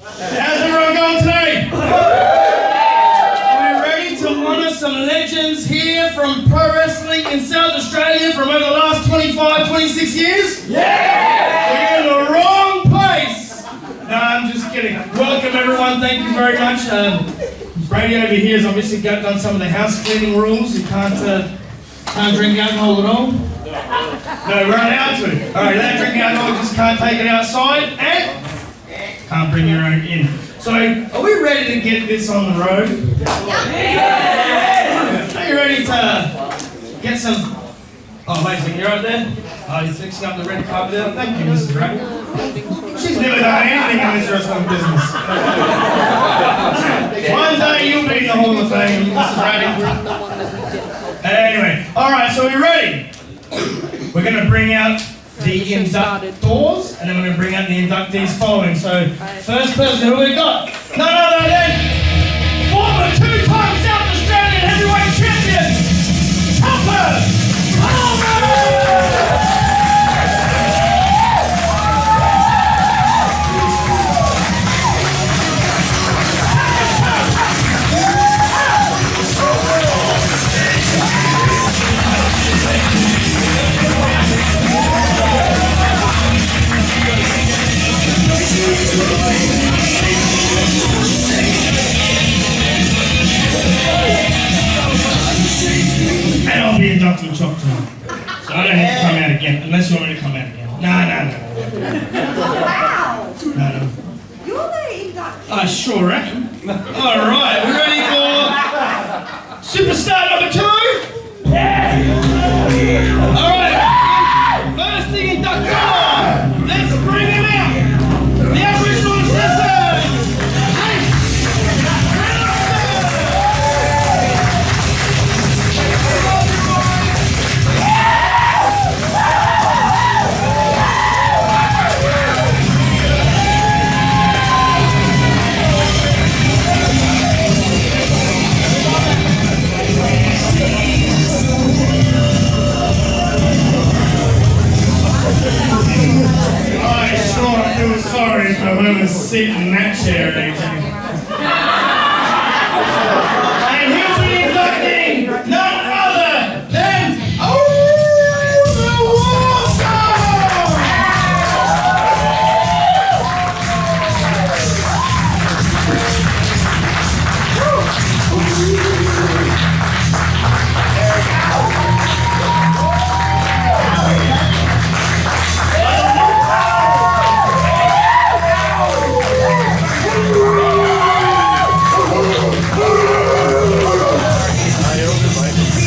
How's everyone going today? We're ready to honour some legends here from pro wrestling in South Australia from over the last 25, 26 years? Yeah! We're in the wrong place! No, I'm just kidding. Welcome everyone, thank you very much. Brady over here has obviously done some of the house cleaning rules. You can't drink alcohol at all. No, we're allowed to. Alright, allowed to drink alcohol, just can't take it outside and can't bring your own in. So, are we ready to get this on the road? Yeah! Are you ready to get some... Oh, wait a second, you're right there? Oh, he's fixing up the red carpet there. Thank you, Mrs. Rabbit. She's never done anything in this wrestling business. One day you'll be in the Hall of Fame, Mrs. Rabbit. Anyway, alright, so we're ready. We're going to bring out the inductors, and then we're going to bring out the inductees following. So, first person, who we got? None other than former two-time South Australian heavyweight champion, Colman! And I'll be inducting Chop tonight. So I don't have to come out again, unless you want me to come out again. No. Wow! No. You're the inductee. I sure am. Alright, we ready for Superstar number 2? Yeah! Alright, first the inductor! Let's bring him out! The Aboriginal assassin! Sorry for whoever's sitting in that chair, AJ. And he'll be inducting none other than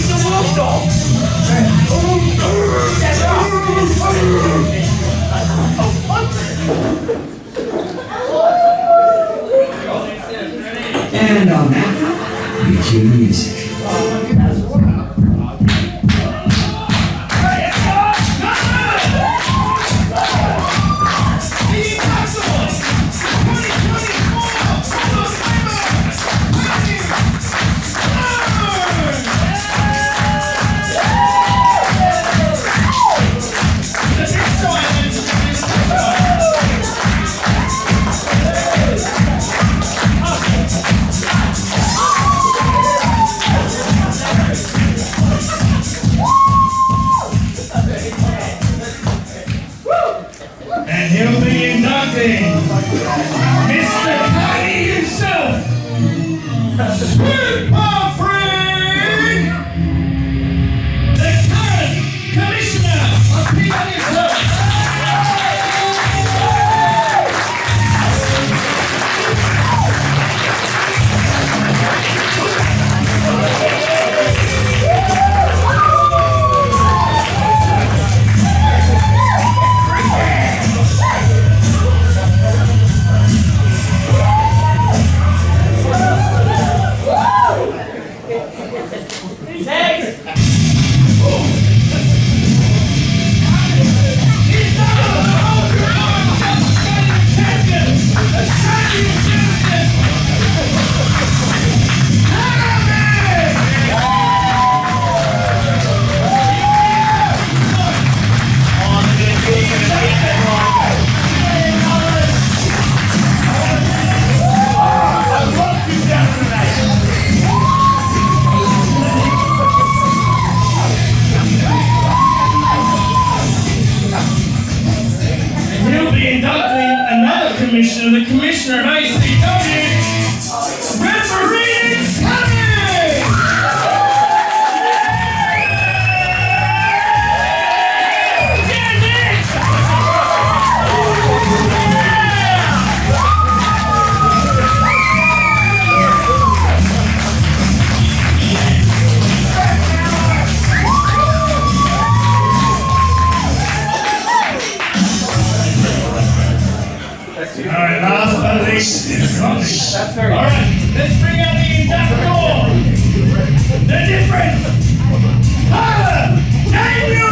the Wolf Dogg! And on that, we cue the music. Let's bring out the inductor. The difference. Colman and you.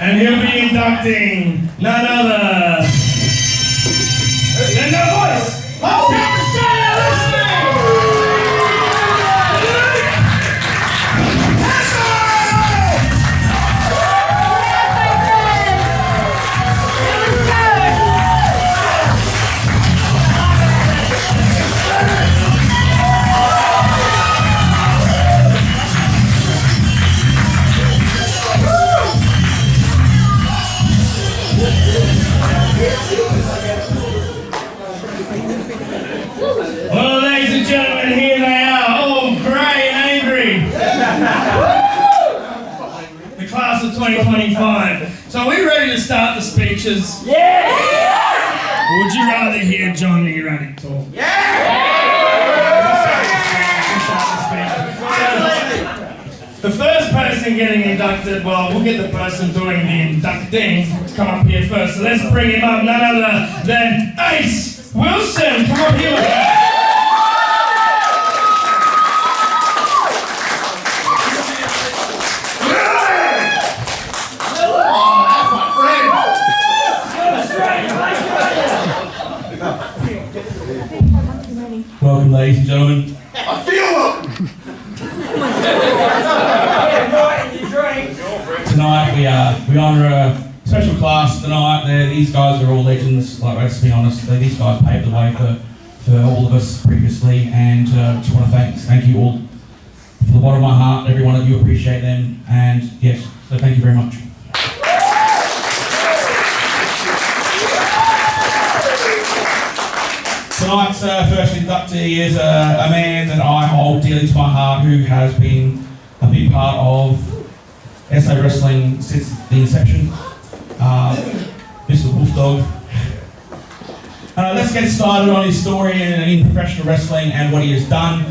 And he'll be inducting none other than the voice of South Australia listening! Well, ladies and gentlemen, here they are, all grey and angry. The class of 2025. So are we ready to start the speeches? Yeah! Or would you rather hear John Raddick talk? The first person getting inducted, well, we'll get the person doing the inducting to come up here first. So let's bring him up, none other than Ace Wilson. Come up here with us. Welcome, ladies and gentlemen. I feel welcome. Tonight we honour a special class tonight. These guys are all legends. Like, let's be honest, these guys paved the way for all of us previously, and just want to thank you all from the bottom of my heart. Every one of you, appreciate them, and yes, so thank you very much. Tonight's first inductee is a man that I hold dearly to my heart, who has been a big part of SA Wrestling since the inception, Mr. Wolf Dogg. Let's get started on his story in professional wrestling and what he has done.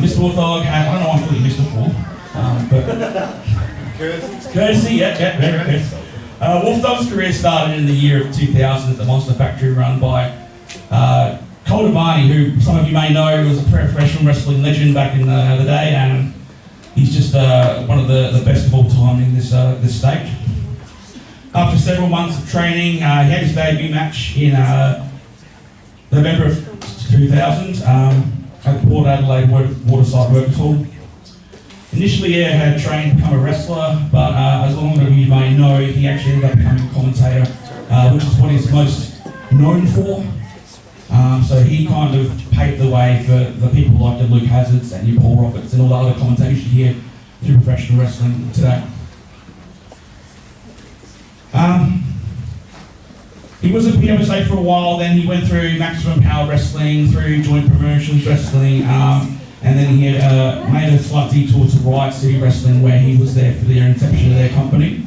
Mr. Wolf Dogg had, I don't know why I call you Mr. Wolf, but courtesy, yeah, very good. Wolf Dogg's career started in the year of 2000 at the Monster Factory, run by Colman, who some of you may know was a professional wrestling legend back in the day, and he's just one of the best of all time in this state. After several months of training, he had his debut match in November of 2000 at the Port Adelaide Waterside Workers Hall. Initially, he had trained to become a wrestler, but as long as you may know, he actually ended up becoming a commentator, which is what he's most known for. So he kind of paved the way for the people like the Luke Hazards and your Paul Roberts and all the other commentators you hear through professional wrestling today. He was at PWSA for a while, then he went through Maximum Power Wrestling, through Joint Promotions Wrestling, and then he made a slight detour to Riot City Wrestling, where he was there for the inception of their company.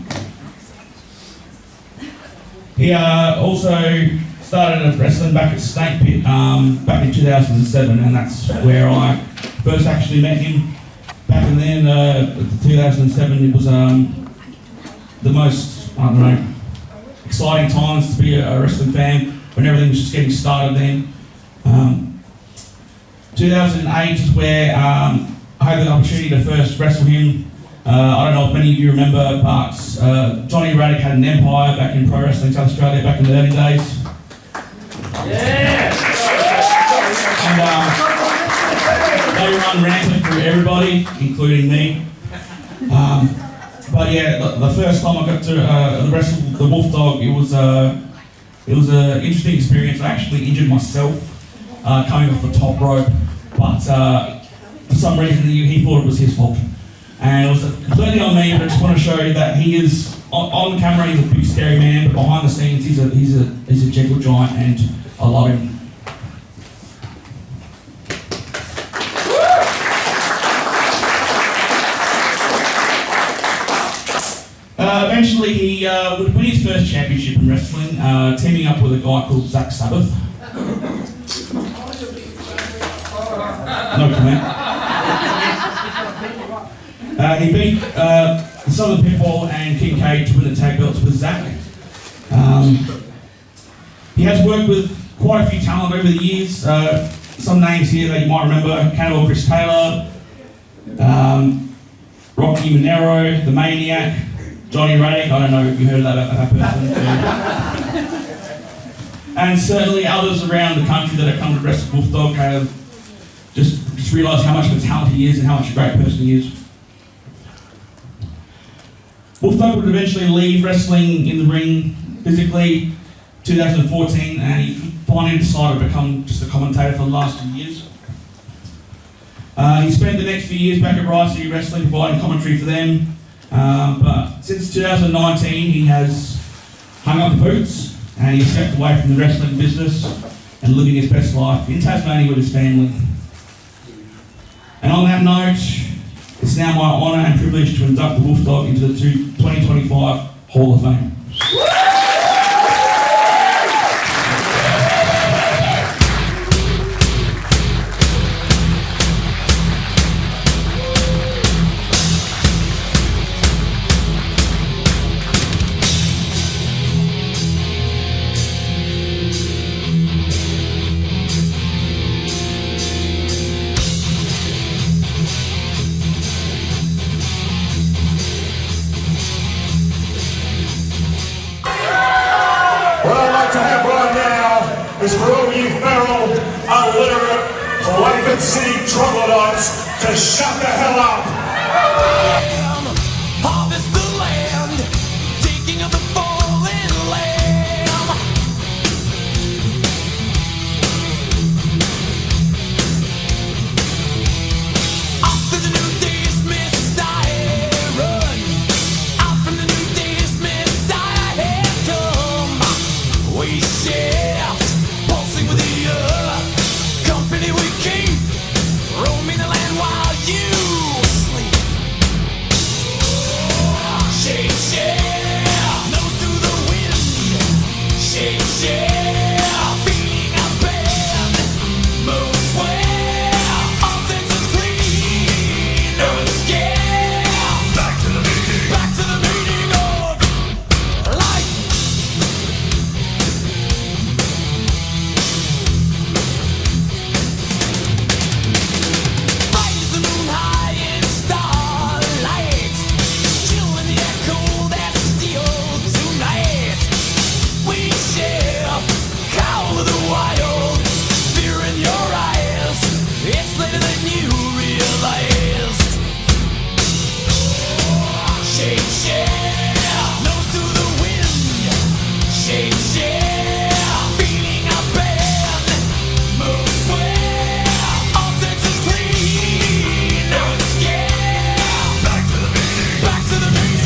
He also started wrestling back at Snake Pit back in 2007, and that's where I first actually met him. Back in then, 2007, it was the most, I don't know, exciting times to be a wrestling fan, when everything was just getting started then. 2008 is where I had the opportunity to first wrestle him. I don't know if many of you remember, but Johnny Raddick had an empire back in Pro Wrestling South Australia back in the early days. Yeah! And they run rampant for everybody, including me. But yeah, the first time I got to wrestle the Wolf Dogg, it was an interesting experience. I actually injured myself coming off the top rope, but for some reason he thought it was his fault. And it was completely on me, but I just want to show you that he is, on camera he's a big scary man, but behind the scenes he's a gentle giant, and I love him. Eventually, he would win his first championship in wrestling, teaming up with a guy called Zach Sabbath. No comment. He beat Southern Pitbull and Kincaid to win the tag belts with Zach. He has worked with quite a few talent over the years. Some names here that you might remember: Cannibal Chris Taylor, Rocky Monero, The Maniac, Johnny Radic. I don't know if you heard that person. And certainly others around the country that have come to wrestle Wolf Dogg have just realised how much of a talent he is and how much a great person he is. Wolf Dogg would eventually leave wrestling in the ring physically 2014, and he finally decided to become just a commentator for the last 2 years. He spent the next few years back at Riot City Wrestling providing commentary for them, but since 2019 he has hung up the boots and he stepped away from the wrestling business and living his best life in Tasmania with his family. And on that note, it's now my honour and privilege to induct the Wolf Dogg into the 2025 Hall of Fame. Is for all you feral, illiterate, Lakewood City troglodytes to shut the hell up. Harvest the land, taking of the fallen lamb. Off to the new day's mist I run. Out from the new day's mist I have come. We shift, pulsing with the earth. Company we keep, roaming the land while you sleep. Shake, shake, nose to the wind. Shake, shake, feeling a band. Move, sway, all senses clean. No escape. Back to the meaning of life. Bright as the moon high in starlight, chill in the air cold as steel tonight. We share call of the wild, fear in your eyes. It's later than you realized. Shake, shake, nose to the wind. Shake, shake, feeling a band. Move, sway, all senses clean. No escape. Back to the meaning. Back to the meaning.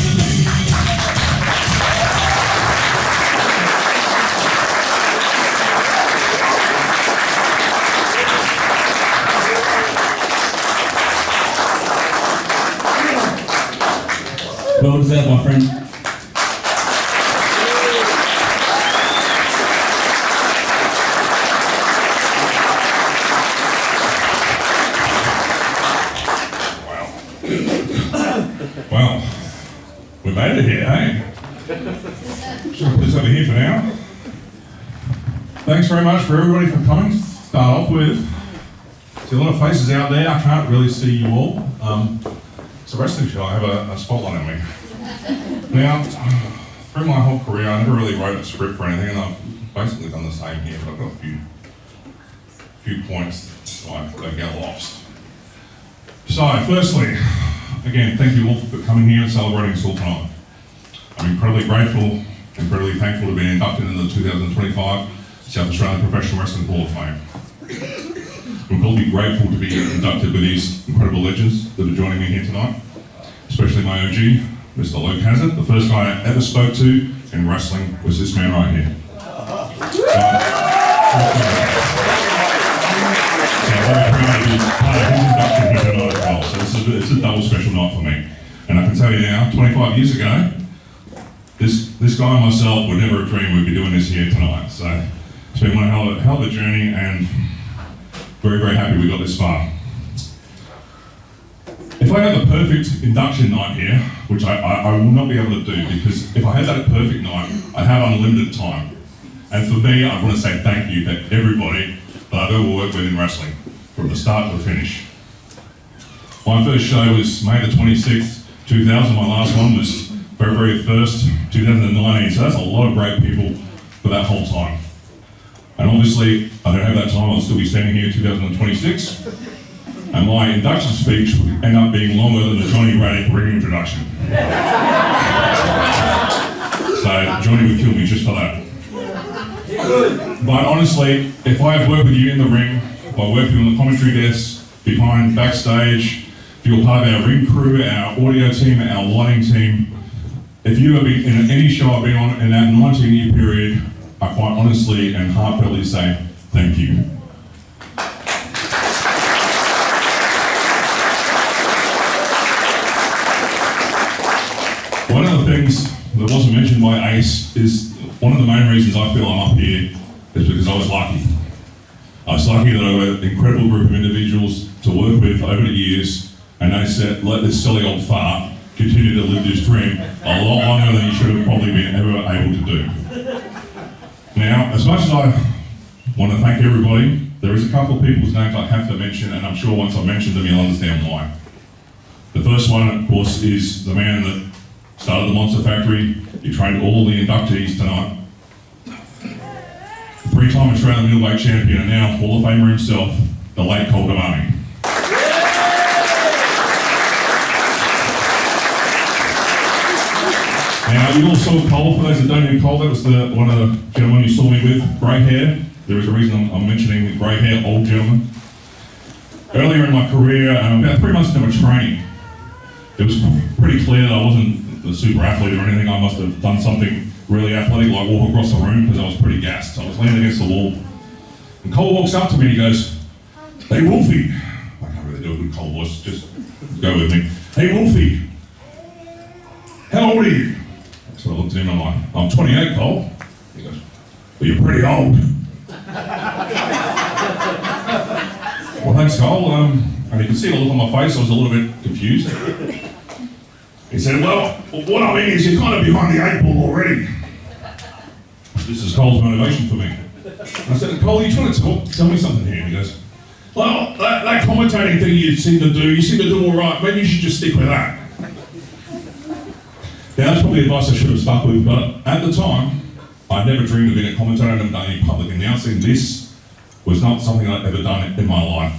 Well deserved, my friend. Well, we made it here, hey? Should I put this over here for now? Thanks very much for everybody for coming. Start off with. See a lot of faces out there. I can't really see you all. It's a wrestling show. I have a spotlight on me. Now, through my whole career, I never really wrote a script for anything, and I've basically done the same here, but I've got a few points so I don't get lost. So, firstly, again, thank you all for coming here and celebrating Soul tonight. I'm incredibly grateful, incredibly thankful to be inducted into the 2025 South Australian Professional Wrestling Hall of Fame. I'm incredibly grateful to be inducted with these incredible legends that are joining me here tonight, especially my OG, Mr. Luke Hazard. The first guy I ever spoke to in wrestling was this man right here. So I'm very proud to be part of his induction here tonight as well. So it's a double special night for me. And I can tell you now, 25 years ago, This guy and myself would never have dreamed we'd be doing this here tonight. So it's been one hell of a journey, and very, very happy we got this far. If I had the perfect induction night here, which I will not be able to do, because if I had that perfect night, I'd have unlimited time. And for me, I want to say thank you to everybody that I've ever worked with in wrestling, from the start to the finish. My first show was May the 26th, 2000. My last one was February 1st, 2019. So that's a lot of great people for that whole time. And obviously, I don't have that time. I'll still be standing here in 2026. And my induction speech would end up being longer than the Johnny Radic ring introduction. So Johnny would kill me just for that. But honestly, if I have worked with you in the ring, if I worked with you on the commentary desk, behind, backstage, if you're part of our ring crew, our audio team, our lighting team, if you have been in any show I've been on in that 19-year period, I quite honestly and heartfeltly say thank you. One of the things that wasn't mentioned by Ace is one of the main reasons I feel I'm up here is because I was lucky. I was lucky that I had an incredible group of individuals to work with over the years, and they said, let this silly old fart continue to live this dream a lot longer than he should have probably been ever able to do. Now, as much as I want to thank everybody, there is a couple of people's names I have to mention, and I'm sure once I mention them, you'll understand why. The first one, of course, is the man that started the Monster Factory. He trained all the inductees tonight. Three-time Australian middleweight champion and now Hall of Famer himself, the late Colman. Now, you all saw Cole. For those that don't know Cole, that was one of the gentlemen you saw me with, grey hair. There is a reason I'm mentioning the grey hair old gentleman. Earlier in my career, about 3 months into my training, it was pretty clear that I wasn't a super athlete or anything. I must have done something really athletic, like walk across the room, because I was pretty gassed. I was leaning against the wall. And Cole walks up to me and he goes, "Hey Wolfie." I can't really do a good Cole voice, just go with me. "Hey Wolfie, how old are you?" So I looked at him and I'm like, "I'm 28, Cole." He goes, "Well, you're pretty old." "Well, thanks, Cole." And you can see the look on my face, I was a little bit confused. He said, "Well, what I mean is you're kind of behind the 8 ball already." This is Cole's motivation for me. I said, "Cole, are you trying to tell me something here?" And he goes, "Well, that commentating thing you seem to do all right. Maybe you should just stick with that." Now, that's probably advice I should have stuck with, but at the time, I never dreamed of being a commentator. I never done any public announcing. This was not something I'd ever done in my life.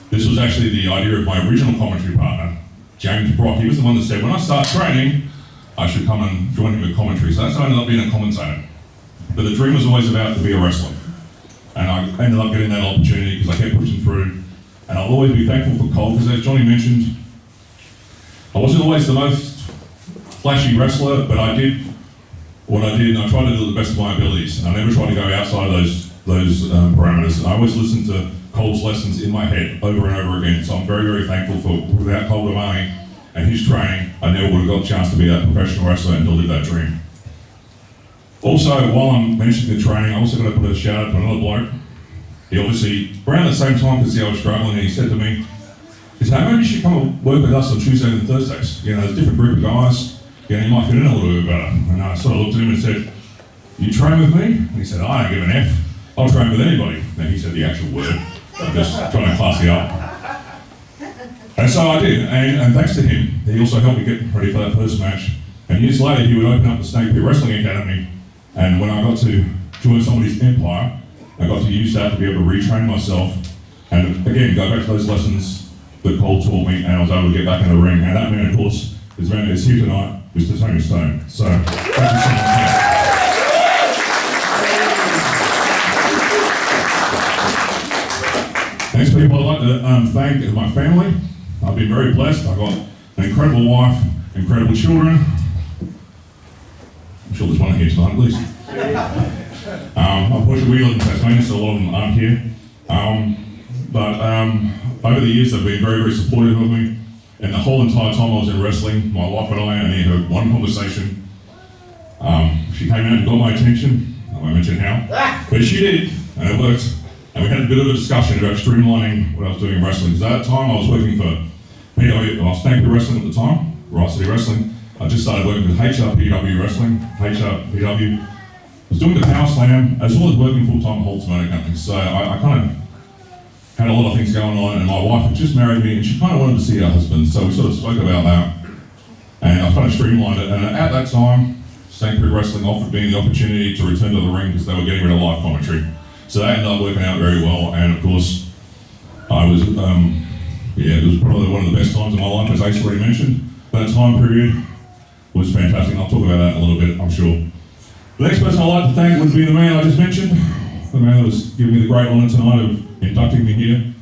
This was actually the idea of my original commentary partner, James Brock. He was the one that said, when I start training, I should come and join him with commentary. So that's how I ended up being a commentator. But the dream was always about to be a wrestler. And I ended up getting that opportunity because I kept pushing through. And I'll always be thankful for Cole, because as Johnny mentioned, I wasn't always the most flashy wrestler, but I did what I did, and I tried to do the best of my abilities. And I never tried to go outside of those parameters. And I always listened to Cole's lessons in my head over and over again. So I'm very, very thankful for, without Cole Devani and his training, I never would have got a chance to be a professional wrestler and to live that dream. Also, while I'm mentioning the training, I also got to put a shout out to another bloke. He obviously, around the same time, because I was struggling, and he said to me, he said, "Hey, maybe you should come and work with us on Tuesdays and Thursdays. You know, there's a different group of guys, you know, you might fit in a little bit better." And I sort of looked at him and said, "You train with me?" And he said, "I don't give an F. I'll train with anybody." And he said the actual word. I'm just trying to class it up. And so I did, and thanks to him, he also helped me get ready for that first match. And years later, he would open up the Snake Pit Wrestling Academy. And when I got to join somebody's empire, I got to use that to be able to retrain myself. And again, go back to those lessons that Cole taught me, and I was able to get back in the ring. And that man, of course, is man that is here tonight, Mr. Tony Stone. So, thank you so much. Next people I'd like to thank is my family. I've been very blessed. I've got an incredible wife, incredible children. I'm sure there's one here tonight at least. Unfortunately, we live in Tasmania, so a lot of them aren't here. But over the years, they've been very, very supportive of me. And the whole entire time I was in wrestling, my wife and I only had one conversation. She came out and got my attention. I won't mention how, but she did, and it worked. And we had a bit of a discussion about streamlining what I was doing in wrestling. Because at that time I was working for I was Stanky Wrestling at the time, Right City Wrestling. I just started working with HRPW Wrestling, HRPW. I was doing the Power Slam, as well as working full-time at Holtz Motor Company. So I kind of had a lot of things going on, and my wife had just married me, and she kind of wanted to see her husband. So we sort of spoke about that, and I kind of streamlined it. And at that time, Stanky Wrestling offered me the opportunity to return to the ring because they were getting rid of live commentary. So that ended up working out very well, and of course, I was, it was probably one of the best times of my life, as Ace already mentioned. That time period was fantastic, and I'll talk about that in a little bit, I'm sure. The next person I'd like to thank would be the man I just mentioned, the man that was giving me the great honour tonight of inducting me here,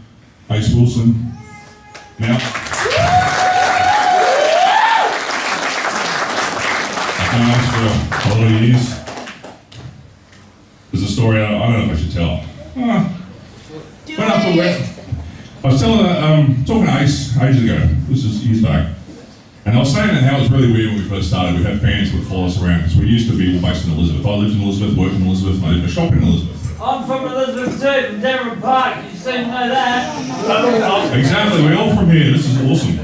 Ace Wilson. Now, I've known Ace for a lot of years. There's a story I don't know if I should tell. I was talking to Ace ages ago, this was years back, and I was saying that how it was really weird when we first started. We had fans who would follow us around because we used to be based in Elizabeth. I lived in Elizabeth, worked in Elizabeth, and I did a shop in Elizabeth. I'm from Elizabeth too, from Devon Park. You seem to know that. Exactly, we're all from here. This is awesome.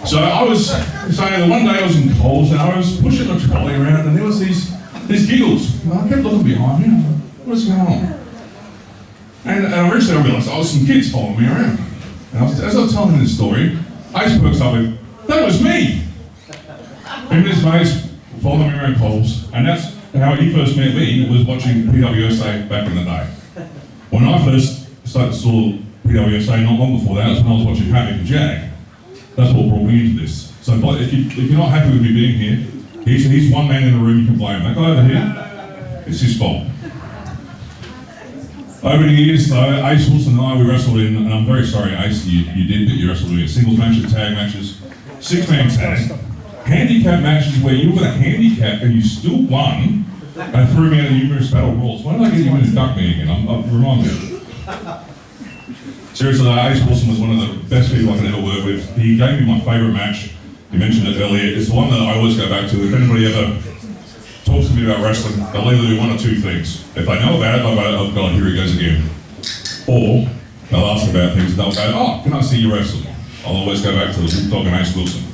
So I was saying that one day I was in Coles and I was pushing the trolley around, and there was these giggles. And I kept looking behind me. What's going on? And eventually I realised I was some kids following me around. And as I was telling this story, Ace perks up with, "That was me!" And his mates following me around Coles, and that's how he first met me, was watching PWSA back in the day. When I first started saw PWSA, not long before that, was when I was watching Havoc and Jag. That's what brought me into this. So if you're not happy with me being here, he's one man in the room you can blame. That guy over here, it's his fault. Over the years, though, Ace Wilson and I, we wrestled in, and I'm very sorry, Ace, you did, but you wrestled in singles matches, tag matches, 6-man tag, handicap matches where you were the handicap and you still won, and threw me out of numerous battle royals. Why did I get you to induct me again? Remind me. Seriously, Ace Wilson was one of the best people I could ever work with. He gave me my favourite match. You mentioned it earlier. It's the one that I always go back to. If anybody ever talks to me about wrestling, they'll either do one or two things. If they know about it, they'll go, "Oh God, here he goes again." Or they'll ask about things and they'll go, "Oh, can I see you wrestle?" I'll always go back to the Wolf Dogg and Ace Wilson.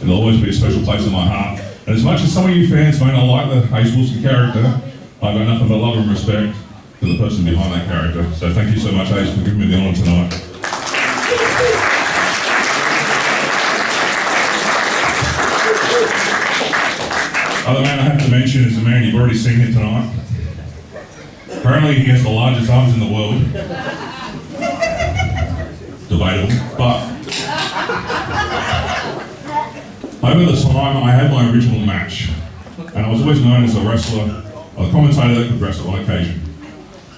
It'll always be a special place in my heart. And as much as some of you fans may not like the Ace Wilson character, I've got nothing but love and respect for the person behind that character. So thank you so much, Ace, for giving me the honour tonight. Other man I have to mention is the man you've already seen here tonight. Apparently he has the largest arms in the world. Debatable, but over the time I had my original match, and I was always known as a wrestler, a commentator that could wrestle on occasion.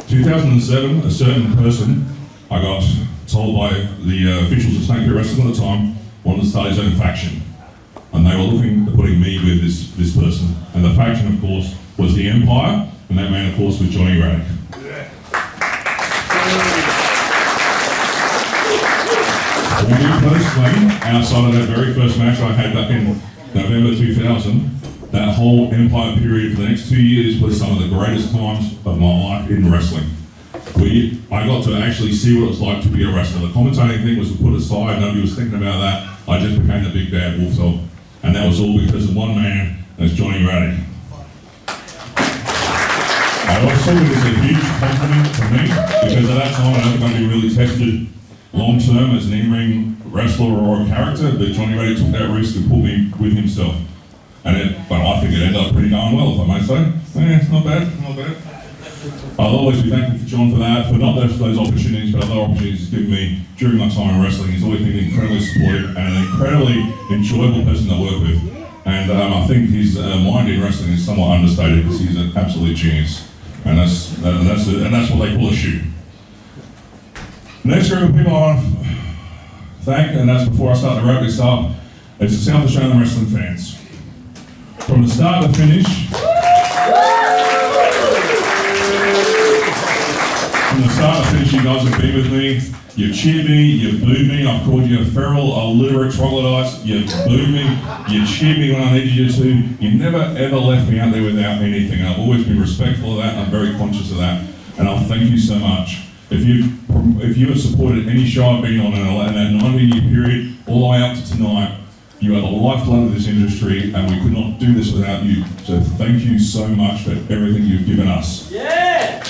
2007, a certain person, I got told by the officials of St. Wrestling at the time, wanted to start his own faction. And they were looking at putting me with this person. And the faction, of course, was the Empire, and that man, of course, was Johnny Radic. For me personally, outside of that very first match I had back in November 2000, that whole Empire period for the next 2 years was some of the greatest times of my life in wrestling. I got to actually see what it was like to be a wrestler. The commentating thing was put aside, nobody was thinking about that. I just became the big bad Wolf Dogg. And that was all because of one man, that's Johnny Radic. I always thought it was a huge compliment for me, because at that time I wasn't going to be really tested long term as an in-ring wrestler or a character, but Johnny Radic took that risk and put me with himself. But I think it ended up pretty darn well, if I may say. Not bad, not bad. I'll always be thankful for John for that, for not just those opportunities, but other opportunities he's given me during my time in wrestling. He's always been incredibly supportive and an incredibly enjoyable person to work with. And I think his mind in wrestling is somewhat understated because he's an absolute genius. And that's what they call a shoot. The next group of people I want to thank, and that's before I start to wrap this up, it's the South Australian wrestling fans. From the start to finish, From the start to finish, you guys have been with me. You've cheered me, you've booed me. I've called you a feral, illiterate troglodyte. You've booed me, you cheered me when I needed you to. You never ever left me out there without anything. I've always been respectful of that, and I'm very conscious of that. And I'll thank you so much. If you have supported any show I've been on in that 19-year period, all the way up to tonight, you are the lifeblood of this industry, and we could not do this without you. So thank you so much for everything you've given us. Yeah!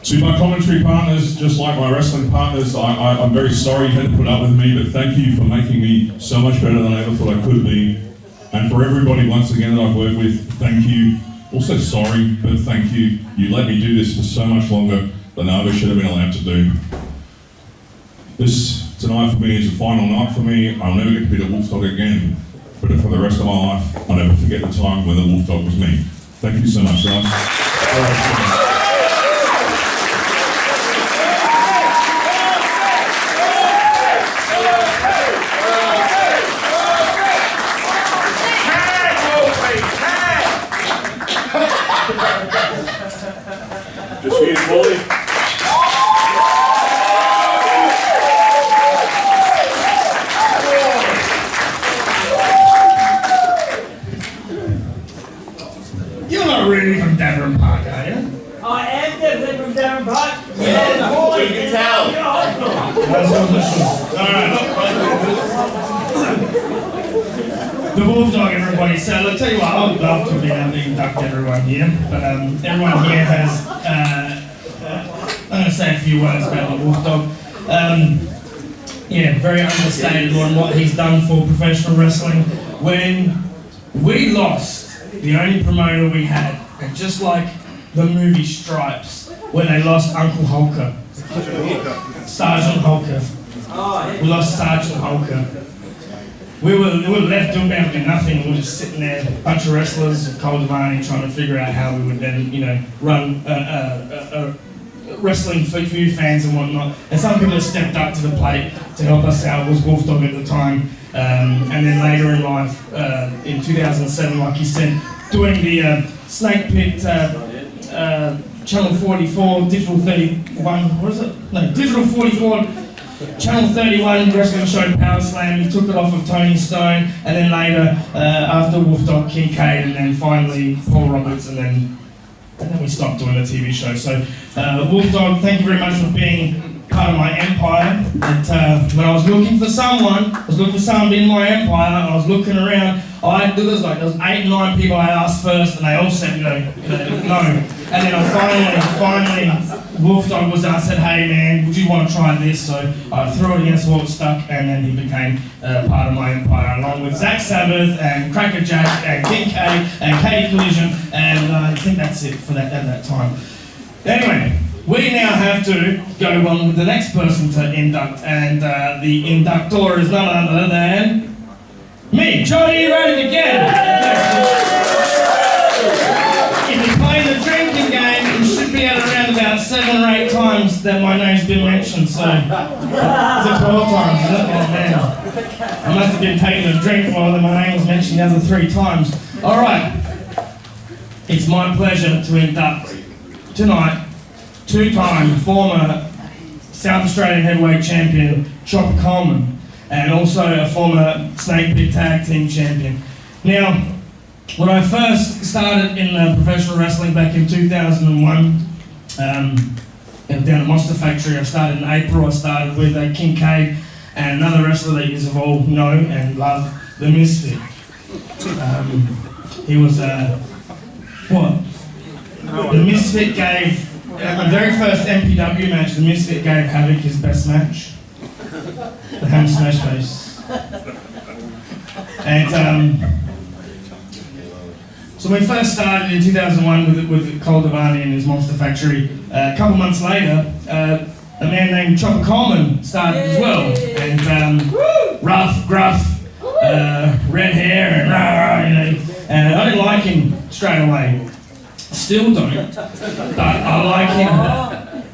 To my commentary partners, just like my wrestling partners, I'm very sorry you had to put up with me, but thank you for making me so much better than I ever thought I could be. And for everybody, once again, that I've worked with, thank you. Also sorry, but thank you. You let me do this for so much longer than I ever should have been allowed to do. This tonight for me is the final night for me. I'll never get to be the Wolf Dogg again, but for the rest of my life, I'll never forget the time when the Wolf Dogg was me. Thank you so much, guys. Just for you, Paulie. You're not really from Davern Park, are you? I am definitely from Darren Park. Yeah, boy, you can tell. The Wolf Dogg, everybody. So I'll tell you what, I would love to be able to induct everyone here, but everyone here has, I'm going to say a few words about the Wolf Dogg. Yeah, very understated on what he's done for professional wrestling. When we lost the only promoter we had, and just like the movie Stripes, when they lost Uncle Holker, Sergeant Holker. We lost Sergeant Holker. We were left doing absolutely nothing. We were just sitting there, a bunch of wrestlers of Colman, trying to figure out how we would then, run wrestling for you fans and whatnot. And some people have stepped up to the plate to help us out. It was Wolf Dogg at the time. And then later in life, in 2007, like you said, doing the Snake Pit Channel 44, Digital 31, what is it? No, Digital 44, Channel 31 wrestling show Power Slam. He took it off of Tony Stone, and then later, after Wolf Dogg, Kincaid, and then finally Paul Roberts, and then we stopped doing the TV show. So, Wolf Dogg, thank you very much for being part of my empire. And when I was looking for someone, in my empire, and I was looking around, there was 8, 9 people I asked first, and they all said no. And then I finally, Wolf Dogg was there. I said, hey man, would you want to try this? So I threw it against Wolf Stuck, and then he became part of my empire, along with Zach Sabbath, and Cracker Jack, and Kincaid, and Katie Collision, and I think that's it for that at that time. Anyway, we now have to go on with the next person to induct, and the inductor is none other than me, Johnny Radigan. If you play the drinking game, you should be at around about 7 or 8 times that my name's been mentioned, so it's 12 times, isn't it? Oh man. I must have been taking a drink while my name was mentioned the other 3 times. Alright. It's my pleasure to induct tonight 2-time former South Australian heavyweight champion, Chopper Colman, and also a former Snake Pit Tag Team champion. Now, when I first started in professional wrestling back in 2001, down at Monster Factory, I started in April. I started with Kincaid and another wrestler that you all know and love, the Misfit. He was, The Misfit gave, at the very first MPW match, the Misfit gave Havoc his best match. The Hammer Smash Face. And so we first started in 2001 with Cole Devani and his Monster Factory. A couple months later, a man named Chopper Colman started as well. And rough, gruff, red hair, and and I didn't like him straight away. Still don't, but I like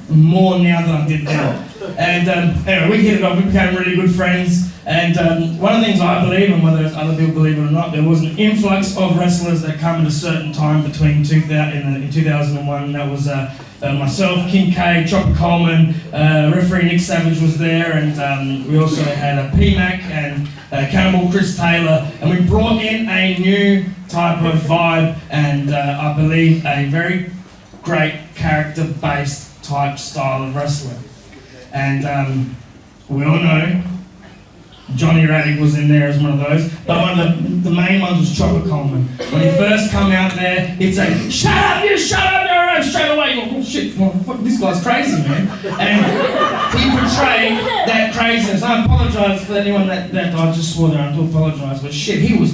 him more now than I did then. And anyway, we hit it off, we became really good friends. And one of the things I believe, and whether other people believe it or not, there was an influx of wrestlers that come at a certain time between 2000 in 2001. That was myself, King K, Chopper Colman, referee Nick Savage was there, and we also had a PMAC and Cannibal Chris Taylor, and we brought in a new type of vibe, and I believe a very great character-based type style of wrestling. And we all know Johnny Raddick was in there as one of those, but one of the main ones was Chopper Colman. When he first come out there, he'd say, "Shut up, you shut up, you're right," straight away. You go, "Oh shit, well, fuck, this guy's crazy, man." And he portrayed that craziness. I apologise for anyone that I just swore there, I do apologise, but shit, he was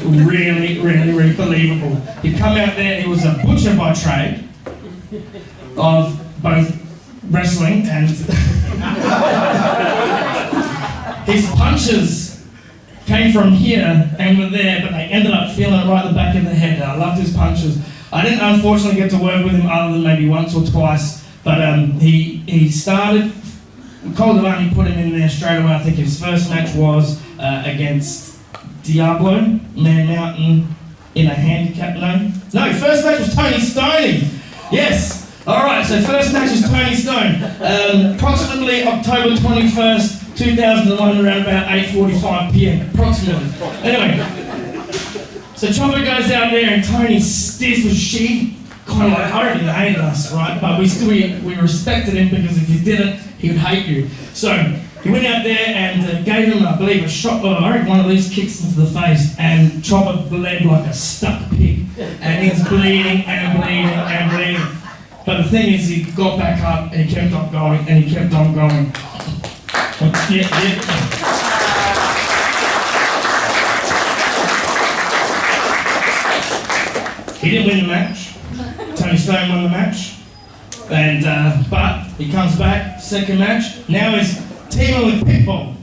really, really, really believable. He'd come out there, he was a butcher by trade of both wrestling and his punches came from here and were there, but they ended up feeling it right at the back of the head. I loved his punches. I didn't unfortunately get to work with him other than maybe once or twice, but he started, Cole Devani put him in there straight away. I think his first match was against Diablo, Man Mountain, in a handicap, no, first match was Tony Stoney. Yes, alright, so first match is Tony Stone. Approximately October 21st, 2001, around about 8:45 p.m, approximately. Anyway, so Chopper goes out there and Tony's stiff as shit, kind of like already hated us, right? But we respected him because if you didn't, he would hate you. So he went out there and gave him, I believe, a shot, I reckon one of these kicks into the face, and Chopper bled like a stuck pig. And he's bleeding and bleeding and bleeding. But the thing is, he got back up and he kept on going and he kept on going. Yeah. He didn't win the match. Tony Stone won the match. And but he comes back, second match. Now he's teaming with Pitbull.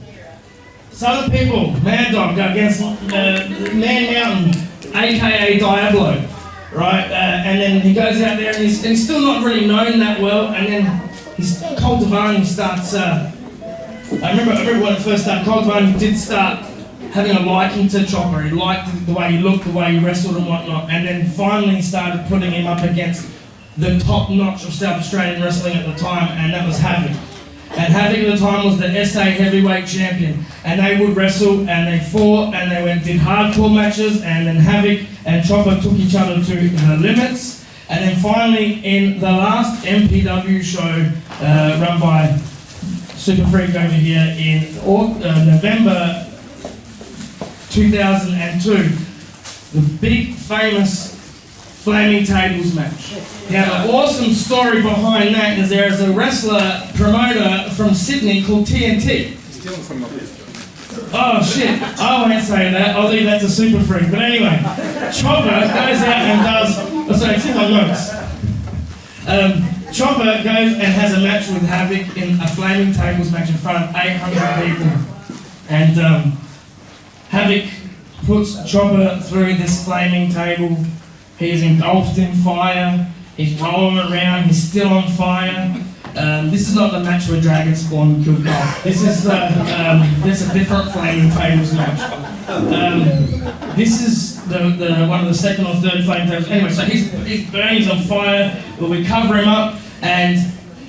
Southern People, Mad Dog against Man Mountain, aka Diablo. Right? And then he goes out there and he's still not really known that well. And then he's Cole Devani starts. I remember when it first started, Cole Devani did start having a liking to Chopper. He liked the way he looked, the way he wrestled and whatnot. And then finally he started putting him up against the top notch of South Australian wrestling at the time, and that was Havoc. And Havoc at the time was the SA heavyweight champion. And they would wrestle and they fought and they did hardcore matches, and then Havoc and Chopper took each other to the limits. And then finally in the last MPW show run by Super Freak over here in November 2002, the big famous Flaming Tables match. Now the awesome story behind that is there is a wrestler promoter from Sydney called TNT. Oh shit, I won't say that, I'll leave that to Super Freak. But anyway, Chopper goes out and does, sorry, it's in my notes. Chopper goes and has a match with Havoc in a Flaming Tables match in front of 800 people. And Havoc puts Chopper through this flaming table. He's engulfed in fire. He's rolling around. He's still on fire. This is not the match where Dragon Spawn killed Cole. This is a different Flaming Tables match. This is the one of the second or third Flaming Tables. Anyway, so he's burning. He's on fire. Well, we cover him up and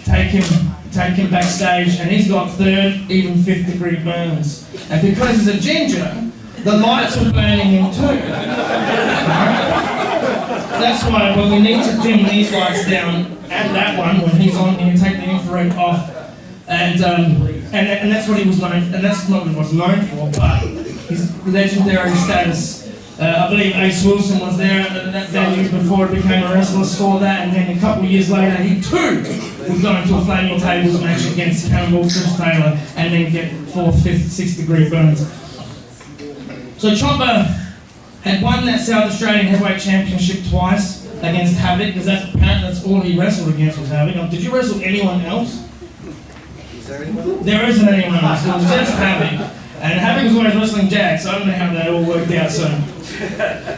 take him backstage, and he's got third, even 5th degree burns. And because he's a ginger, the lights were burning him too. That's why when we need to dim these lights down at that one, when he's on, you take the infrared off, and that's what he was known, and that's not what he was known for, but his legendary status. I believe Ace Wilson was there at that venue before it became a wrestler, saw that, and then a couple of years later, he too was going to a Flaming Tables match against Cannibal Chris Taylor, and then get 4th, 5th, 6th degree burns. So Chopper had won that South Australian Heavyweight Championship twice against Havoc, because that's all he wrestled against was Havoc. Did you wrestle anyone else? Is there anyone? There isn't anyone else, it was just Havoc. And Havoc was always wrestling Jack, so I don't know how that all worked out, so.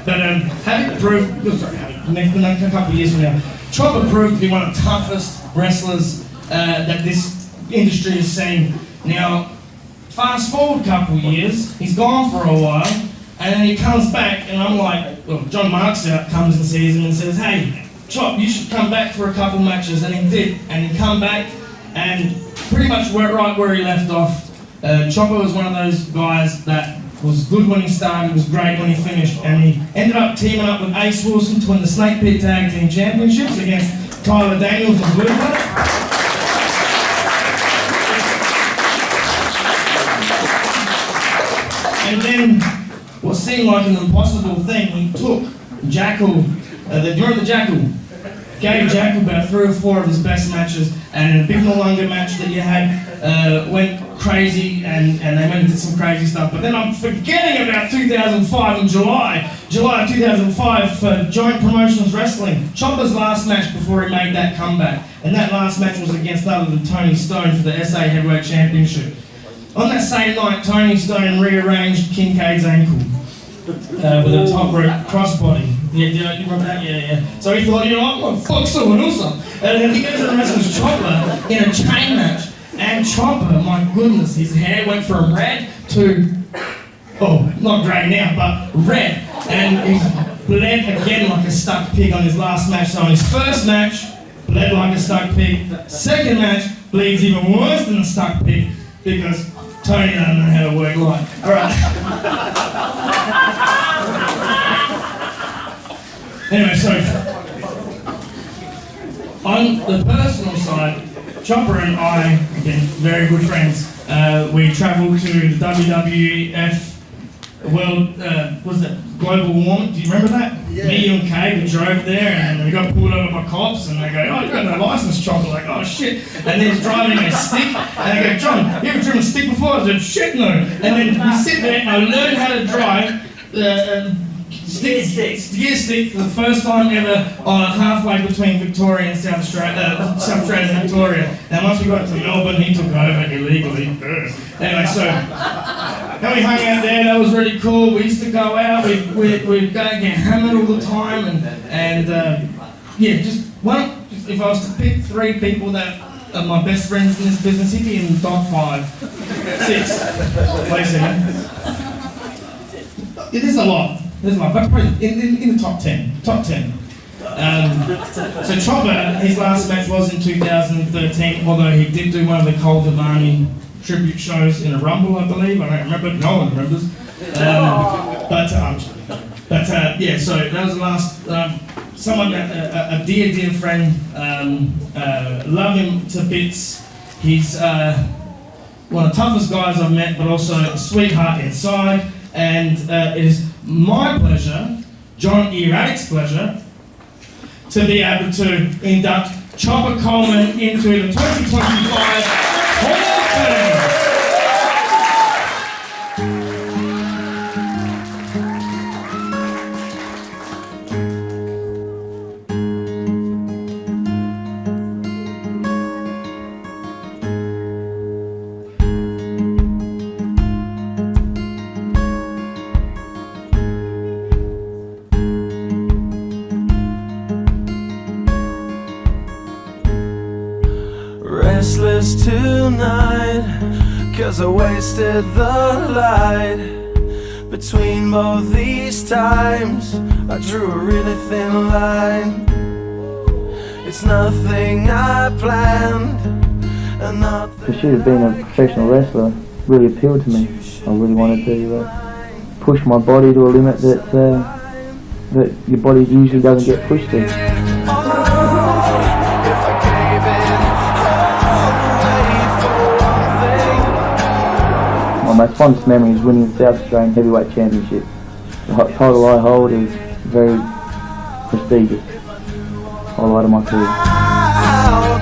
But Havoc proved, a couple of years from now, Chopper proved to be one of the toughest wrestlers that this industry has seen. Now, fast forward a couple of years, he's gone for a while, and then he comes back, and I'm like, well, John Marks comes and sees him and says, hey, Chop, you should come back for a couple matches, and he did, and he come back, and pretty much right where he left off. Chopper was one of those guys that was good when he started, was great when he finished, and he ended up teaming up with Ace Wilson to win the Snake Pit Tag Team Championships against Tyler Daniels and Blue Blood. And then what seemed like an impossible thing, he took Jackal, do you remember the Jackal? Gave Jackal about 3 or 4 of his best matches, and in a big Malunga match that you had, went crazy, and they went and did some crazy stuff. But then I'm forgetting about 2005 in July of 2005 for Giant Promotions Wrestling. Chopper's last match before he made that comeback, and that last match was against none other than Tony Stone for the SA Heavyweight Championship. On that same night, Tony Stone rearranged Kincaid's ankle with a top rope crossbody. Yeah, you remember that? Yeah. So he thought, you know what, I'm gonna fuck someone else up. And then he goes and wrestles Chopper in a chain match. And Chopper, my goodness, his hair went from red to, oh, not grey now, but red. And he bled again like a stuck pig on his last match. So on his first match, bled like a stuck pig. Second match, bleeds even worse than a stuck pig because Tony doesn't know how to work life. All right. Anyway, so on the personal side, Chopper and I have been very good friends. We travelled to the WWF World, was it Global Warming? Do you remember that? Yeah. Me and Kay, we drove there and we got pulled over by cops and they go, oh, you got no licence, Chopper. Like, oh shit. And then he's driving a stick and they go, John, you ever driven a stick before? I said, shit no. And then we sit there and I learned how to drive gear stick for the first time ever halfway between Victoria and South Australia and Victoria. Now once we got to Melbourne, he took over illegally. Anyway, so then we hung out there. That was really cool. We used to go out. We'd go and get hammered all the time, and yeah, just one. If I was to pick 3 people that are my best friends in this business, he'd be in the top 5, 6. Wait a second. It is a lot. There's my, but probably in the top 10. Top 10. So Chopper, his last match was in 2013, although he did do one of the Cole Devani tribute shows in a Rumble, I believe. I don't remember. No one remembers. Yeah. So that was the last. Someone, a dear friend. Love him to bits. He's one of the toughest guys I've met, but also a sweetheart inside. And it is my pleasure, John Erratic's pleasure, to be able to induct Chopper Colman into the 2025 Hall of Fame. Restless tonight, 'cause I wasted the light. Between both these times, I drew a really thin line. It's nothing I planned, and nothing. The pursuit of being a professional wrestler really appealed to me. I really wanted to push my body to a limit that your body usually doesn't get pushed to. My most fondest memory is winning the South Australian Heavyweight Championship. The title I hold is very prestigious. Highlight of my career.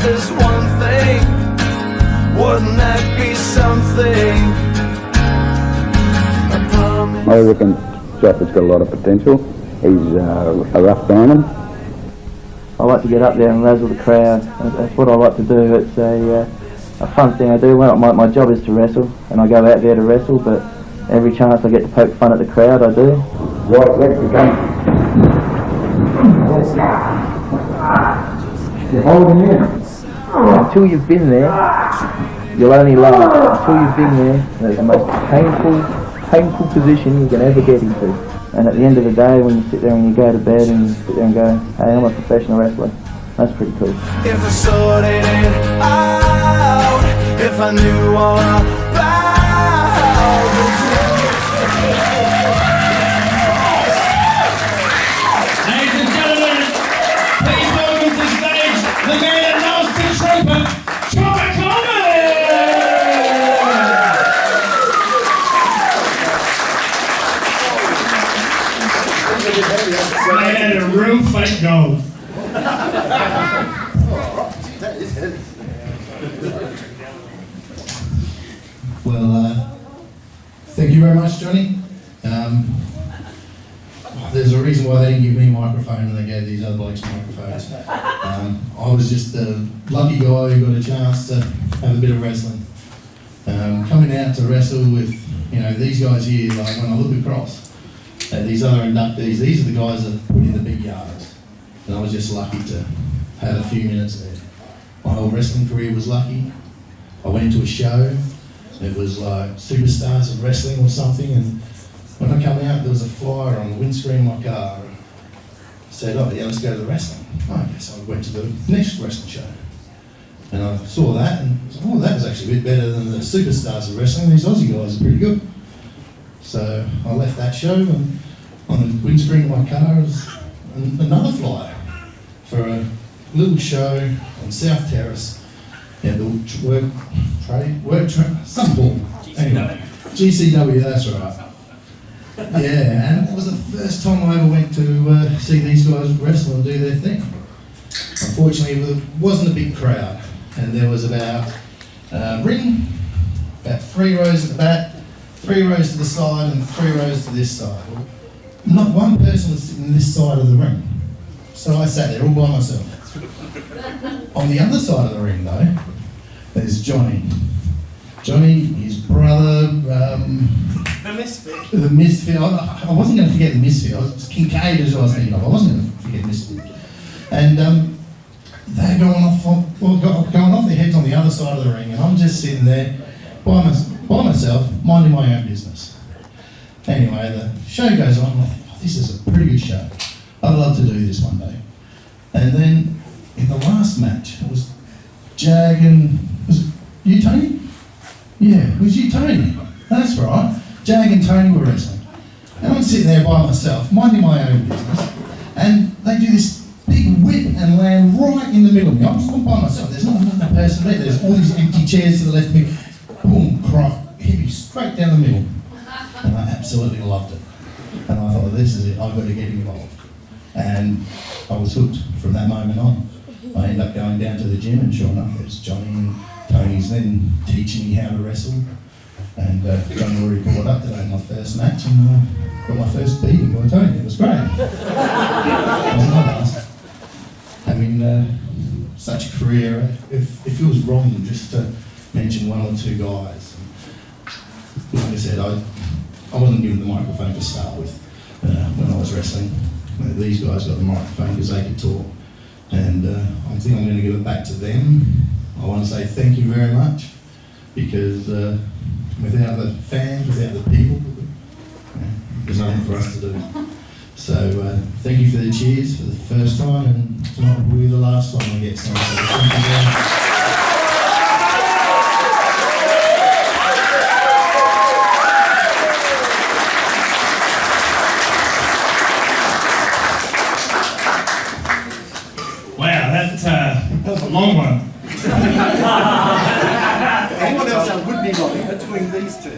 There's one thing, wouldn't that be something? I reckon Chopper's got a lot of potential. He's a rough diamond. I like to get up there and razzle the crowd. That's what I like to do. It's a fun thing I do. Well, my job is to wrestle, and I go out there to wrestle, but every chance I get to poke fun at the crowd, I do. Right, let's begin. You're holding in. Until you've been there, you'll only laugh until you've been there, and it's the most painful position you can ever get into. And at the end of the day, when you sit there and you go to bed and you sit there and go, hey, I'm a professional wrestler, that's pretty cool. If I sorted it out, if I knew all about this. Ladies and gentlemen, please welcome to stage the man that loves to trumpet, Colman! Man, a real fake gold. Well, thank you very much, Johnny. There's a reason why they didn't give me a microphone and they gave these other blokes microphones. I was just a lucky guy who got a chance to have a bit of wrestling. Coming out to wrestle with, these guys here, like when I look across at these other inductees, these are the guys that put in the big yards. And I was just lucky to have a few minutes there. My whole wrestling career was lucky. I went to a show. It was like Superstars of Wrestling or something, and when I come out, there was a flyer on the windscreen of my car. I said, oh yeah, let's go to the wrestling. Okay, so I went to the next wrestling show. And I saw that, and I thought, oh, that was actually a bit better than the Superstars of Wrestling. These Aussie guys are pretty good. So I left that show, and on the windscreen of my car was another flyer for a little show on South Terrace. Yeah, the some ball. Anyway, GCW, that's right. Yeah, and it was the first time I ever went to see these guys wrestle and do their thing. Unfortunately, it wasn't a big crowd, and there was about ring, about 3 rows at the back, 3 rows to the side, and 3 rows to this side. Not one person was sitting this side of the ring, so I sat there all by myself. On the other side of the ring, though, there's Johnny. Johnny, his brother, The Misfit. the Misfit. I wasn't going to forget the Misfit. Kincaid is what I was thinking of. I wasn't going to forget Misfit. And they're going off their heads on the other side of the ring, and I'm just sitting there by myself, minding my own business. Anyway, the show goes on. And I think, oh, this is a pretty good show. I'd love to do this one day. And then in the last match, it was Jag and... Was it you, Tony? Yeah, it was you, Tony. That's right. Jag and Tony were wrestling. And I'm sitting there by myself, minding my own business, and they do this big whip and land right in the middle of me. I'm by myself. There's not another person there. There's all these empty chairs to the left of me. Boom, crack, hit me straight down the middle. And I absolutely loved it. And I thought, this is it. I've got to get involved. And I was hooked from that moment on. I ended up going down to the gym, and sure enough, there's Johnny and Tony's then teaching me how to wrestle. And Johnny already brought up that I had my first match and got my first beating by Tony. It was great. It wasn't my last. Having such a career, it feels wrong just to mention 1 or 2 guys. Like I said, I wasn't given the microphone to start with when I was wrestling. These guys got the microphone because they could talk. And I think I'm going to give it back to them. I want to say thank you very much, because without the fans, without the people, there's nothing for us to do. So thank you for the cheers for the first time, and tonight will be the last time I get some. So thank you very much. That was a long one. Anyone else that would be long between these two?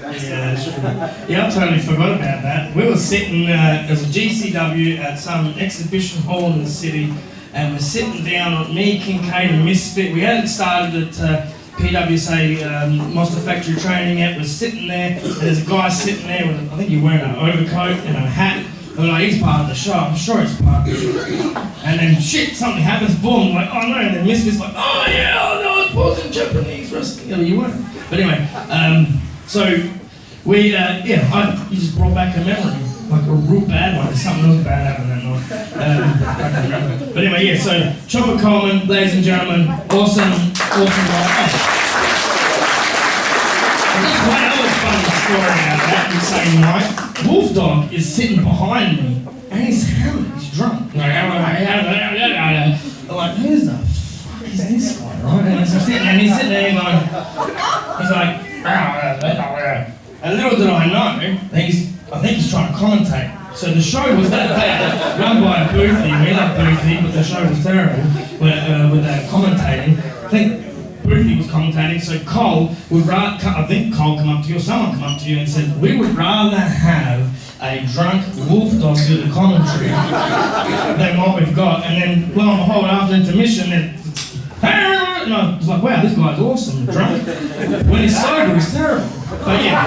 Yeah, I totally forgot about that. We were sitting as a GCW at some exhibition hall in the city, and we're sitting down, me, Kincaid and Misfit. We hadn't started at PWSA Monster Factory training yet. We're sitting there, and there's a guy sitting there with, I think you're wearing an overcoat and a hat. And we're like, he's part of the show, I'm sure he's part of the show. And then shit, something happens, boom, like, oh no, and then Misfit's like, oh yeah, I was in Japanese wrestling. Yeah, you weren't. But anyway, so we, you just brought back a memory, like a real bad one. There's something else bad happened that night. I can't remember. But anyway, yeah, so Chopper Colman, ladies and gentlemen, awesome guy. story about that insane night. Wolf Dogg is sitting behind me, and he's hammered, he's drunk. I'm like, who the fuck is this guy, right? And he's sitting there, he's like, and little did I know, I think he's trying to commentate. So the show was that bad, run by Boothie. We love Boothie, but the show was terrible with commentating. I think Boothie was commentating, so Cole would I think Cole come up to you, or someone come up to you and said, we would rather have a drunk Wolf Dogg do the commentary than what we've got. And then, lo and behold, after intermission, then, and I was like, wow, this guy's awesome, drunk. When he's sober, he's terrible. But yeah.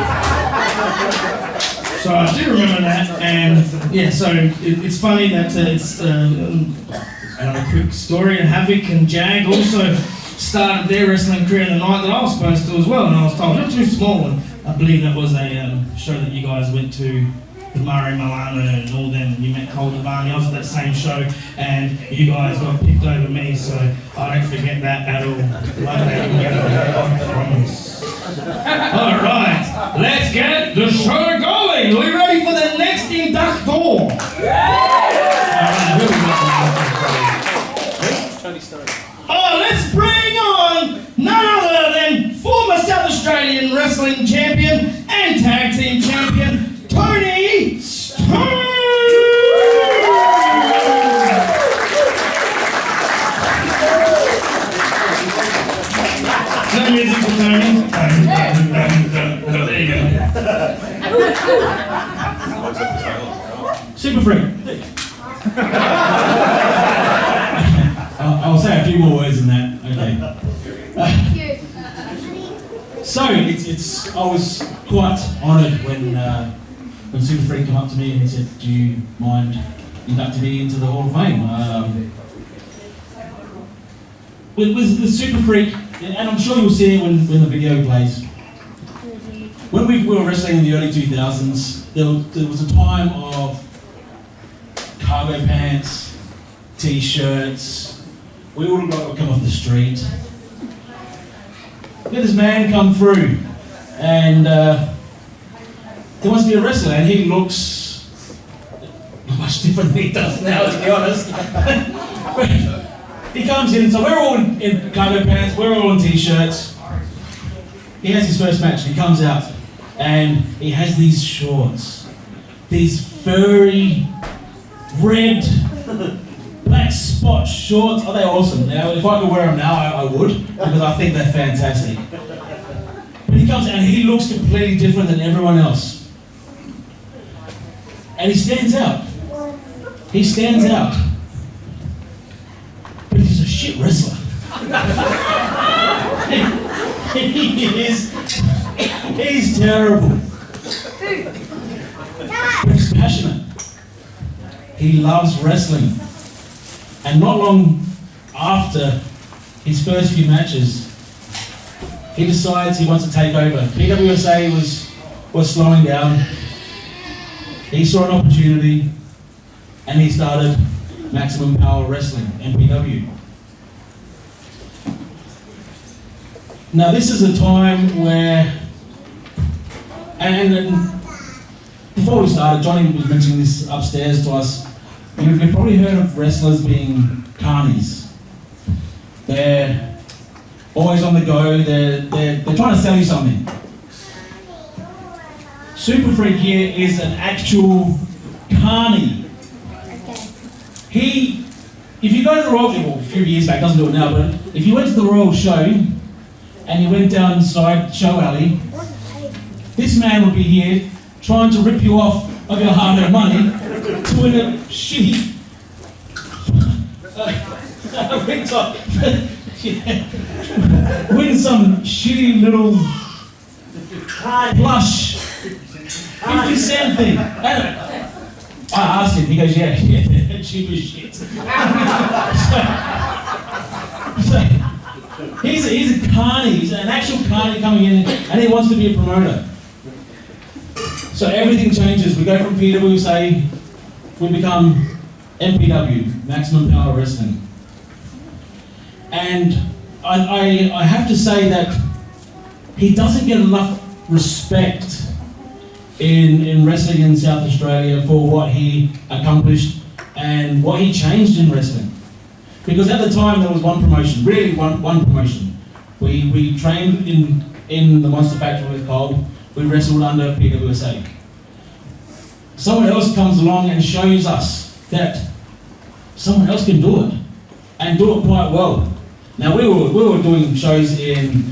So I do remember that, and yeah, so it's funny that it's another quick story. And Havoc and Jag also started their wrestling career the night that I was supposed to as well, and I was told, you're too small. And I believe that was a show that you guys went to with Murray Milano and all them, and you met Cole Devani. I was at that same show, and you guys got picked over me, so I don't forget that at all. I promise. Alright, let's get the show going! Are we ready for the next inductor? Oh, let's bring on none other than former South Australian Wrestling Champion and Tag Team Champion, Tony Stone! No music for Tony. There you go. Super Freak. I'll say a few more words than that. Okay. So I was quite honoured when Super Freak came up to me and he said, "Do you mind inducting me into the Hall of Fame?" With Super Freak, and I'm sure you'll see it when the video plays. When we were wrestling in the early 2000s, there was a time of cargo pants, t-shirts. We all got to come off the street. Look at this man come through, and he wants to be a wrestler, and he looks not much different than he does now, to be honest. He comes in, so we're all in cargo pants, we're all in t-shirts. He has his first match, and he comes out, and he has these shorts, these furry, red, black spot shorts. Oh, they're awesome. Now, if I could wear them now, I would, because I think they're fantastic. But he comes out and he looks completely different than everyone else. And he stands out. He stands out. But he's a shit wrestler. He's terrible. But he's passionate. He loves wrestling. And not long after his first few matches, he decides he wants to take over. PWSA was slowing down. He saw an opportunity and he started Maximum Power Wrestling, MPW. Now this is a time where, and before we started, Johnny was mentioning this upstairs to us. You've probably heard of wrestlers being carnies. They're always on the go, they're trying to sell you something. Super Freak here is an actual carny. If you go to the Royal, well, a few years back, doesn't do it now, but if you went to the Royal Show and you went down inside Show Alley, this man would be here trying to rip you off of your hard-earned money to win a shitty win some shitty little plush 50-cent thing. I asked him, he goes, yeah, cheap as shit. So he's a carny, he's an actual carny coming in and he wants to be a promoter. So everything changes. We go from PWSA, we become MPW, Maximum Power Wrestling. And I have to say that he doesn't get enough respect in wrestling in South Australia for what he accomplished and what he changed in wrestling. Because at the time there was one promotion, really one promotion. We trained in the Monster Factory with Cole. We wrestled under PWSA. Someone else comes along and shows us that someone else can do it, and do it quite well. Now we were doing shows in,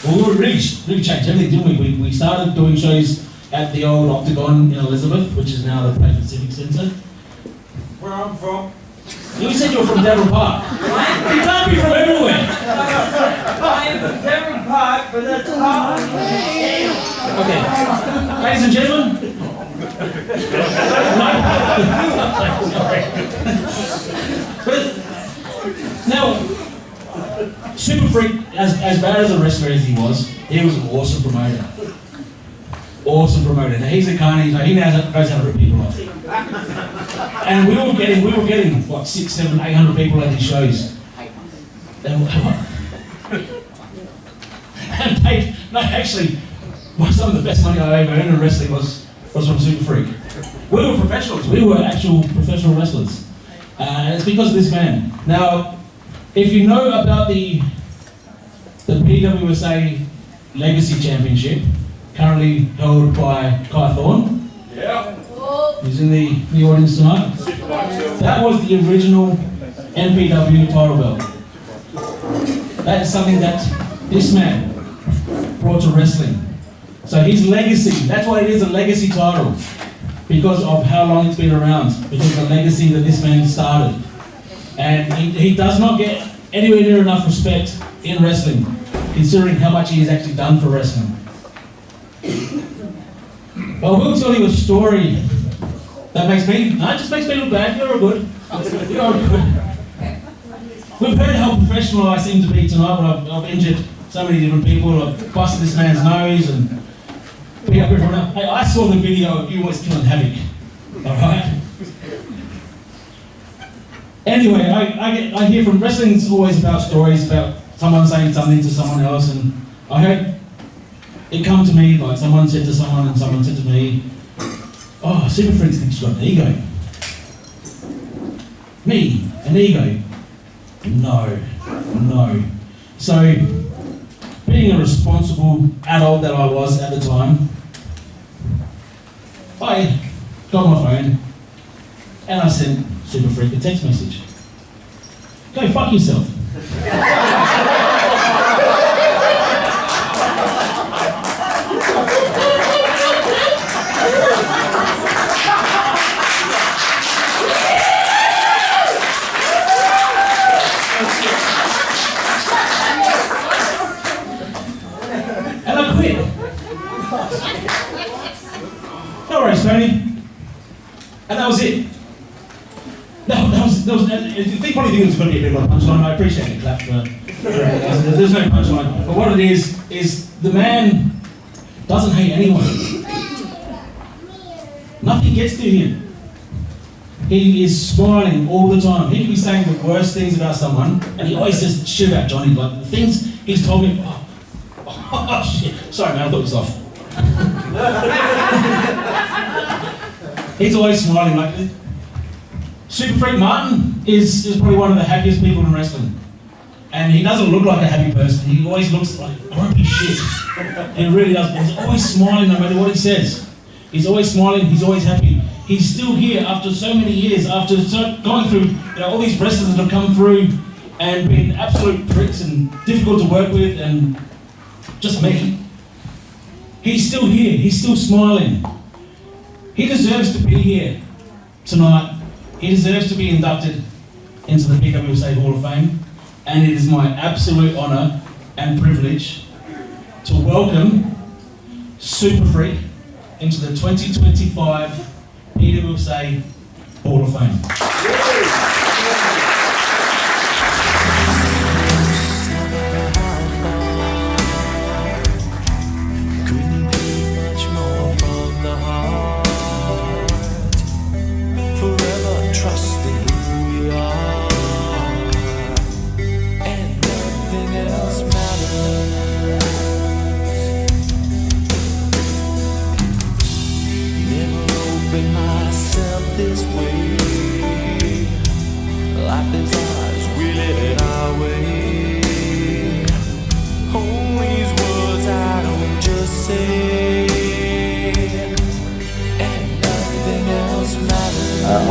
we really changed everything, didn't we? We started doing shows at the old Octagon in Elizabeth, which is now the Patriot Civic Centre. Where I'm from. You said you were from Devon Park. You can't be from everywhere. I am from Devon Park, but that's hard. Okay, ladies and gentlemen. But now, Super Freak, as bad as a wrestler as he was an awesome promoter. Awesome promoter. Now he's a carny, he knows how to rip people off. And we were getting what, 600, 700, 800 people at these shows. And paid, no, actually, some of the best money I ever earned in wrestling was from Super Freak. We were professionals. We were actual professional wrestlers. And it's because of this man. Now, if you know about the PWSA Legacy Championship, currently held by Kai Thorne. Yeah. He's in the audience tonight. That was the original NPW title belt. That is something that this man brought to wrestling. So his legacy, that's why it is a legacy title, because of how long it's been around, because of the legacy that this man started. And he does not get anywhere near enough respect in wrestling, considering how much he has actually done for wrestling. Well, we'll tell you a story that makes me look bad. You're all good. You're all good. We've heard how professional I seem to be tonight, but I've injured so many different people. I've busted this man's nose and beat up everyone else. Hey, I saw the video of you always killing Havoc. Alright? Anyway, I hear from wrestling's always about stories about someone saying something to someone else, and I heard it come to me like someone said to someone and someone said to me, "Oh, Super Freaks thinks you've got an ego." Me, an ego? No. So, being a responsible adult that I was at the time, I got my phone and I sent Super Freak a text message. Go fuck yourself. And I quit. No worries, Tony. And that was it. That was I probably think it was going to be a bit of a punchline. I appreciate the clap for there's no punchline. But what it is the man doesn't hate anyone. Nothing gets to him. He is smiling all the time. He can be saying the worst things about someone, and he always says shit about Johnny. Like the things he's told me. Oh shit. Sorry man, I thought it was off. He's always smiling like this. Super Freak Martin is probably one of the happiest people in wrestling. And he doesn't look like a happy person. He always looks like grumpy shit. He really does. But he's always smiling no matter what he says. He's always smiling, he's always happy. He's still here after so many years, after going through all these wrestlers that have come through and been absolute pricks and difficult to work with and just me. He's still here, he's still smiling. He deserves to be here tonight. He deserves to be inducted into the PWSA Hall of Fame, and it is my absolute honour and privilege to welcome Super Freak into the 2025 PWSA Hall of Fame.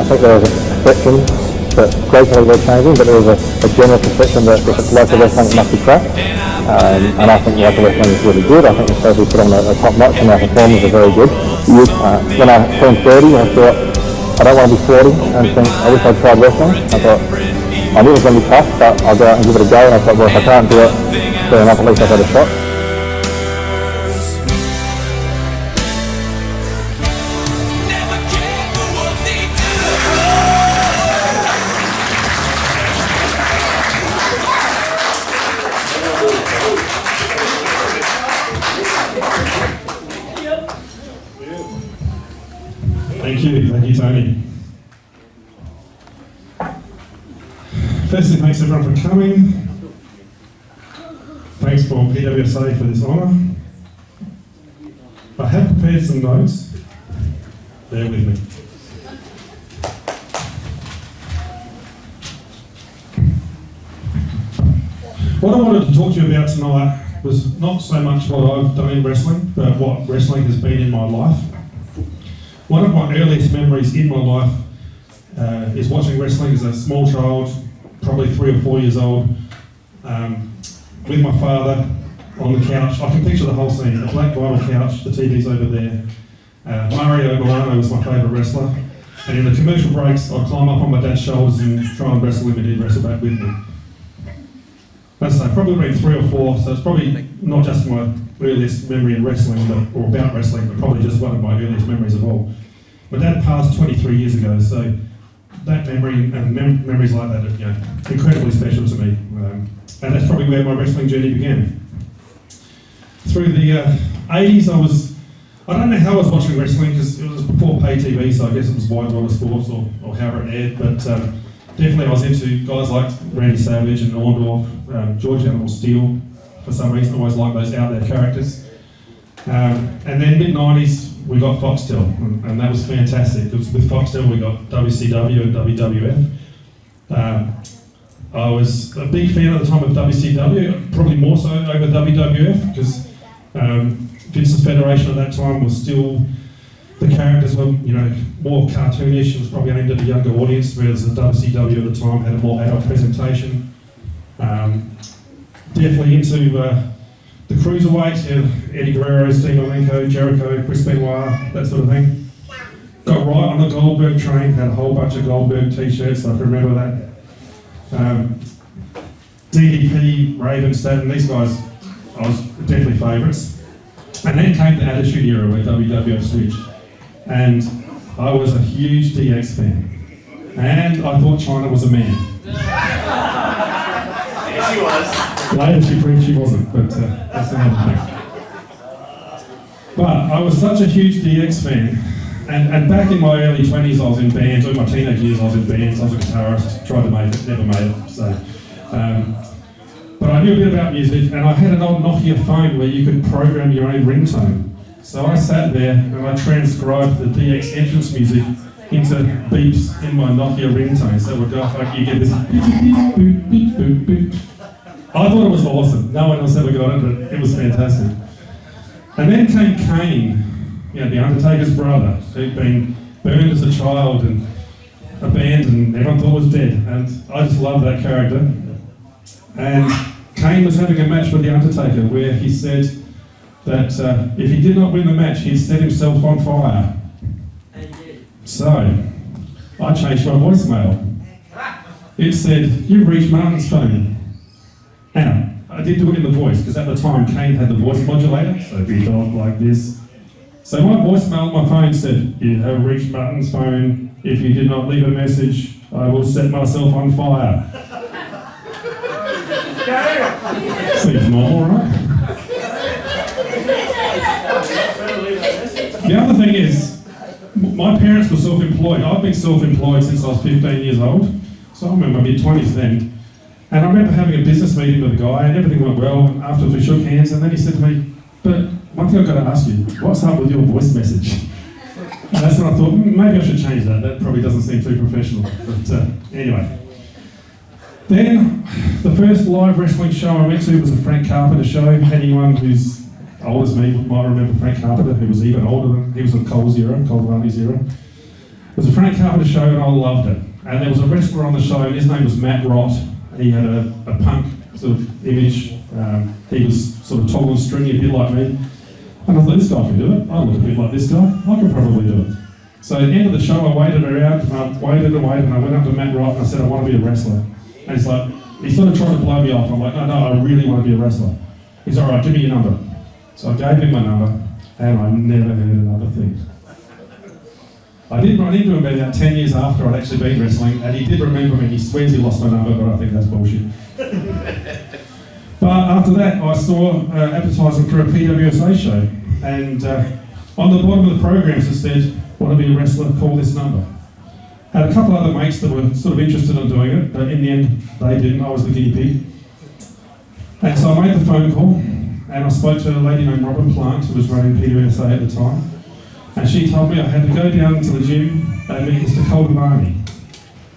think there was a perception that gradually we're changing, but there was a general perception that if it's local wrestling, it must be crap. And I think local wrestling is really good. I think the shows we put on a top notch and our performers are very good. When I turned 30, I thought, I don't want to be 40 and think, I wish I'd tried wrestling. I thought, I knew it was going to be tough, but I'll go out and give it a go. And I thought, well, if I can't do it, fair enough, at least I've had a shot. Thank you, Tony. Firstly, thanks everyone for coming. Thanks for PWSA for this honour. I have prepared some notes. Bear with me. What I wanted to talk to you about tonight was not so much what I've done in wrestling, but what wrestling has been in my life. One of my earliest memories in my life is watching wrestling as a small child, probably 3 or 4 years old, with my father on the couch. I can picture the whole scene, the black vinyl couch, the TV's over there. Mario Milano was my favourite wrestler, and in the commercial breaks I'd climb up on my dad's shoulders and try and wrestle him, and he'd wrestle back with me. As I say, probably around 3 or 4, so it's probably not just my earliest memory in wrestling, or about wrestling, but probably just one of my earliest memories of all. My dad passed 23 years ago, so that memory and memories like that are incredibly special to me. And that's probably where my wrestling journey began. Through the 80s, I don't know how I was watching wrestling, because it was before pay TV, so I guess it was Wide World of Sports or however it aired, but definitely I was into guys like Randy Savage and Orndorff, George Animal Steel. For some reason, I always liked those out there characters. And then mid-90s, we got Foxtel, and that was fantastic. Because with Foxtel, we got WCW and WWF. I was a big fan at the time of WCW, probably more so over WWF, because Vince's Federation at that time was still, the characters were, more cartoonish. It was probably aimed at a younger audience, whereas the WCW at the time had a more adult presentation. Definitely into the cruiserweight, Eddie Guerrero, Steve Malenko, Jericho, Chris Benoit, that sort of thing. Got right on the Goldberg train, had a whole bunch of Goldberg t-shirts, I can remember that. DDP, Raven, Staten, these guys, I was definitely favourites. And then came the Attitude Era where WWF switched. And I was a huge DX fan. And I thought China was a man. Yes, she was. Later she proved she wasn't, but that's another thing. But I was such a huge DX fan, and back in my early 20s I was in bands, or in my teenage years I was in bands, I was a guitarist, tried to make it, never made it, so. But I knew a bit about music, and I had an old Nokia phone where you could program your own ringtone. So I sat there and I transcribed the DX entrance music into beeps in my Nokia ringtone, so it would go like you get this beep, beep, beep, beep, beep. I thought it was awesome. No one else ever got it, but it was fantastic. And then came Kane, the Undertaker's brother, who'd been burned as a child and abandoned, everyone thought was dead. And I just loved that character. And Kane was having a match with The Undertaker where he said that if he did not win the match, he'd set himself on fire. So, I changed my voicemail. It said, "You've reached Martin's phone." Now, I did do it in the voice, because at the time Kane had the voice modulator, so if you talk like this. So my voicemail on my phone said, "You have reached Martin's phone. If you did not leave a message, I will set myself on fire." Seems normal, right? The other thing is, my parents were self-employed. I've been self-employed since I was 15 years old, so I'm in my mid-20s then. And I remember having a business meeting with a guy, and everything went well, and afterwards we shook hands, and then he said to me, "But one thing I've got to ask you, what's up with your voice message?" And that's when I thought, maybe I should change that. That probably doesn't seem too professional. But anyway. Then, the first live wrestling show I went to was a Frank Carpenter show. Anyone who's old as me might remember Frank Carpenter, who was even older than, he was in Cole's era, Cole Varney's era. It was a Frank Carpenter show and I loved it. And there was a wrestler on the show and his name was Matt Rott. He had a punk sort of image. He was sort of tall and stringy, a bit like me. And I thought, this guy can do it. I look a bit like this guy. I can probably do it. So at the end of the show, I waited around, and I waited and waited, and I went up to Matt Rott and I said, I want to be a wrestler. And he's like, he sort of tried to blow me off. I'm like, no, I really want to be a wrestler. He's all right, give me your number. So I gave him my number, and I never heard another thing. I did run into him about 10 years after I'd actually been wrestling, and he did remember me. He swears he lost my number, but I think that's bullshit. But after that, I saw advertising for a PWSA show, and on the bottom of the programs it said, want to be a wrestler, call this number. Had a couple other mates that were sort of interested in doing it, but in the end they didn't. I was the guinea pig. And so I made the phone call, and I spoke to a lady named Robin Plant, who was running PWSA at the time. And she told me I had to go down to the gym and meet Mr. Colman.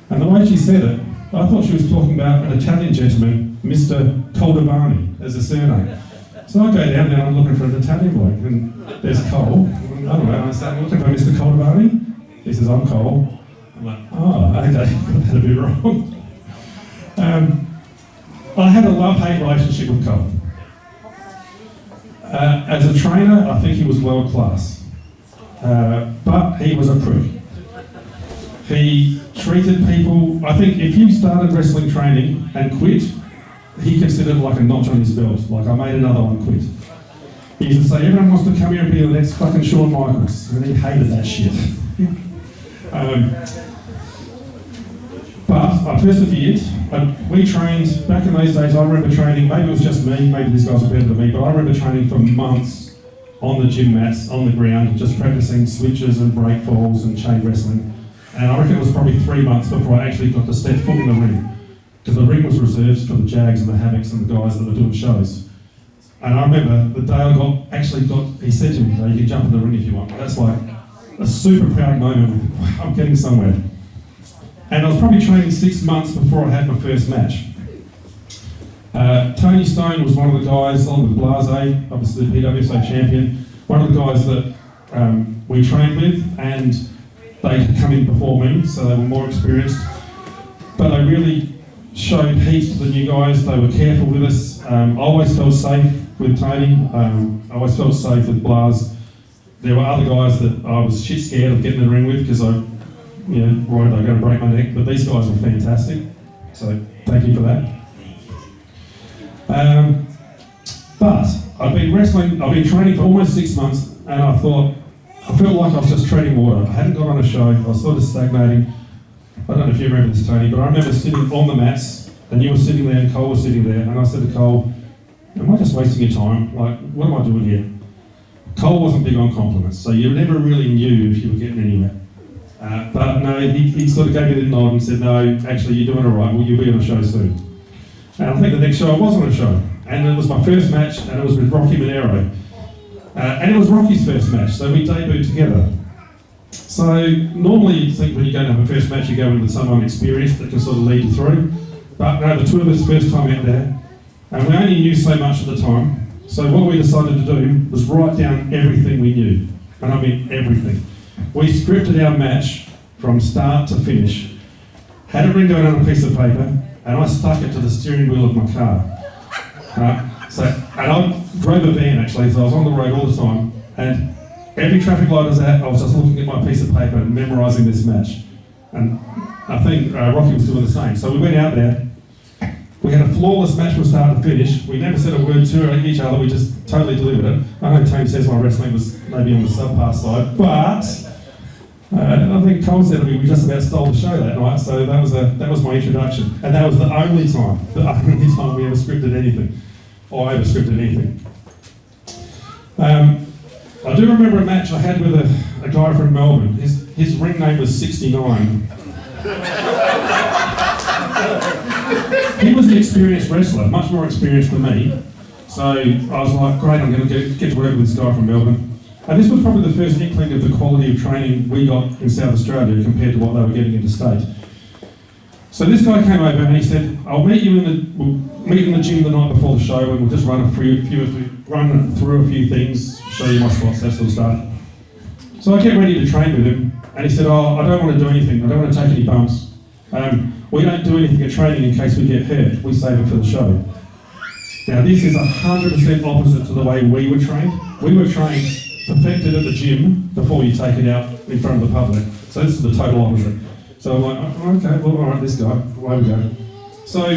And the way she said it, I thought she was talking about an Italian gentleman, Mr. Coldavani, as a surname. So I go down there and I'm looking for an Italian bloke, and there's Cole. I don't know, I said, I'm looking for Mr. Coldavani. He says, I'm Cole. I'm like, oh, okay, got that a bit wrong. I had a love-hate relationship with Cole. As a trainer, I think he was world class. But he was a prick. He treated people, I think if you started wrestling training and quit, he considered it like a notch on his belt, like I made another one quit. He used to say, everyone wants to come here and be the next fucking Shawn Michaels, and he hated that shit. But I persevered. We trained, back in those days I remember training, maybe it was just me, maybe these guys were better than me, but I remember training for months on the gym mats, on the ground, just practicing switches and break falls and chain wrestling. And I reckon it was probably 3 months before I actually got to step foot in the ring. Because the ring was reserved for the Jags and the Havocs and the guys that were doing shows. And I remember the day I actually got, he said to me, no, you can jump in the ring if you want. That's like a super proud moment. I'm getting somewhere. And I was probably training 6 months before I had my first match. Tony Stone was one of the guys, along with Blase, obviously the PWSA champion, one of the guys that we trained with, and they had come in before me, so they were more experienced. But they really showed heaps to the new guys. They were careful with us. I always felt safe with Tony. I always felt safe with Blase. There were other guys that I was shit scared of getting in the ring with because they're going to break my neck. But these guys were fantastic. So thank you for that. But I've been training for almost 6 months, and I felt like I was just treading water. I hadn't got on a show. I was sort of stagnating. I don't know if you remember this, Tony, but I remember sitting on the mats, and you were sitting there, and Cole was sitting there, and I said to Cole, am I just wasting your time? Like, what am I doing here? Cole wasn't big on compliments, so you never really knew if you were getting anywhere. But no, he sort of gave me the nod and said, no, actually, you're doing all right. Well, you'll be on a show soon. And I think the next show I was on a show, and it was my first match, and it was with Rocky Monero. And it was Rocky's first match, so we debuted together. So normally you'd think when you go to have a first match, you go in with someone experienced that can sort of lead you through. But no, the two of us first time out there, and we only knew so much at the time. So what we decided to do was write down everything we knew, and I mean everything. We scripted our match from start to finish, had it written down on a piece of paper, and I stuck it to the steering wheel of my car. And I drove a van actually, so I was on the road all the time, and every traffic light I was at, I was just looking at my piece of paper and memorising this match. And I think Rocky was doing the same. So we went out there, we had a flawless match from start to finish. We never said a word to each other, we just totally delivered it. I know Tony says my wrestling was maybe on the subpar side, but I think Cole said to me we just about stole the show that night, so that was my introduction. And that was the only time we ever scripted anything, or I ever scripted anything. I do remember a match I had with a guy from Melbourne. His ring name was 69. He was an experienced wrestler, much more experienced than me. So I was like, great, I'm going to get to work with this guy from Melbourne. And this was probably the first inkling of the quality of training we got in South Australia compared to what they were getting interstate. So this guy came over and he said, I'll meet you in the gym the night before the show and we'll just run through a few things, show you my spots, that sort of stuff. So So I get ready to train with him, and he said, "Oh, I don't want to do anything. I don't want to take any bumps. We don't do anything at training in case we get hurt. We save it for the show." Now this is 100% opposite to the way we were trained. We were trained, perfected at the gym before you take it out in front of the public. So this is the total opposite. So I'm like, oh, okay, well, all right, this guy, away we go. So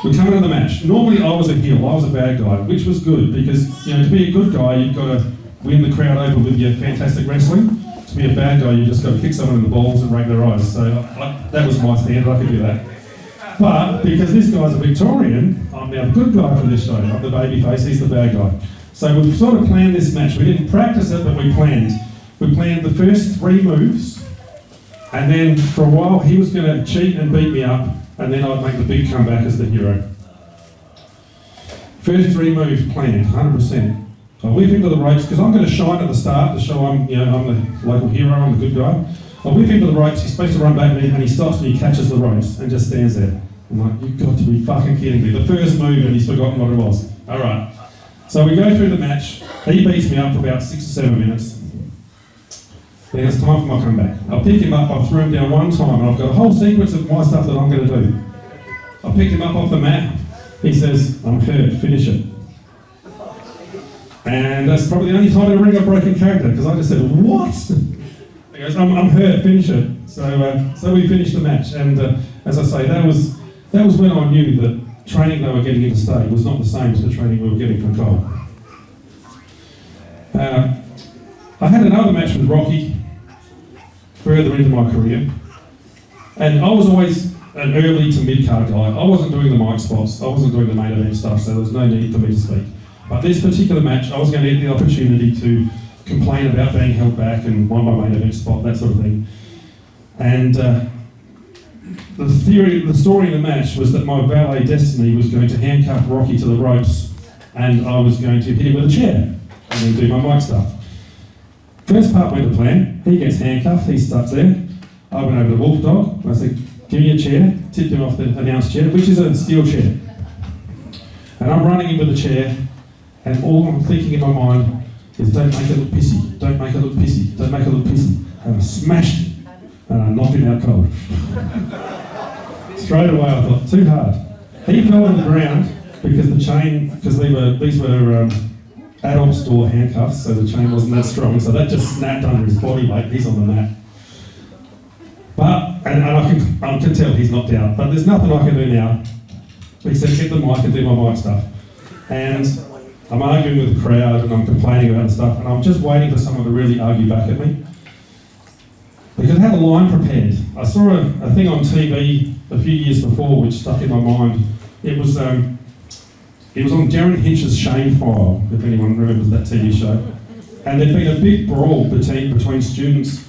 we come into the match. Normally I was a heel, I was a bad guy, which was good because, to be a good guy, you've got to win the crowd over with your fantastic wrestling. To be a bad guy, you just got to kick someone in the balls and rake their eyes. So that was my standard, I could do that. But because this guy's a Victorian, I'm now the good guy for this show. I'm the baby face, he's the bad guy. So we've sort of planned this match. We didn't practice it, but we planned. We planned the first 3 moves, and then for a while he was going to cheat and beat me up, and then I'd make the big comeback as the hero. First 3 moves planned, 100%. I whip him to the ropes, because I'm going to shine at the start to show I'm the local hero, I'm the good guy. I whip him to the ropes, he's supposed to run back at me, and he stops me, he catches the ropes, and just stands there. I'm like, you've got to be fucking kidding me. The first move, and he's forgotten what it was. Alright. So we go through the match, he beats me up for about 6 or 7 minutes. Then it's time for my comeback. I pick him up, I threw him down one time, and I've got a whole sequence of my stuff that I'm going to do. I picked him up off the mat, he says, "I'm hurt, finish it." And that's probably the only time in a ring I've broken character, because I just said, "What?" He goes, I'm hurt, finish it." So we finished the match, and as I say, that was when I knew that training they were getting into state was not the same as the training we were getting from Cole. I had another match with Rocky further into my career, and I was always an early to mid-card guy. I wasn't doing the mic spots, I wasn't doing the main event stuff, so there was no need for me to speak. But this particular match, I was going to get the opportunity to complain about being held back and won my main event spot, that sort of thing. And the story in the match was that my valet Destiny was going to handcuff Rocky to the ropes, and I was going to hit him with a chair and then do my mic stuff. First part went to plan. He gets handcuffed, he's stuck there. I went over to Wolf Dogg, and I said, "Give me a chair," tipped him off the announce chair, which is a steel chair. And I'm running him with the chair, and all I'm thinking in my mind is, don't make it look pissy, don't make it look pissy, don't make it look pissy. And I smashed him, and I knocked him out cold. Straight away I thought, too hard. He fell on the ground because the chain, because these were adult store handcuffs, so the chain wasn't that strong, so that just snapped under his body weight. He's on the mat. But, and I can tell he's knocked out, but there's nothing I can do now except get the mic and do my mic stuff. And I'm arguing with the crowd and I'm complaining about the stuff, and I'm just waiting for someone to really argue back at me. Because I had a line prepared. I saw a thing on TV a few years before which stuck in my mind. It was on Darren Hinch's Shame File, if anyone remembers that TV show. And there'd been a big brawl between students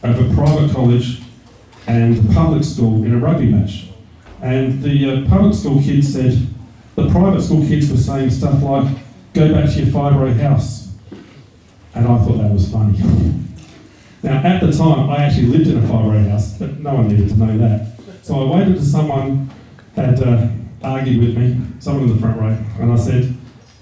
of a private college and a public school in a rugby match. And the public school kids said, the private school kids were saying stuff like, "Go back to your fibro house." And I thought that was funny. Now, at the time, I actually lived in a fibro house, but no one needed to know that. So I waited till someone had argued with me, someone in the front row, and I said,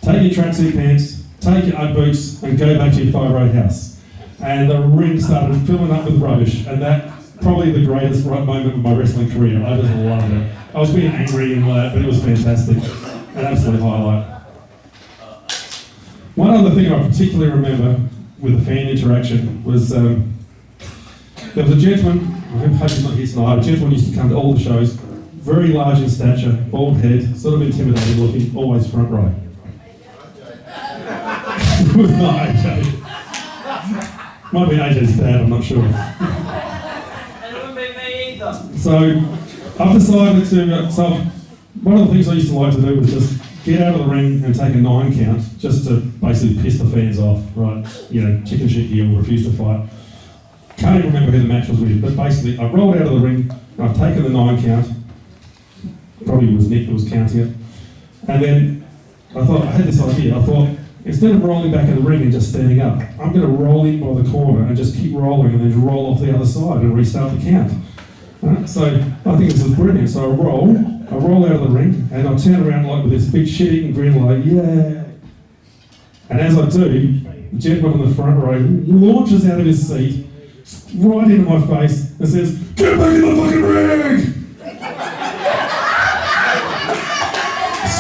"Take your tracksuit pants, take your Ugg boots, and go back to your fibro house." And the ring started filling up with rubbish, and that probably the greatest moment of my wrestling career. I just loved it. I was being angry and all that, but it was fantastic. An absolute highlight. One other thing I particularly remember with a fan interaction was there was a gentleman, I hope he's not here tonight, a gentleman used to come to all the shows, very large in stature, bald head, sort of intimidating looking, always front row. It was not AJ. Might be AJ's dad, I'm not sure. It wouldn't be me either. So I've decided to, one of the things I used to like to do was just get out of the ring and take a 9 count, just to basically piss the fans off, right? Chicken shit heel, refuse to fight. Can't even remember who the match was with, but basically I rolled out of the ring, and I've taken the 9 count, probably it was Nick that was counting it, and then I had this idea, I thought, instead of rolling back in the ring and just standing up, I'm going to roll in by the corner and just keep rolling and then roll off the other side and restart the count. So I think this is brilliant. So I roll out of the ring and I turn around like with this big shit-eating grin like, yeah. And as I do, the gentleman on the front row launches out of his seat, right into my face, and says, "Get back in the fucking ring!"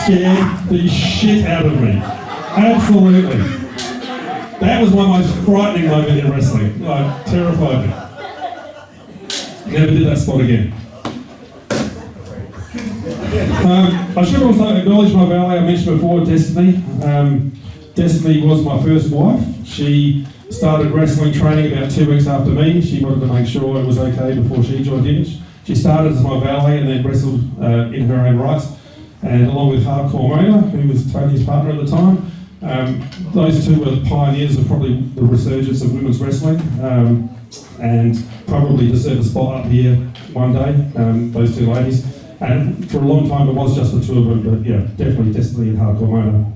Scared the shit out of me. Absolutely. That was my most frightening moment in wrestling. Like, terrified me. Never did that spot again. I should also acknowledge my valet. I mentioned before, Destiny. Destiny was my first wife. She started wrestling training about 2 weeks after me. She wanted to make sure it was okay before she joined in. She started as my valet and then wrestled in her own right. And along with Colman, who was Tony's partner at the time, those two were the pioneers of probably the resurgence of women's wrestling, and probably deserve a spot up here one day, those two ladies. And for a long time it was just the two of them, but yeah, definitely Destiny and Colman.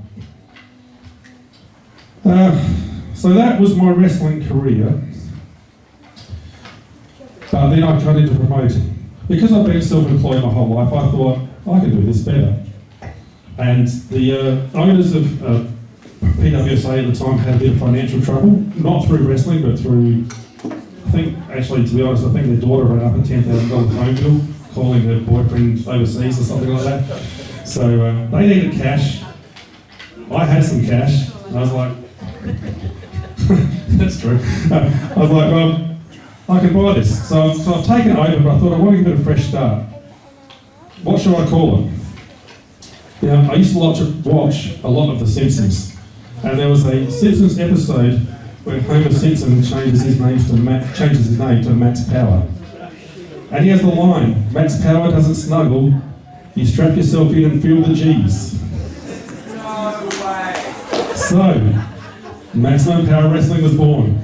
So that was my wrestling career. But then I got into promoting. Because I've been self-employed my whole life, I thought, I can do this better. And the owners of PWSA at the time had a bit of financial trouble, not through wrestling, but through, I think, actually, to be honest, I think their daughter ran up a $10,000 phone bill, calling her boyfriend overseas or something like that. So they needed cash. I had some cash. And I was like, that's true. I was like, well, I can buy this. So I've taken it over, but I thought I want to give it a fresh start. What should I call it? Now, I used to watch a lot of The Simpsons, and there was a Simpsons episode where Homer Simpson changes his name to Max Power. And he has the line, "Max Power doesn't snuggle, you strap yourself in and feel the G's." No way. So, Maximum Power Wrestling was born.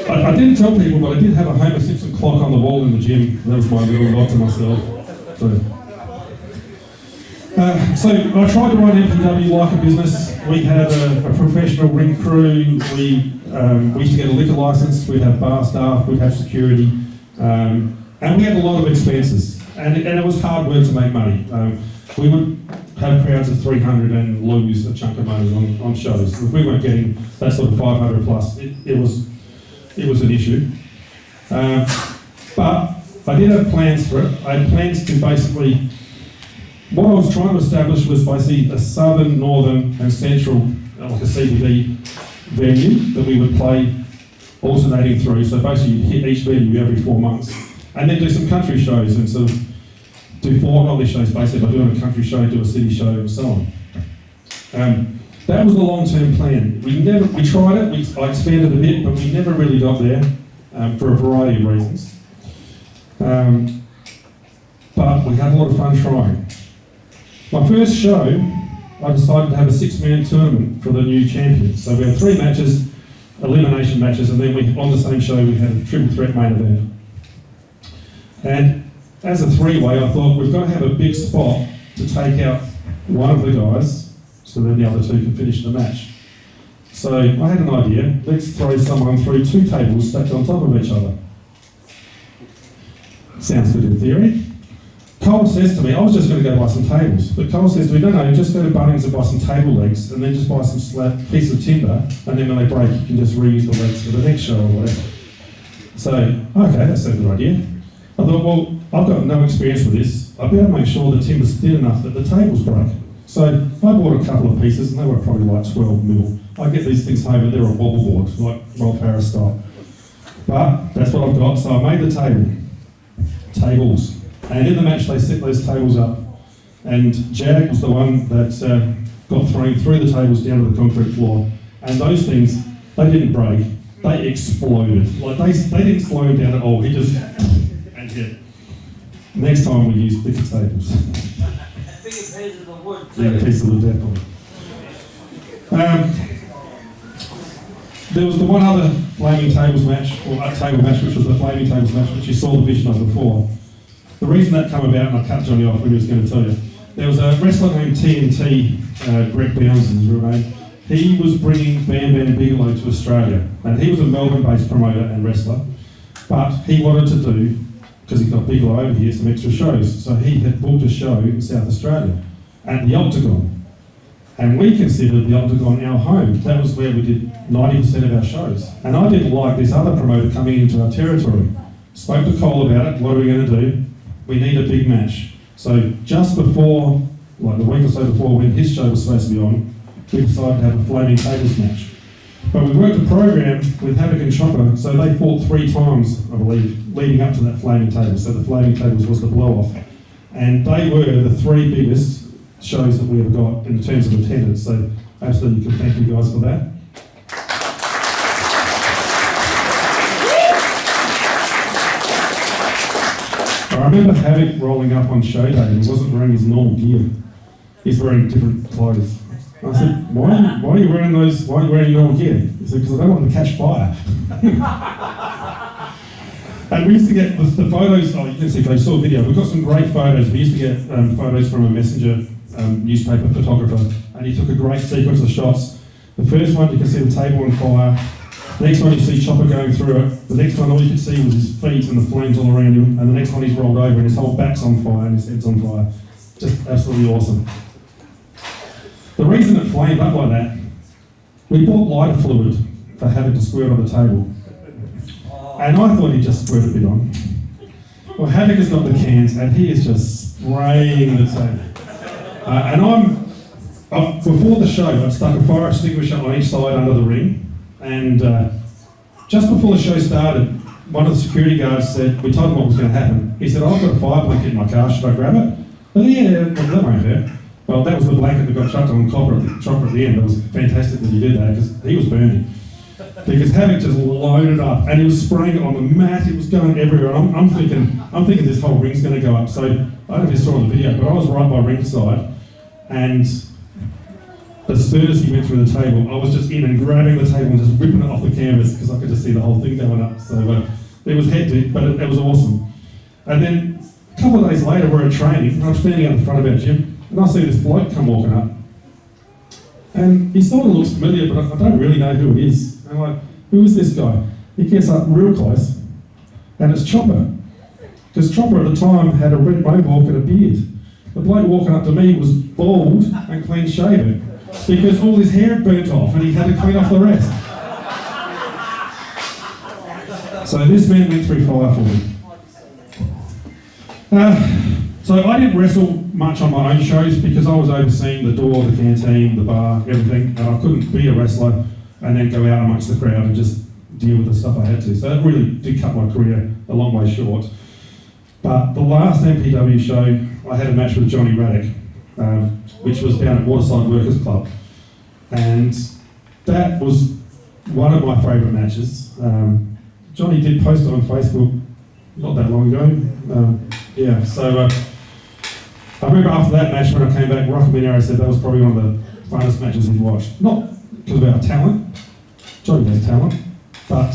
I didn't tell people, but I did have a Homer Simpson clock on the wall in the gym. That was my little nod to myself. So I tried to run MPW like a business. We had a professional ring crew. We used to get a liquor license. We'd have bar staff. We'd have security, and we had a lot of expenses. And it was hard work to make money. We would have crowds of 300 and lose a chunk of money on shows. If we weren't getting that sort of 500 plus, it was an issue. But I did have plans for it. I had plans to basically, what I was trying to establish was basically a southern, northern and central, like a CBD venue that we would play alternating through. So basically you'd hit each venue every 4 months. And then do some country shows and sort of do 4 holiday shows basically by doing a country show, do a city show and so on. That was the long-term plan. We tried it, I expanded a bit, but we never really got there for a variety of reasons. But we had a lot of fun trying. My first show, I decided to have a 6-man tournament for the new champions. So we had 3 matches, elimination matches, and then on the same show we had a triple threat main event. And as a 3-way, I thought we've got to have a big spot to take out one of the guys, so then the other 2 can finish the match. So I had an idea, let's throw someone through 2 tables stacked on top of each other. Sounds good in theory. Cole says to me, I was just going to go buy some tables, but Cole says to me, no, just go to Bunnings and buy some table legs and then just buy some piece of timber, and then when they break you can just reuse the legs for the next show or whatever. So, okay, that's a good idea. I thought, well, I've got no experience with this. I'll be able to make sure the timber's thin enough that the tables break. So I bought a couple of pieces and they were probably like 12 mil. I get these things home and they're a wobble board, like Rolf Harris style. But that's what I've got, so I made the tables. And in the match they set those tables up. And Jag was the one that got thrown through the tables down to the concrete floor. And those things, they didn't break, they exploded. Like they didn't slow him down at all, he just, and yeah. Next time we use bigger tables. Yeah, a piece of the death. There was the one other Flaming Tables match, or table match, which was the Flaming Tables match, which you saw the vision of before. The reason that came about, and I cut Johnny off when he was going to tell you, there was a wrestler named TNT, Greg Bounds is his real name. He was bringing Bam Bam Bigelow to Australia, and he was a Melbourne-based promoter and wrestler, but he wanted to do, because he got Bigelow over here, some extra shows, so he had booked a show in South Australia at the Octagon. And we considered the Octagon our home. That was where we did 90% of our shows. And I didn't like this other promoter coming into our territory. Spoke to Cole about it, what are we going to do? We need a big match. So just before, like the week or so before when his show was supposed to be on, we decided to have a Flaming Tables match. But we worked a program with Havoc and Chopper, so they fought 3 times, I believe, leading up to that Flaming Tables. So the Flaming Tables was the blow-off. And they were the 3 biggest shows that we ever got in terms of attendance. So absolutely, you can thank you guys for that. I remember Havoc rolling up on show day and he wasn't wearing his normal gear. He's wearing different clothes. I said, why are you wearing normal gear? He said, because I don't want to catch fire. And we used to get the photos, you can see if they saw a video, we've got some great photos. We used to get photos from a Messenger newspaper photographer, and he took a great sequence of shots. The first one, you can see the table on fire. The next one, you see Chopper going through it. The next one, all you could see was his feet and the flames all around him. And the next one, he's rolled over and his whole back's on fire and his head's on fire. Just absolutely awesome. The reason it flamed up like that, we bought lighter fluid for Havoc to squirt on the table. And I thought he'd just squirt a bit on. Well, Havoc has got the cans and he is just spraying the table. Before the show, I'd stuck a fire extinguisher on each side under the ring. And just before the show started, one of the security guards said, we told him what was going to happen. He said, I've got a fire blanket in my car, should I grab it? Well, yeah, that won't hurt. Well, that was the blanket that got chucked on Chopper at the end. It was fantastic that he did that because he was burning. Because Havoc just loaded up and he was spraying it on the mat, it was going everywhere. And I'm thinking this whole ring's going to go up. So I don't know if you saw in the video, but I was right by ringside, and as soon as he went through the table, I was just in and grabbing the table and just ripping it off the canvas because I could just see the whole thing going up. So it was hectic, but it was awesome. And then a couple of days later, we're at training, and I'm standing out in front of our gym, and I see this bloke come walking up. And he sort of looks familiar, but I don't really know who it is. And I'm like, who is this guy? He gets up real close, and it's Chopper. Because Chopper at the time had a red mohawk and a beard. The bloke walking up to me was bald and clean shaven, because all his hair had burnt off and he had to clean off the rest. So this man went through fire for me. So I didn't wrestle much on my own shows because I was overseeing the door, the canteen, the bar, everything, and I couldn't be a wrestler and then go out amongst the crowd and just deal with the stuff I had to. So that really did cut my career a long way short. But the last MPW show, I had a match with Johnny Raddick, which was down at Waterside Workers Club. And that was one of my favourite matches. Johnny did post it on Facebook not that long ago. So I remember after that match when I came back, Rocky Minero said that was probably one of the funnest matches he'd watched. Not because of our talent, Johnny has talent, but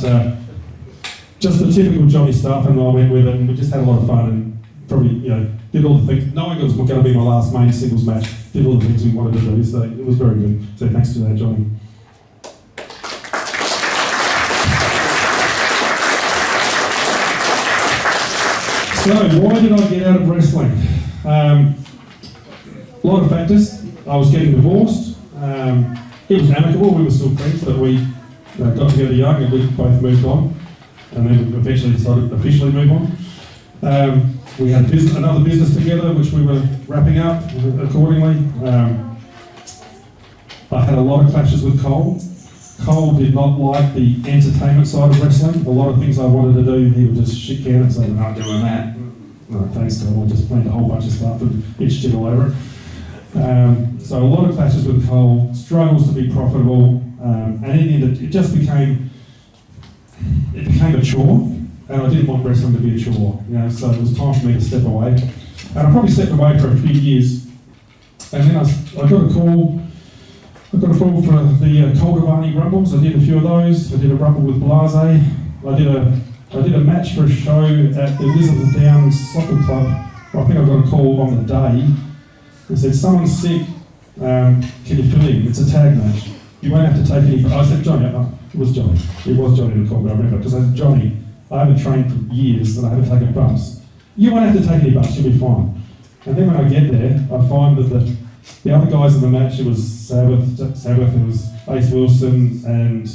just the typical Johnny stuff, and I went with it and we just had a lot of fun and probably, did all the things, knowing it was going to be my last main singles match, did all the things we wanted to do, so it was very good. So thanks to that, Johnny. So why did I get out of wrestling? A lot of factors. I was getting divorced. It was amicable, we were still friends, but we got together young and we both moved on. And then we eventually decided to officially move on. We had another business together, which we were wrapping up accordingly. I had a lot of clashes with Cole. Cole did not like the entertainment side of wrestling. A lot of things I wanted to do, he would just shit can and say, "I'm not doing that." No, thanks, Cole. I just planned a whole bunch of stuff and itched it all over it. So a lot of clashes with Cole, struggles to be profitable, and in the end, it just became a chore, and I didn't want wrestling to be a chore, so it was time for me to step away. And I probably stepped away for a few years, and then I got a call for the Colgavani Rumbles. I did a few of those. I did a Rumble with Blase. I did a match for a show at the Elizabeth Downs Soccer Club. I think I got a call on the day. It said, "Someone's sick, can you fill in? It's a tag match. You won't have to take any..." I said, "Johnny," it was Johnny. It was Johnny that called me, I remember, because I said, "Johnny, I haven't trained for years and I haven't taken bumps. You won't have to take any bumps, you'll be fine." And then when I get there, I find that The other guys in the match, it was Sabbath, it was Ace Wilson and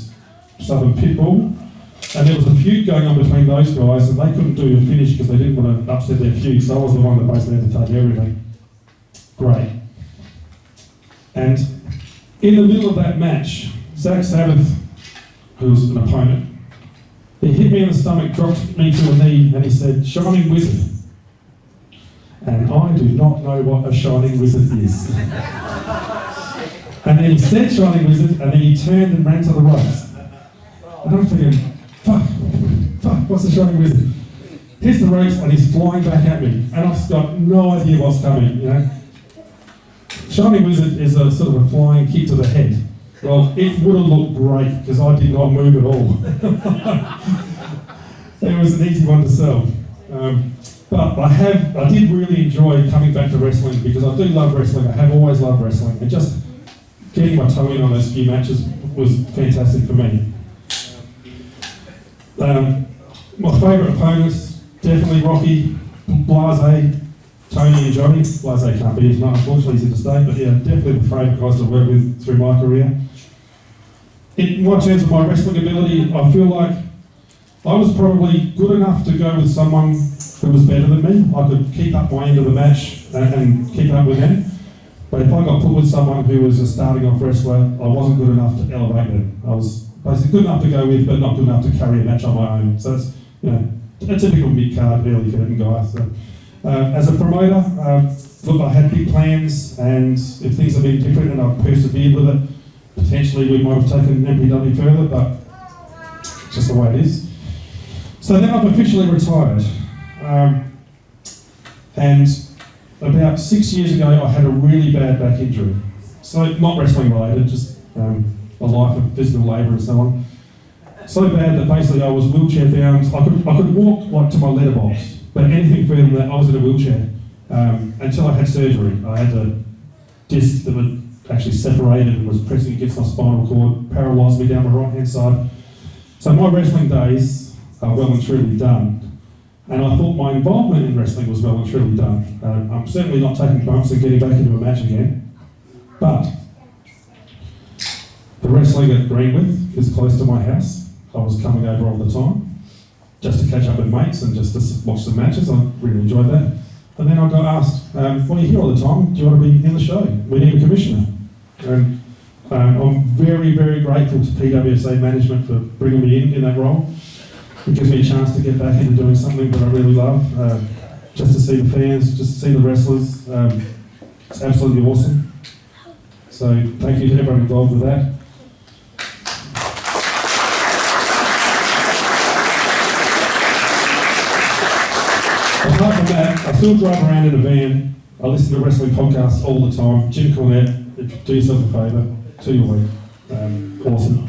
Southern Pitbull. And there was a feud going on between those guys, and they couldn't do a finish because they didn't want to upset their feud, so I was the one that basically had to take everything. Great. And in the middle of that match, Zach Sabbath, who was an opponent, he hit me in the stomach, dropped me to a knee, and he said, "Shining Wizard." And I do not know what a Shining Wizard is. And then he said Shining Wizard, and then he turned and ran to the ropes. And I'm thinking, fuck, what's a Shining Wizard? Hits the ropes, and he's flying back at me, and I've got no idea what's coming, you know. Shining Wizard is a sort of a flying kick to the head. Well, it would have looked great, because I did not move at all. It was an easy one to sell. But I did really enjoy coming back to wrestling, because I do love wrestling. I have always loved wrestling, and just getting my toe in on those few matches was fantastic for me. My favourite opponents, definitely Rocky, Blase, Tony and Johnny. Blase can't be here tonight, unfortunately he's in the state, but yeah, definitely the favourite guys to work with through my career. In terms of my wrestling ability, I feel like I was probably good enough to go with someone who was better than me. I could keep up my end of the match and keep up with them. But if I got put with someone who was a starting off wrestler, I wasn't good enough to elevate them. I was basically good enough to go with, but not good enough to carry a match on my own. So it's, you know, a typical mid-card, early curtain guy. So, as a promoter, look, I had big plans, and if things had been different and I persevered with it, potentially we might have taken MPW further, but it's just the way it is. So then I've officially retired. And about 6 years ago, I had a really bad back injury. So not wrestling related, just a life of physical labour and so on. So bad that basically I was wheelchair bound. I could walk like to my letterbox, but anything further than that, I was in a wheelchair until I had surgery. I had a disc that was actually separated and was pressing against my spinal cord, paralysed me down my right hand side. So my wrestling days are well and truly done. And I thought my involvement in wrestling was well and truly done. I'm certainly not taking bumps and getting back into a match again. But the wrestling at Greenwith is close to my house. I was coming over all the time, just to catch up with mates and just to watch the matches. I really enjoyed that. And then I got asked, well, you're here all the time, do you want to be in the show? We need a commissioner. And I'm very, very grateful to PWSA management for bringing me in that role. It gives me a chance to get back into doing something that I really love, just to see the fans, just to see the wrestlers. It's absolutely awesome. So thank you to everyone involved with that. Apart from that, I still drive around in a van. I listen to wrestling podcasts all the time. Jim Cornette, do yourself a favour, 2 a week. Awesome.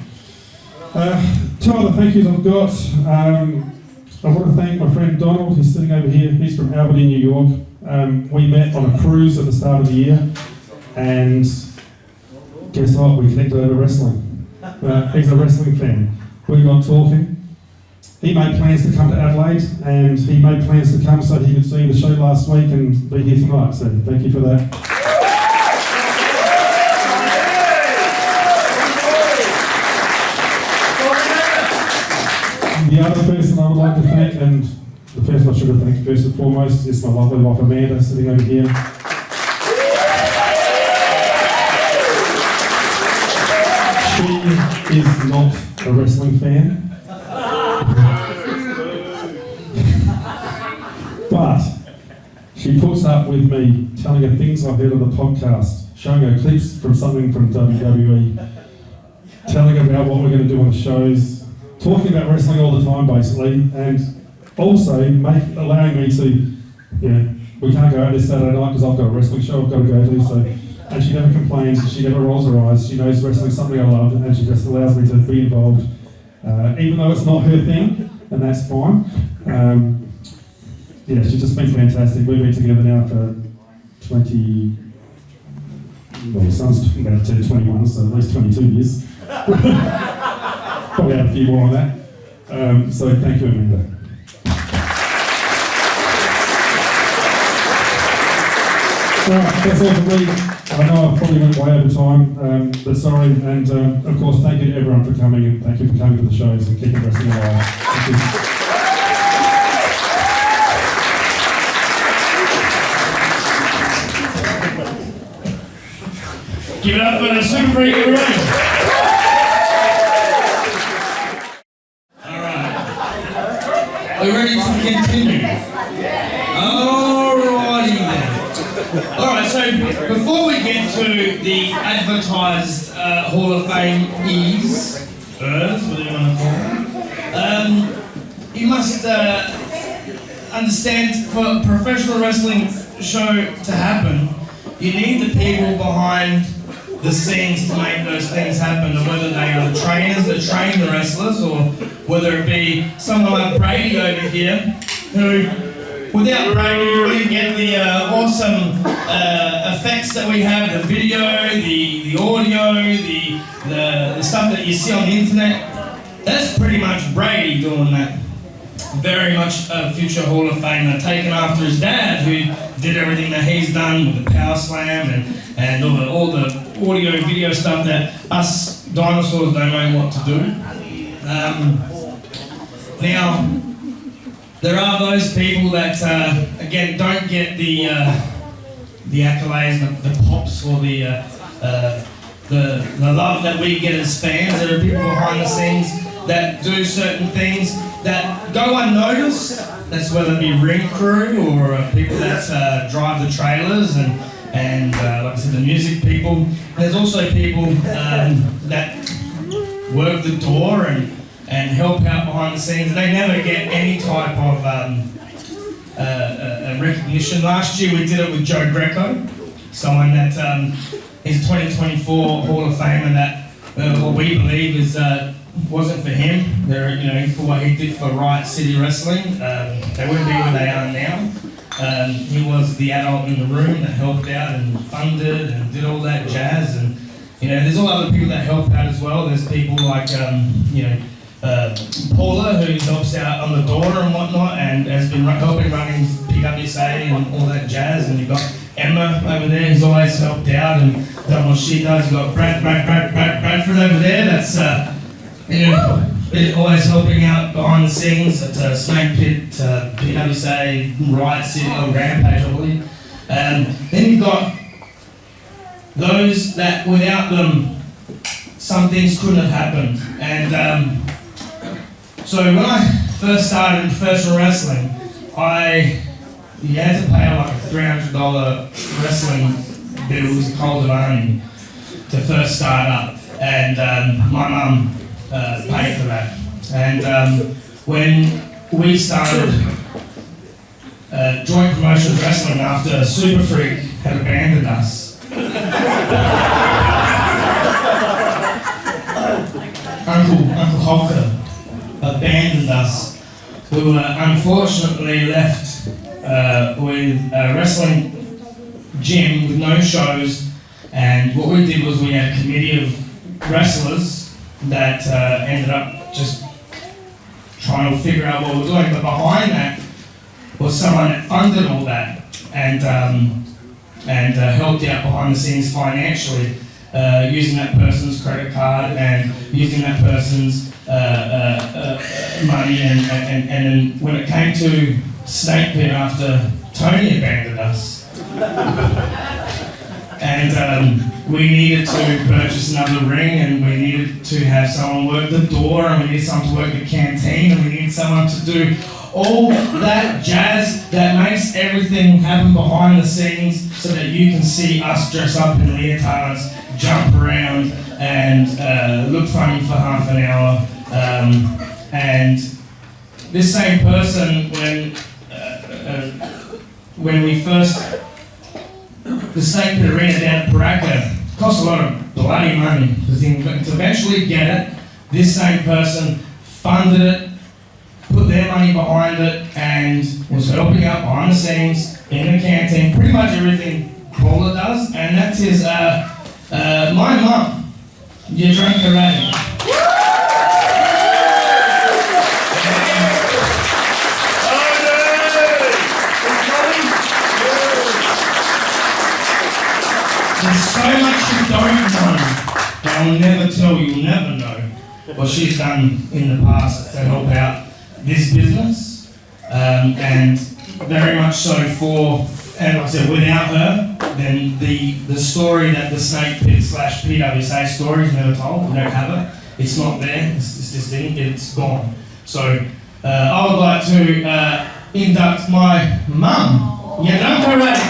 2 other thank yous I've got. I want to thank my friend Donald, he's sitting over here. He's from Albany, New York. We met on a cruise at the start of the year, and guess what? We connected over wrestling. He's a wrestling fan. We got talking. He made plans to come to Adelaide, and he made plans to come so he could see the show last week and be here tonight. So thank you for that. The other person I would like to thank, and the person I should have thanked first and foremost, is my lovely wife Amanda, sitting over here. She is not a wrestling fan. But she puts up with me telling her things I've heard on the podcast, showing her clips from something from WWE, telling her about what we're going to do on the shows, talking about wrestling all the time basically, and also allowing me to, you know, we can't go out this Saturday night because I've got a wrestling show I've got to go to, so, and she never complains, she never rolls her eyes, she knows wrestling's something I love, and she just allows me to be involved, even though it's not her thing, and that's fine. Yeah, she's just been fantastic. We've been together now for 20, well, the son's about to turn 21, so at least 22 years. Probably have a few more on that. So thank you, Amanda. That's all from me. I know I probably went way over time, but sorry. And of course, thank you to everyone for coming, and thank you for coming to the shows and keeping wrestling alive. Thank you. Give it up for the Super Freak, everybody. Alright. We're ready to continue. Alrighty then. Alright, so before we get to the advertised Hall of Fame whatever you want to call it, you must understand, for a professional wrestling show to happen, you need the people behind the scenes to make those things happen, and whether they are the trainers that train the wrestlers, or whether it be someone like Brady over here, who, without Brady, you wouldn't get the awesome effects that we have, the video, the audio, the stuff that you see on the internet. That's pretty much Brady doing that. Very much a future Hall of Famer, taken after his dad, who did everything that he's done with the Power Slam and all the audio video stuff that us dinosaurs don't know what to do. Now, there are those people that again don't get the accolades, the pops, or the love that we get as fans. There are people behind the scenes that do certain things that go unnoticed. That's whether it be ring crew or people that drive the trailers and like I said, the music people. There's also people that work the door and help out behind the scenes, and they never get any type of recognition. Last year we did it with Joe Greco, someone that is a 2024 Hall of Famer that what we believe is wasn't for him. For what he did for Riot City Wrestling, they wouldn't be where they are now. He was the adult in the room that helped out and funded and did all that jazz. And there's all other people that help out as well. There's people like Paula, who helps out on the daughter and whatnot, and has been helping running PWSA and all that jazz. And you've got Emma over there, who's always helped out and done what she does. You've got Bradford over there, that's always helping out behind the scenes at Snake Pit, PWSA, Riot City, Rampage, I believe. Then you've got those that without them, some things couldn't have happened. And so when I first started in professional wrestling, you had to pay like a $300 wrestling bill to Colman Army to first start up. And my mum paid for that. And when we started joint promotion wrestling after Super Freak had abandoned us, Uncle Holker abandoned us, we were unfortunately left with a wrestling gym with no shows. And what we did was we had a committee of wrestlers that ended up just trying to figure out what we're doing. But behind that was someone that funded all that and helped out behind the scenes financially, using that person's credit card and using that person's money. And then when it came to Snake Pit after Tony abandoned us, and we needed to purchase another ring, and we needed to have someone work the door, and we needed someone to work the canteen, and we needed someone to do all that jazz that makes everything happen behind the scenes so that you can see us dress up in leotards, jump around, and look funny for half an hour. And this same person, when we first, the Snake Pit Arena down at Paraka cost a lot of bloody money to eventually get it. This same person funded it, put their money behind it, and was helping out behind the scenes in the canteen, pretty much everything Paula does, and that's his my mum, you drank karate. I'll never tell you, you'll never know what she's done in the past to help out this business, and very much so for, and like I said, without her, then the story that the Snake Pit / PWSA story is never told. We don't have it. It's not there. It's this thing. It's gone. So I would like to induct my mum. Yeah, don't go ready.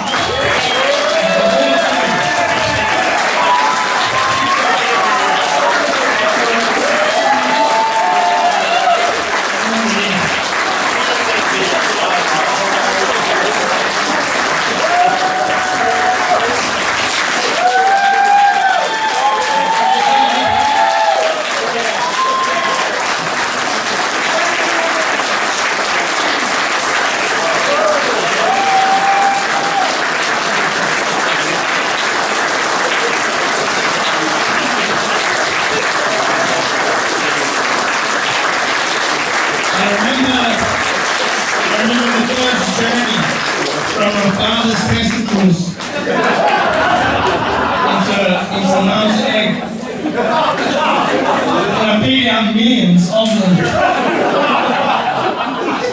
From my father's testicles into mum's egg. And I beat out millions of them.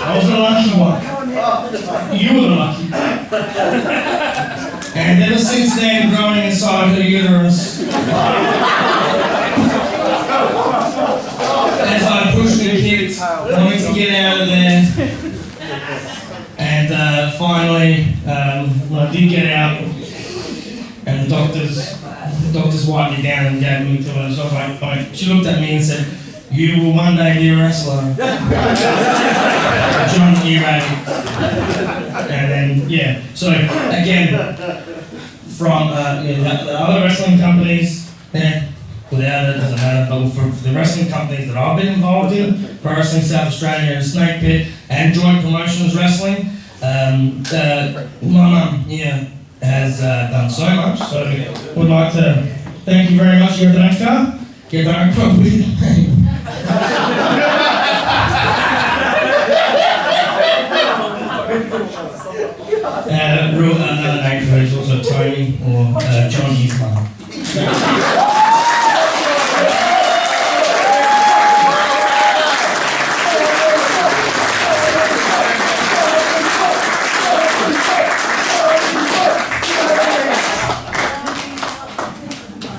I was the lucky one. You were the lucky one. And ever since then, growing inside her uterus, as I pushed the kids, wanting to get out of there. And finally, when I did get out, and the doctors wiped me down and gave me to her, so she looked at me and said, "You will one day be a wrestler." John E-Ray. And then, yeah, so again, from the other wrestling companies, without it, doesn't matter, but for the wrestling companies that I've been involved in, Pro Wrestling South Australia and Snake Pit, and Joint Promotions Wrestling, my mum, has done so much, so would like to thank you very much, your director. Your director with your name. Another name for her is also Tony or Johnny's mum.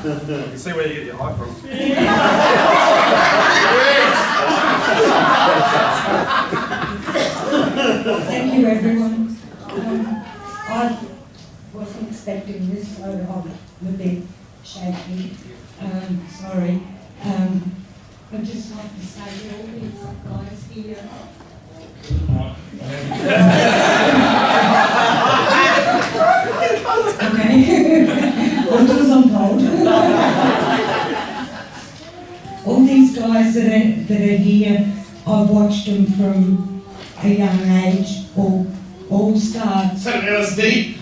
You can see where you get your hype from. Thank you, everyone. I wasn't expecting this, so I'm a bit shaky. Sorry. I'd just like to say to all these guys here. Okay. Because I'm told. All these guys that are here, I've watched them from a young age, all start. So LSD.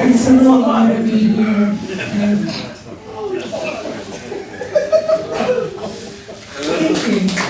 It's a lot like to be here. Thank you.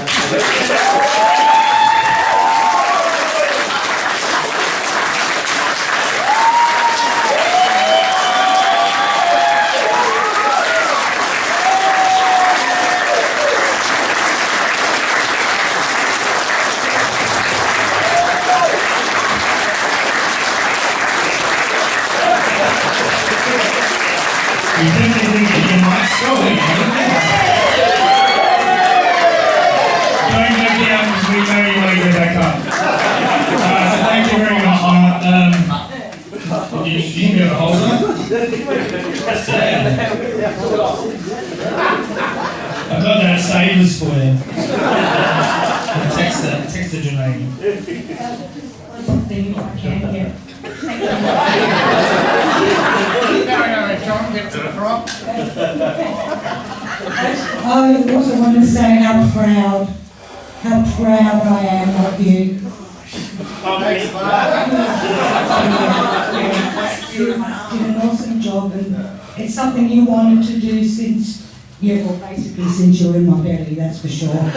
You definitely think you might score it. Don't go down because we know you want to go back up. So thank you very much. You can go to hold it. I've got that savers for you. Text it your name. One thing I can get. I also want to say how proud I am of you. You did an awesome job, and it's something you wanted to do since basically since you were in my belly, that's for sure.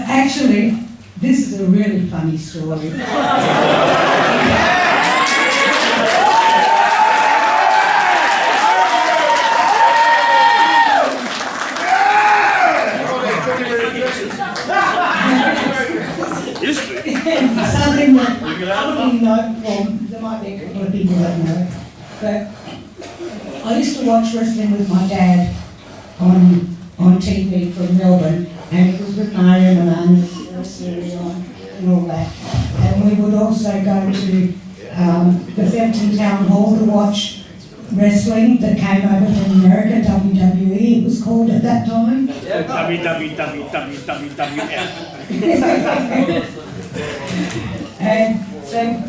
Actually, This is a really funny story. Something that probably know, well, there might be a couple of people that know, but I used to watch wrestling with my dad on TV from Melbourne, and it was with Mario and Amanda and all that. And we would also go to the Fenton Town Hall to watch wrestling that came over from America, WWE it was called at that time. And so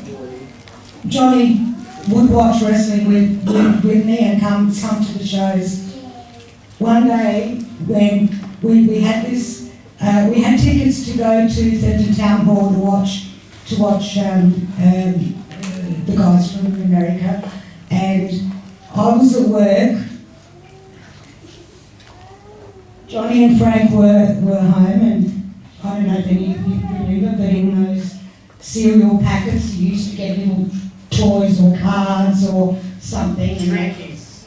Johnny would watch wrestling with me and come to the shows. One day when we had this, we had tickets to go to Fenton Town Hall to watch the guys from America, and I was at work. Johnny and Frank were home, and I don't know if any of you remember, but in those cereal packets you used to get little toys or cards or something.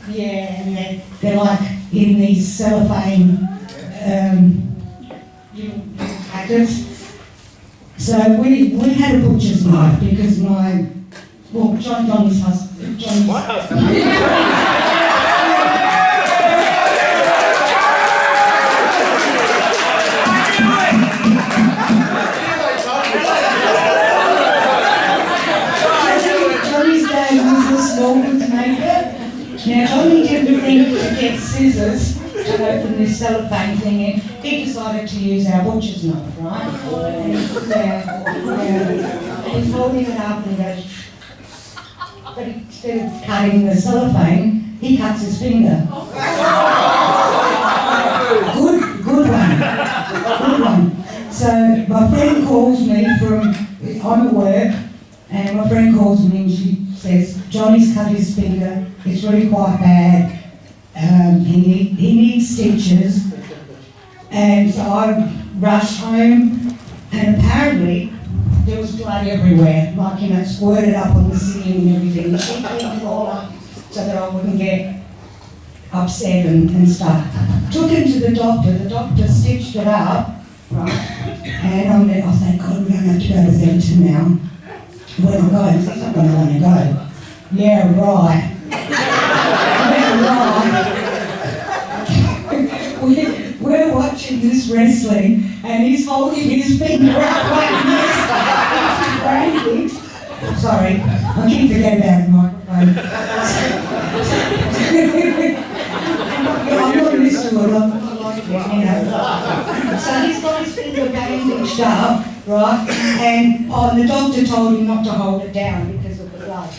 And they're like in these cellophane little packets. So we had a butcher's knife because Johnny's husband. Johnny's dad was a small goods maker. Now Johnny didn't think to get scissors to open this cellophane thing in. He decided to use our butcher's knife, right? And he's holding it up and he goes, but instead of cutting the cellophane, he cuts his finger. Good one. So my friend calls me I'm at work, and my friend calls me and she says, Johnny's cut his finger, it's really quite bad, he needs stitches. And so I rushed home, and apparently there was blood everywhere, like, squirted up on the ceiling and everything. She cleaned it all up so that I wouldn't get upset and stuff. Took him to the doctor stitched it up, right? And I'm there, oh thank God we don't have to go to Fenton now. Where am I going? He's not going to want to go. Yeah, right. We're watching this wrestling and he's holding his finger up like this. Sorry, I keep forgetting about the microphone. I'm not used to it, I'm like it, So he's got his finger bandaged up, right? And the doctor told him not to hold it down because of the blood,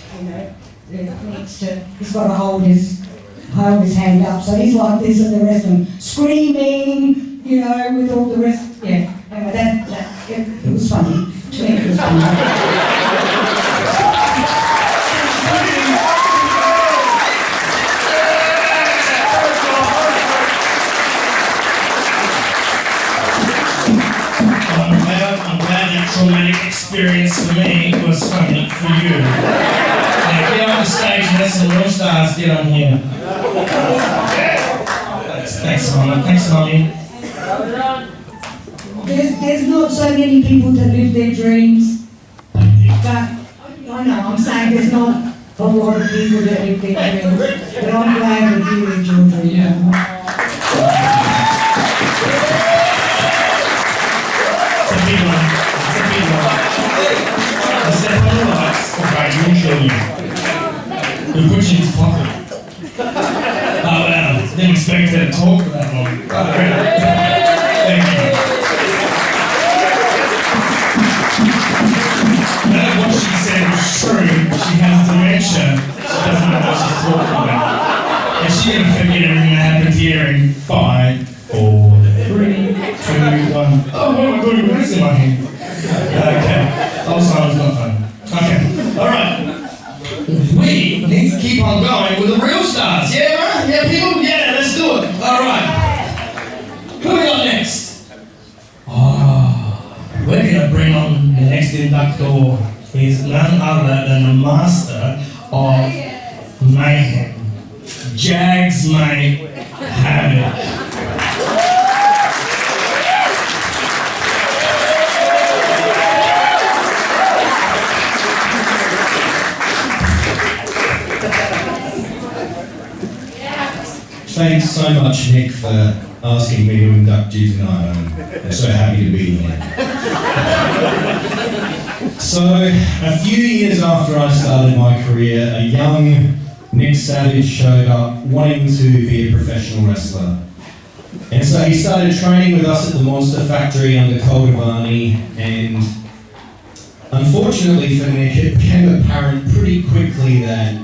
he's got to hold his hand up. So he's like this at the wrestling, screaming, with all the rest. Yeah, anyway, it was funny. To me, it was funny. I'm glad that traumatic experience for me was funny for you. Now get on the stage and let some real stars get on here. Thanks, Colman. Thanks, Mommy. There's not so many people that live their dreams, but I know, I'm saying there's not a lot of people that live their dreams, but I'm glad that you lived your dream. Yeah. It's a big one. I said, okay, you'll show you. We'll put you in his pocket. Oh, wow. Didn't expect her to talk for that long. Thank you. What she said was true. She has dementia. She doesn't know what she's talking about. And she's going to forget everything that happened here in 5, 4, 3, 2, 1. Oh, my God, you've got this in my hand. Okay. Alzheimer's not fun. Okay. All right. We need to keep on going with the real stars. Yeah, right? Yeah, people? Yeah, let's do it. All right. Who we got next? Oh, we're going to bring Thor is none other than the master of mayhem. Jags make havoc. Thanks so much, Nick, for asking me to induct you tonight. I'm so happy to be here. So, a few years after I started my career, a young Nick Savage showed up wanting to be a professional wrestler. And so he started training with us at the Monster Factory under Colman, and unfortunately for Nick, it became apparent pretty quickly that,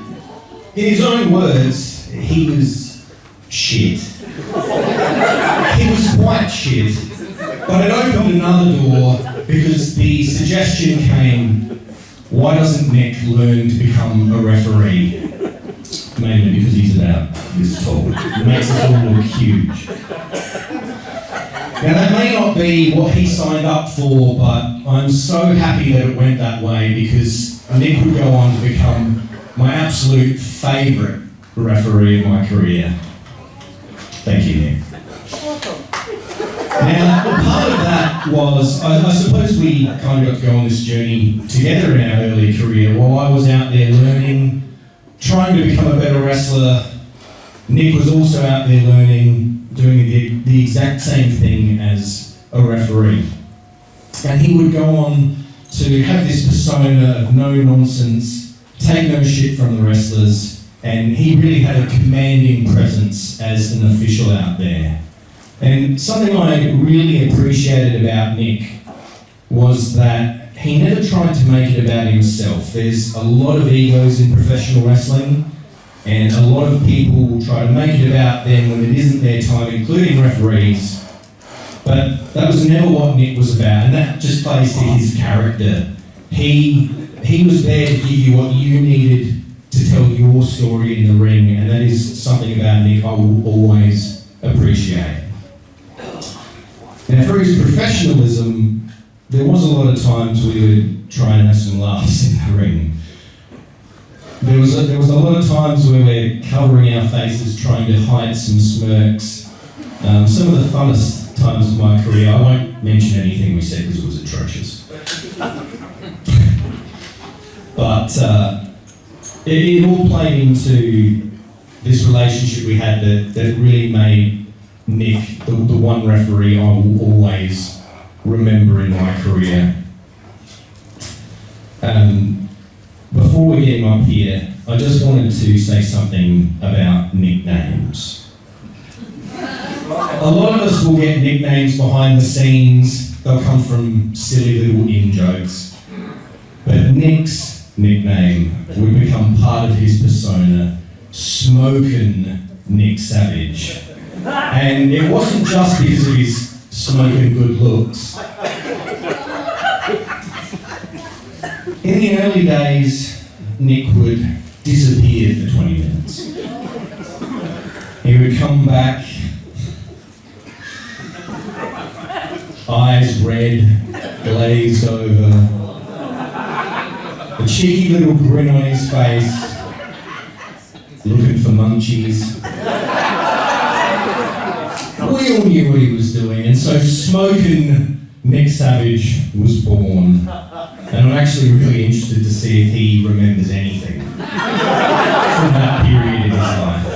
in his own words, he was shit. He was quite shit. But it opened another door because the suggestion came, why doesn't Nick learn to become a referee? Mainly because he's about this tall. It makes us all look huge. Now that may not be what he signed up for, but I'm so happy that it went that way because Nick would go on to become my absolute favourite referee of my career. Thank you, Nick. Now, part of that was, I suppose we kind of got to go on this journey together in our early career. While I was out there learning, trying to become a better wrestler, Nick was also out there learning, doing the exact same thing as a referee. And he would go on to have this persona of no nonsense, take no shit from the wrestlers, and he really had a commanding presence as an official out there. And something I really appreciated about Nick was that he never tried to make it about himself. There's a lot of egos in professional wrestling, and a lot of people will try to make it about them when it isn't their time, including referees. But that was never what Nick was about, and that just plays to his character. He was there to give you what you needed to tell your story in the ring, and that is something about Nick I will always appreciate. Now, for his professionalism, there was a lot of times we would try and have some laughs in the ring. There was a lot of times where we're covering our faces, trying to hide some smirks. Some of the funnest times of my career, I won't mention anything we said because it was atrocious. But it all played into this relationship we had that really made Nick the one referee I will always remember in my career. Before we get him up here, I just wanted to say something about nicknames. A lot of us will get nicknames behind the scenes. They'll come from silly little in-jokes. But Nick's nickname would become part of his persona, Smokin' Nick Savage. And it wasn't just because of his smoking good looks. In the early days, Nick would disappear for 20 minutes. He would come back, eyes red, glazed over, a cheeky little grin on his face, looking for munchies. We all knew what he was doing, and so Smokin' Nick Savage was born. And I'm actually really interested to see if he remembers anything from that period in his life.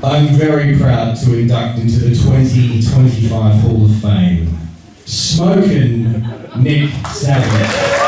I'm very proud to induct into the 2025 Hall of Fame, Smokin' Nick Savage.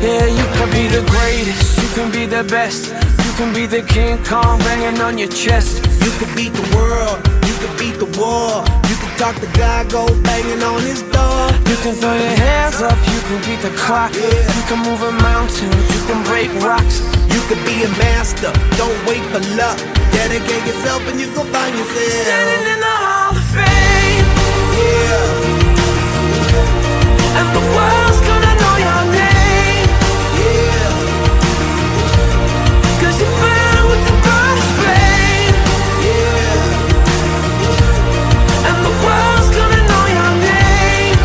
Yeah, you can be the greatest, you can be the best, you can be the King Kong banging on your chest. You can beat the world, you can beat the war, you can talk to God, go banging on his door. You can throw your hands up, you can beat the clock, you can move a mountain, you can break rocks. You could be a master, don't wait for luck. Dedicate yourself and you gon' find yourself standing in the Hall of Fame. Yeah. And the world's gonna know your name. Yeah. Cause you burn with the brightest flame. Yeah. And the world's gonna know your name.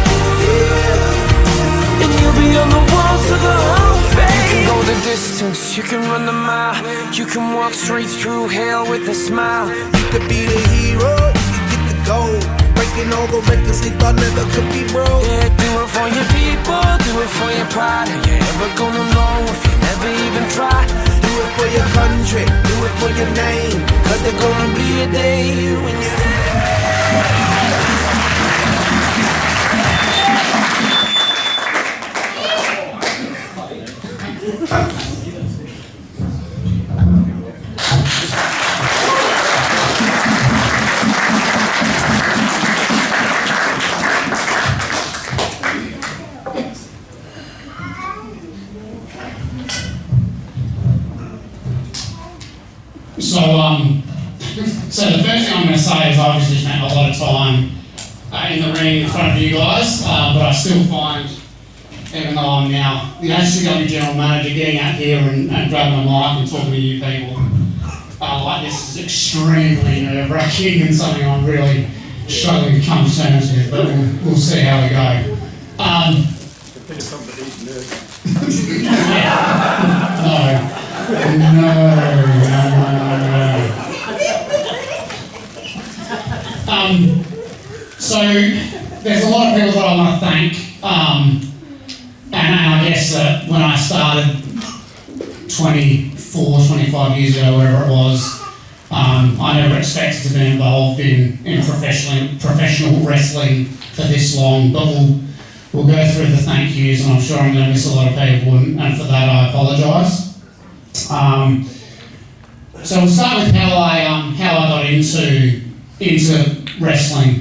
Yeah. And you'll be on the walls of the Hall of Fame. You can go the distance, you can run the mile. You can walk straight through hell with a smile. You could be the hero, you could get the gold. Breaking all the records they thought never could be broke. Yeah, do it for your people, do it for your pride. Are you ever gonna know if you never even try? Do it for your country, do it for your name. Cause there's gonna be a day when you So the first thing I'm going to say is I obviously spent a lot of time in the ring in front of you guys, but I still find, even though I'm now the HCW General Manager, getting out here and grabbing the mic and talking to you people like this is extremely nerve-wracking and something I'm really struggling to come to terms with, but we'll see how we go. So there's a lot of people that I want to thank, and I guess that when I started 25 years ago, whatever it was, I never expected to be involved in professional wrestling for this long, but we'll go through the thank yous, and I'm sure I'm going to miss a lot of people, and for that I apologise. So we'll start with how I got into wrestling.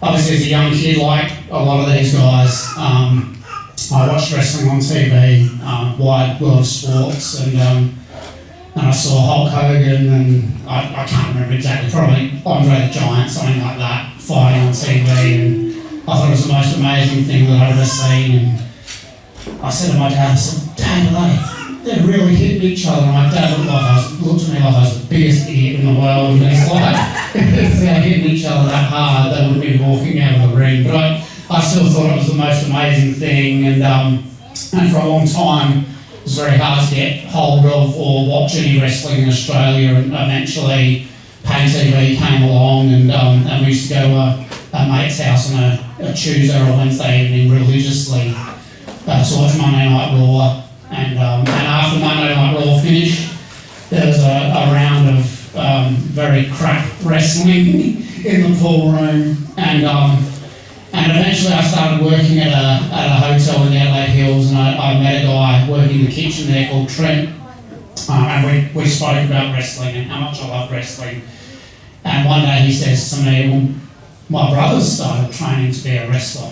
Obviously as a young kid, like a lot of these guys, I watched wrestling on TV, Wide World of Sports, and I saw Hulk Hogan, and I can't remember exactly, probably Andre the Giant, something like that, fighting on TV, and I thought it was the most amazing thing that I'd ever seen. And I said to my dad, I said, "Dad, they're really hitting each other." And my dad looked at me like I was the biggest idiot in the world, and he's like, if they're hitting each other that hard, they would be walking out of the ring. But I still thought it was the most amazing thing, and for a long time it was very hard to get hold of or watch any wrestling in Australia, and eventually pay TV came along, and we used to go to a mate's house on a Tuesday or a Wednesday evening religiously to watch Monday Night Raw, and after Monday Night Raw finished, there was a round of very crap wrestling in the pool room, and eventually I started working at a hotel in the Adelaide Hills, and I met a guy working in the kitchen there called Trent, and we spoke about wrestling and how much I love wrestling. And one day he says to me, "Well, my brother's started training to be a wrestler,"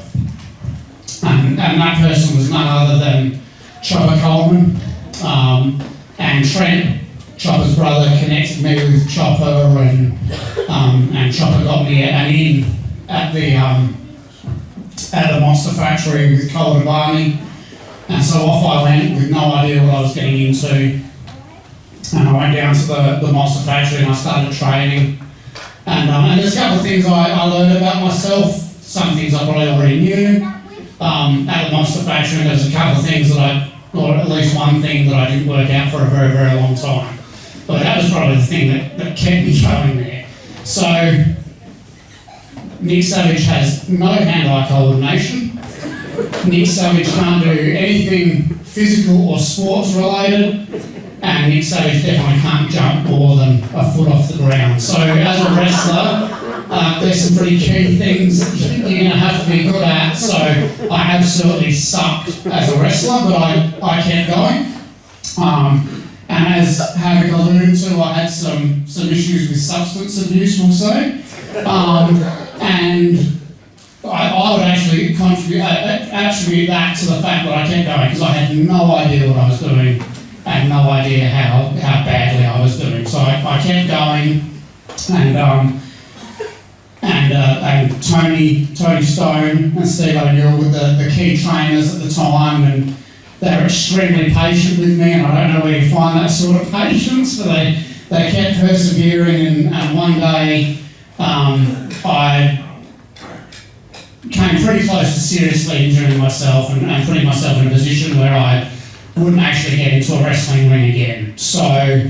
and that person was none other than Chopper Colman, and Trent, Chopper's brother, connected me with Chopper, and Chopper got me an in at the Monster Factory with Colman and Barney, and so off I went with no idea what I was getting into, and I went down to the Monster Factory and I started training, and there's a couple of things I learned about myself, some things I probably already knew. At the Monster Factory there's a couple of things or at least one thing that I didn't work out for a very, very long time. But that was probably the thing that kept me going there. So, Nick Savage has no hand-eye coordination. Nick Savage can't do anything physical or sports related. And Nick Savage definitely can't jump more than a foot off the ground. So, as a wrestler, there's some pretty key things you're going to have to be good at. So, I absolutely sucked as a wrestler, but I kept going. And as Havoc alluded to, I had some issues with substance abuse, we'll say. And I would actually attribute that to the fact that I kept going, because I had no idea what I was doing had no idea how badly I was doing. So I kept going, and Tony Stone and Steve O'Neill were the key trainers at the time, and they were extremely patient with me, and I don't know where you find that sort of patience, but they kept persevering, and one day I came pretty close to seriously injuring myself and putting myself in a position where I wouldn't actually get into a wrestling ring again. So,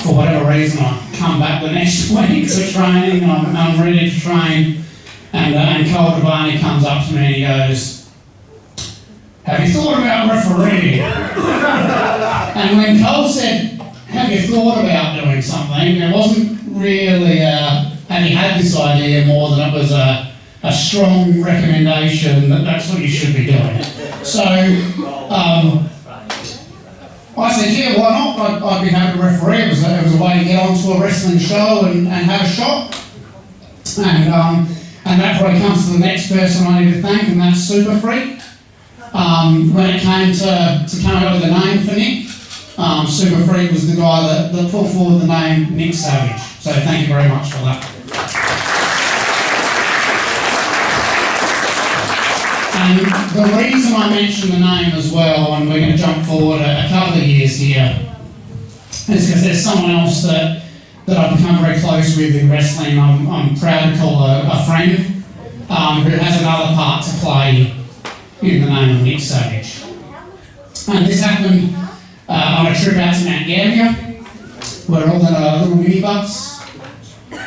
for whatever reason, I come back the next week to training, I'm ready to train, and Cole Devani comes up to me and he goes, "Have you thought about refereeing?" And when Cole said, "Have you thought about doing something?" it wasn't really, and he had this idea more than it was a strong recommendation that that's what you should be doing. So, I said, yeah, why not? I'd be happy to referee. It was a way to get onto a wrestling show and have a shot. And that probably comes to the next person I need to thank, and that's Super Freak. When it came to coming up with a name for Nick, Super Freak was the guy that put forward the name Nick Savage. So thank you very much for that. And the reason I mention the name as well, and we're going to jump forward a couple of years here, is because there's someone else that I've become very close with in wrestling. I'm proud to call a friend who has another part to play in the name of Nick Savage. And this happened on a trip out to Mount Gambier. We're all in a little minibus,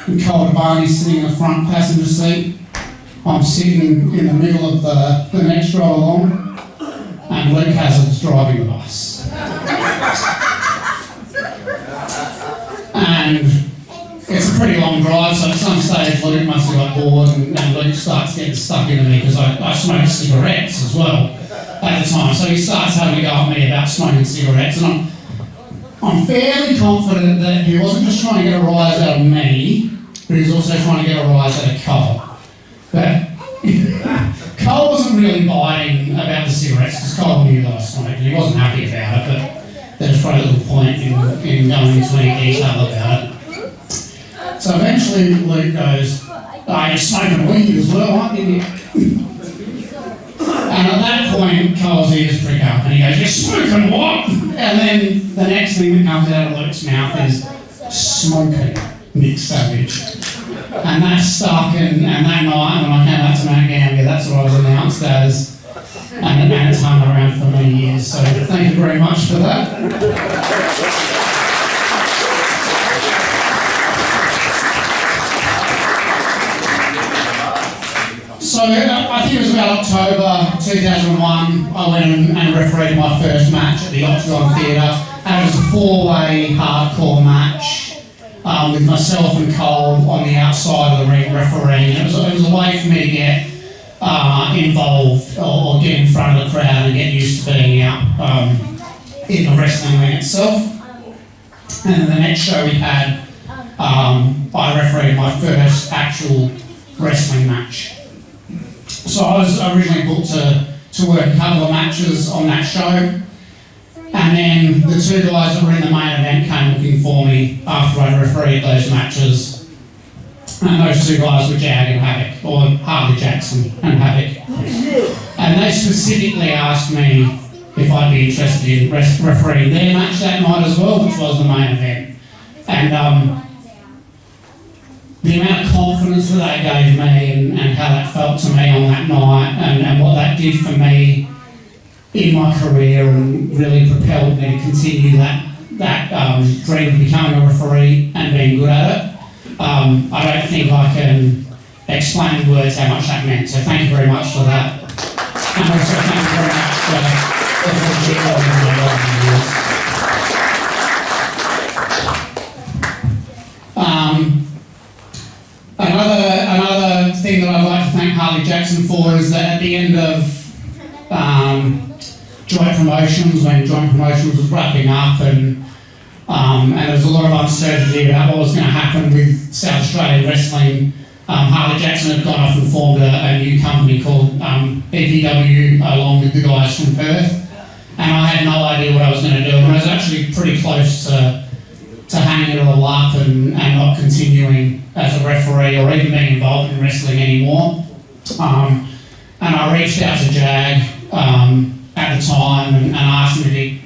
and Cole Devani's sitting in the front passenger seat. I'm sitting in the middle of the next row along, and Luke Hazard's driving the bus. And it's a pretty long drive, so at some stage Luke must have got bored, and Luke starts getting stuck into me because I smoked cigarettes as well at the time. So he starts having a go at me about smoking cigarettes, and I'm fairly confident that he wasn't just trying to get a rise out of me, but he was also trying to get a rise out of Cole. But Cole wasn't really biting about the cigarettes because Cole knew that I smoked and he wasn't happy about it, but there's probably a little point in going into any detail about it. So eventually Luke goes, "Oh, you're smoking weed as well, aren't you?" And at that point, Cole's ears prick up and he goes, "You're smoking what?" And then the next thing that comes out of Luke's mouth is, "Smoking Nick Savage." And that stuck, and that night when I came out to Mount Gambier, that's what I was announced as, and it's hung around for many years, so thank you very much for that. So I think it was about October 2001, I went and refereed my first match at the Octagon Theatre, and it was a four-way hardcore match. With myself and Cole on the outside of the ring refereeing. It was a way for me to get involved or get in front of the crowd and get used to being out in the wrestling ring itself. And then the next show we had, I refereed my first actual wrestling match. So I was originally booked to work a couple of matches on that show. And then the two guys that were in the main event came looking for me after I refereed those matches. And those two guys were Jag and Havoc, or Harley Jackson and Havoc. And they specifically asked me if I'd be interested in refereeing their match that night as well, which was the main event. And the amount of confidence that they gave me and how that felt to me on that night and what that did for me in my career and really propelled me to continue that dream of becoming a referee and being good at it. I don't think I can explain in words how much that meant, so thank you very much for that. And also thank you very much for the friendship over the years. Another thing that I'd like to thank Harley Jackson for is that at the end of Joint Promotions, when Joint Promotions was wrapping up and there was a lot of uncertainty about what was going to happen with South Australian wrestling, Harley Jackson had gone off and formed a new company called PWSA along with the guys from Perth. and I had no idea what I was going to do. And I was actually pretty close to hanging it all up and not continuing as a referee or even being involved in wrestling anymore. And I reached out to Jag at the time and asked him if he'd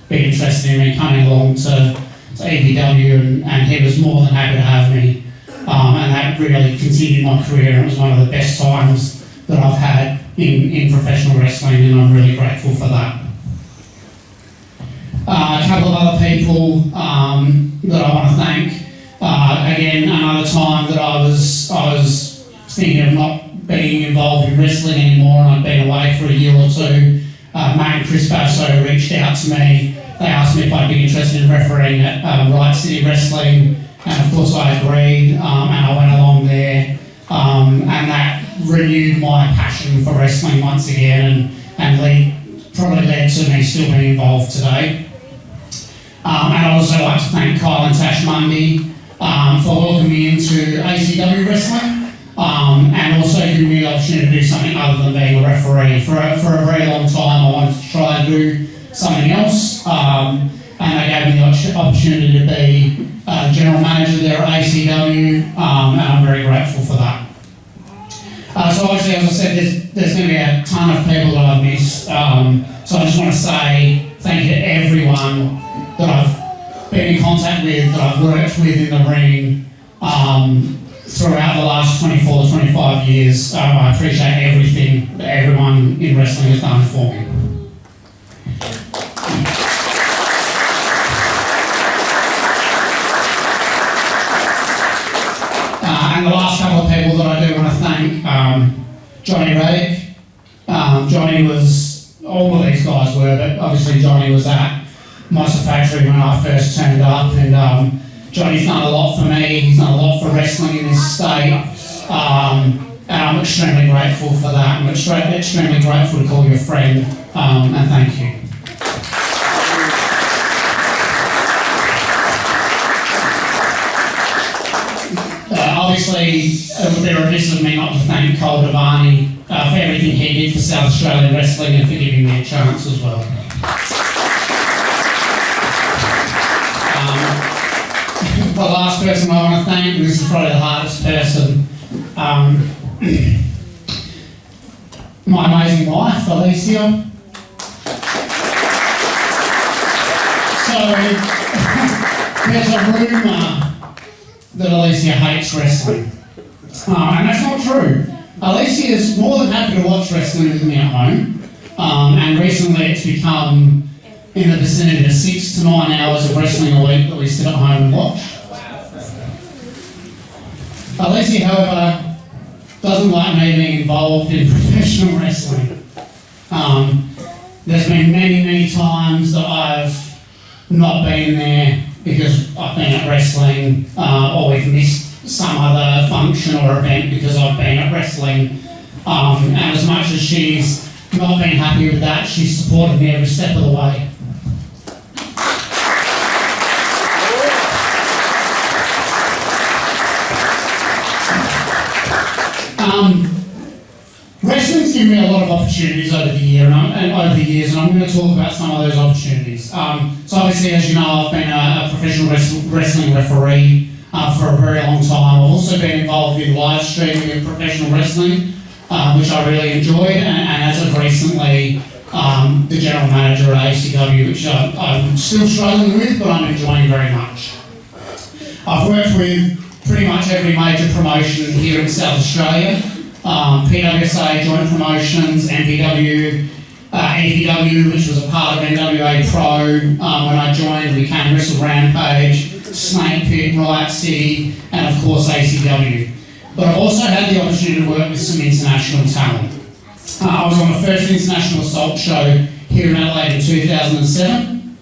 be interested in me coming along to EPW, and he was more than happy to have me. And that really continued my career, and it was one of the best times that I've had in professional wrestling, and I'm really grateful for that. A couple of other people that I want to thank. Again, another time that I was thinking of not being involved in wrestling anymore, and I'd been away for a year or two. Matt and Chris Basso reached out to me. They asked me if I'd be interested in refereeing at Right City Wrestling, and of course I agreed, and I went along there, and that renewed my passion for wrestling once again, and probably led to me still being involved today. And I'd also like to thank Kyle and Tash Mundy for welcoming me into ACW wrestling, and also giving me the opportunity to do something other than being a referee. For a very long time I wanted to try and do something else, and they gave me the opportunity to be general manager there at ACW, and I'm very grateful for that. So obviously, as I said, there's going to be a ton of people that I've missed, so I just want to say thank you to everyone that I've been in contact with, that I've worked with in the ring throughout the last 24 to 25 years. I appreciate everything that everyone in wrestling has done for me. And the last couple of people that I do want to thank, Johnny Radic. Johnny was, all of these guys were, but obviously Johnny was at Monster Factory when I first turned up, and Johnny's done a lot for me. He's done a lot for wrestling in this state, and I'm extremely grateful for that. I'm extremely grateful to call you a friend, and thank you. Obviously, it would be remiss of me not to thank Cole Devani for everything he did for South Australian wrestling and for giving me a chance as well. The last person I want to thank, and this is probably the hardest person, my amazing wife, Alicia. So, there's a rumour that Alicia hates wrestling, and that's not true. Alicia is more than happy to watch wrestling with me at home, and recently it's become in the vicinity of 6 to 9 hours of wrestling a week that we sit at home and watch. Alicia, however, doesn't like me being involved in professional wrestling. There's been many times that I've not been there because I've been at wrestling, or we've missed some other function or event because I've been at wrestling. And as much as she's not been happy with that, she's supported me every step of the way. Wrestling's given me a lot of opportunities over the years, and I'm going to talk about some of those opportunities. So obviously, as you know, I've been a professional wrestling referee for a very long time. I've also been involved in live streaming of professional wrestling, which I really enjoyed, and as of recently, the general manager at ACW, which I'm still struggling with, but I'm enjoying very much. I've worked with pretty much every major promotion here in South Australia. PWSA, Joint Promotions, MPW, EPW, which was a part of NWA Pro when I joined, became Wrestle Rampage, Snake Pit, Riot City, and of course ACW. But I've also had the opportunity to work with some international talent. I was on the first International Assault show here in Adelaide in 2007,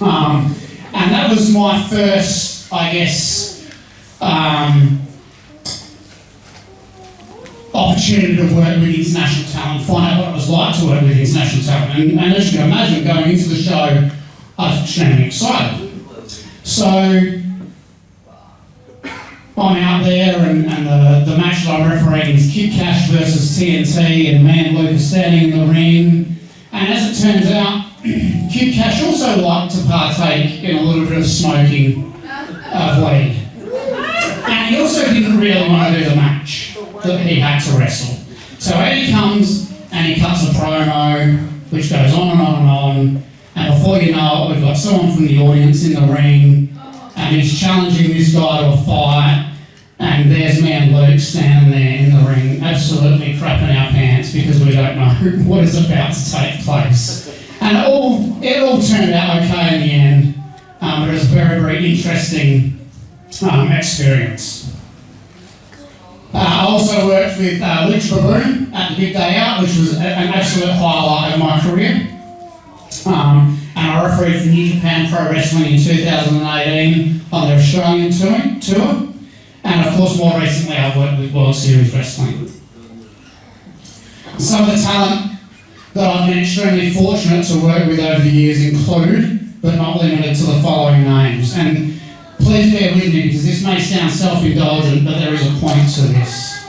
and that was my first, I guess, opportunity to work with international talent, find out what it was like to work with international talent. And as you can imagine, going into the show, I was extremely excited. So I'm out there, and the match that I'm refereeing is Kid Cash versus TNT, and me and Luke are standing in the ring. And as it turns out, Kid Cash also liked to partake in a little bit of smoking of weed. And he also didn't really want to do the match that he had to wrestle. So Eddie comes and he cuts a promo, which goes on and on and on. And before you know it, we've got someone from the audience in the ring, and he's challenging this guy to a fight. And there's me and Luke standing there in the ring, absolutely crapping our pants because we don't know what is about to take place. And it all turned out okay in the end, but it was a very, very interesting experience. I also worked with Lich Baboon at the Big Day Out, which was an absolute highlight of my career. And I refereed for New Japan Pro Wrestling in 2018 on their Australian tour. And of course, more recently, I've worked with World Series Wrestling. Some of the talent that I've been extremely fortunate to work with over the years include, but not limited to, the following names. And please bear with me because this may sound self-indulgent, but there is a point to this.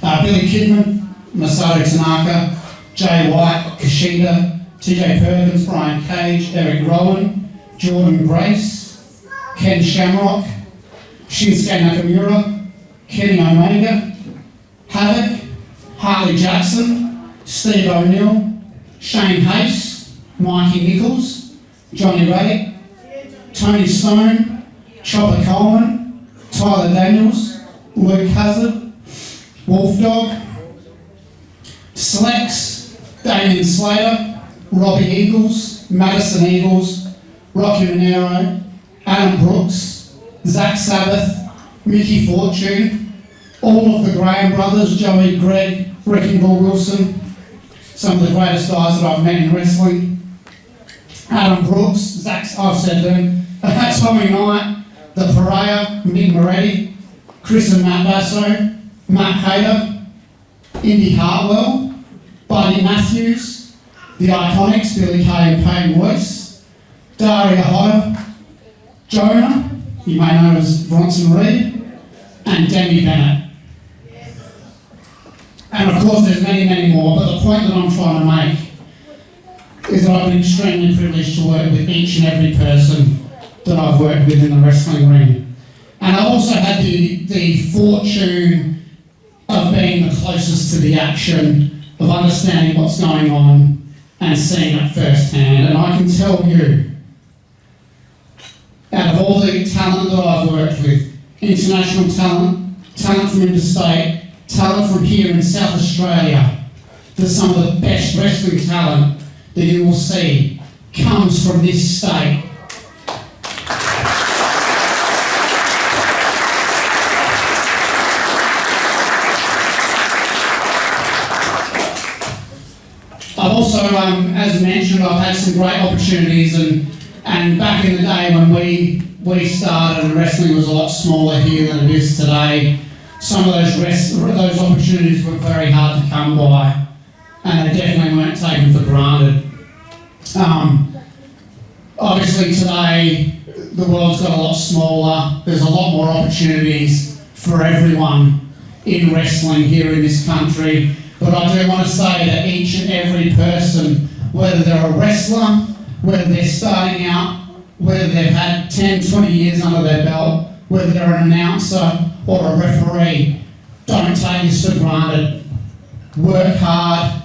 Billy Kidman, Masato Tanaka, Jay White, Kushida, TJ Perkins, Brian Cage, Eric Rowan, Jordan Grace, Ken Shamrock, Shinsuke Nakamura, Kenny Omega, Havoc, Harley Jackson, Steve O'Neill, Shane Hayes, Mikey Nichols, Johnny Reddick, Tony Stone, Chopper Colman, Tyler Daniels, Luke Hazard, Wolf Dogg, Slex, Damien Slater, Robbie Eagles, Madison Eagles, Rocky Monero, Adam Brooks, Zach Sabbath, Mickey Fortune, all of the Graham brothers, Joey Gregg, Wrecking Ball Wilson, some of the greatest guys that I've met in wrestling. Adam Brooks, I've said them, Tommy Knight, The Pariah, Mick Moretti, Chris and Matt Basso, Matt Hayter, Indy Hartwell, Buddy Matthews, The Iconics, Billy Kay and Payne Weiss, Daria Hodder, Jonah, you may know as Bronson Reed, and Demi Bennett. And of course there's many, many more, but the point that I'm trying to make is that I've been extremely privileged to work with each and every person that I've worked with in the wrestling ring. And I've also had the fortune of being the closest to the action, of understanding what's going on and seeing it firsthand. And I can tell you, out of all the talent that I've worked with, international talent, talent from interstate, talent from here in South Australia, that some of the best wrestling talent that you will see comes from this state. I've also, as mentioned, I've had some great opportunities, and back in the day when we started and wrestling was a lot smaller here than it is today, some of those opportunities were very hard to come by, and they definitely weren't taken for granted. Obviously today, the world's got a lot smaller, there's a lot more opportunities for everyone in wrestling here in this country, but I do want to say that each and every person, whether they're a wrestler, whether they're starting out, whether they've had 10, 20 years under their belt, whether they're an announcer or a referee, don't take this for granted. Work hard,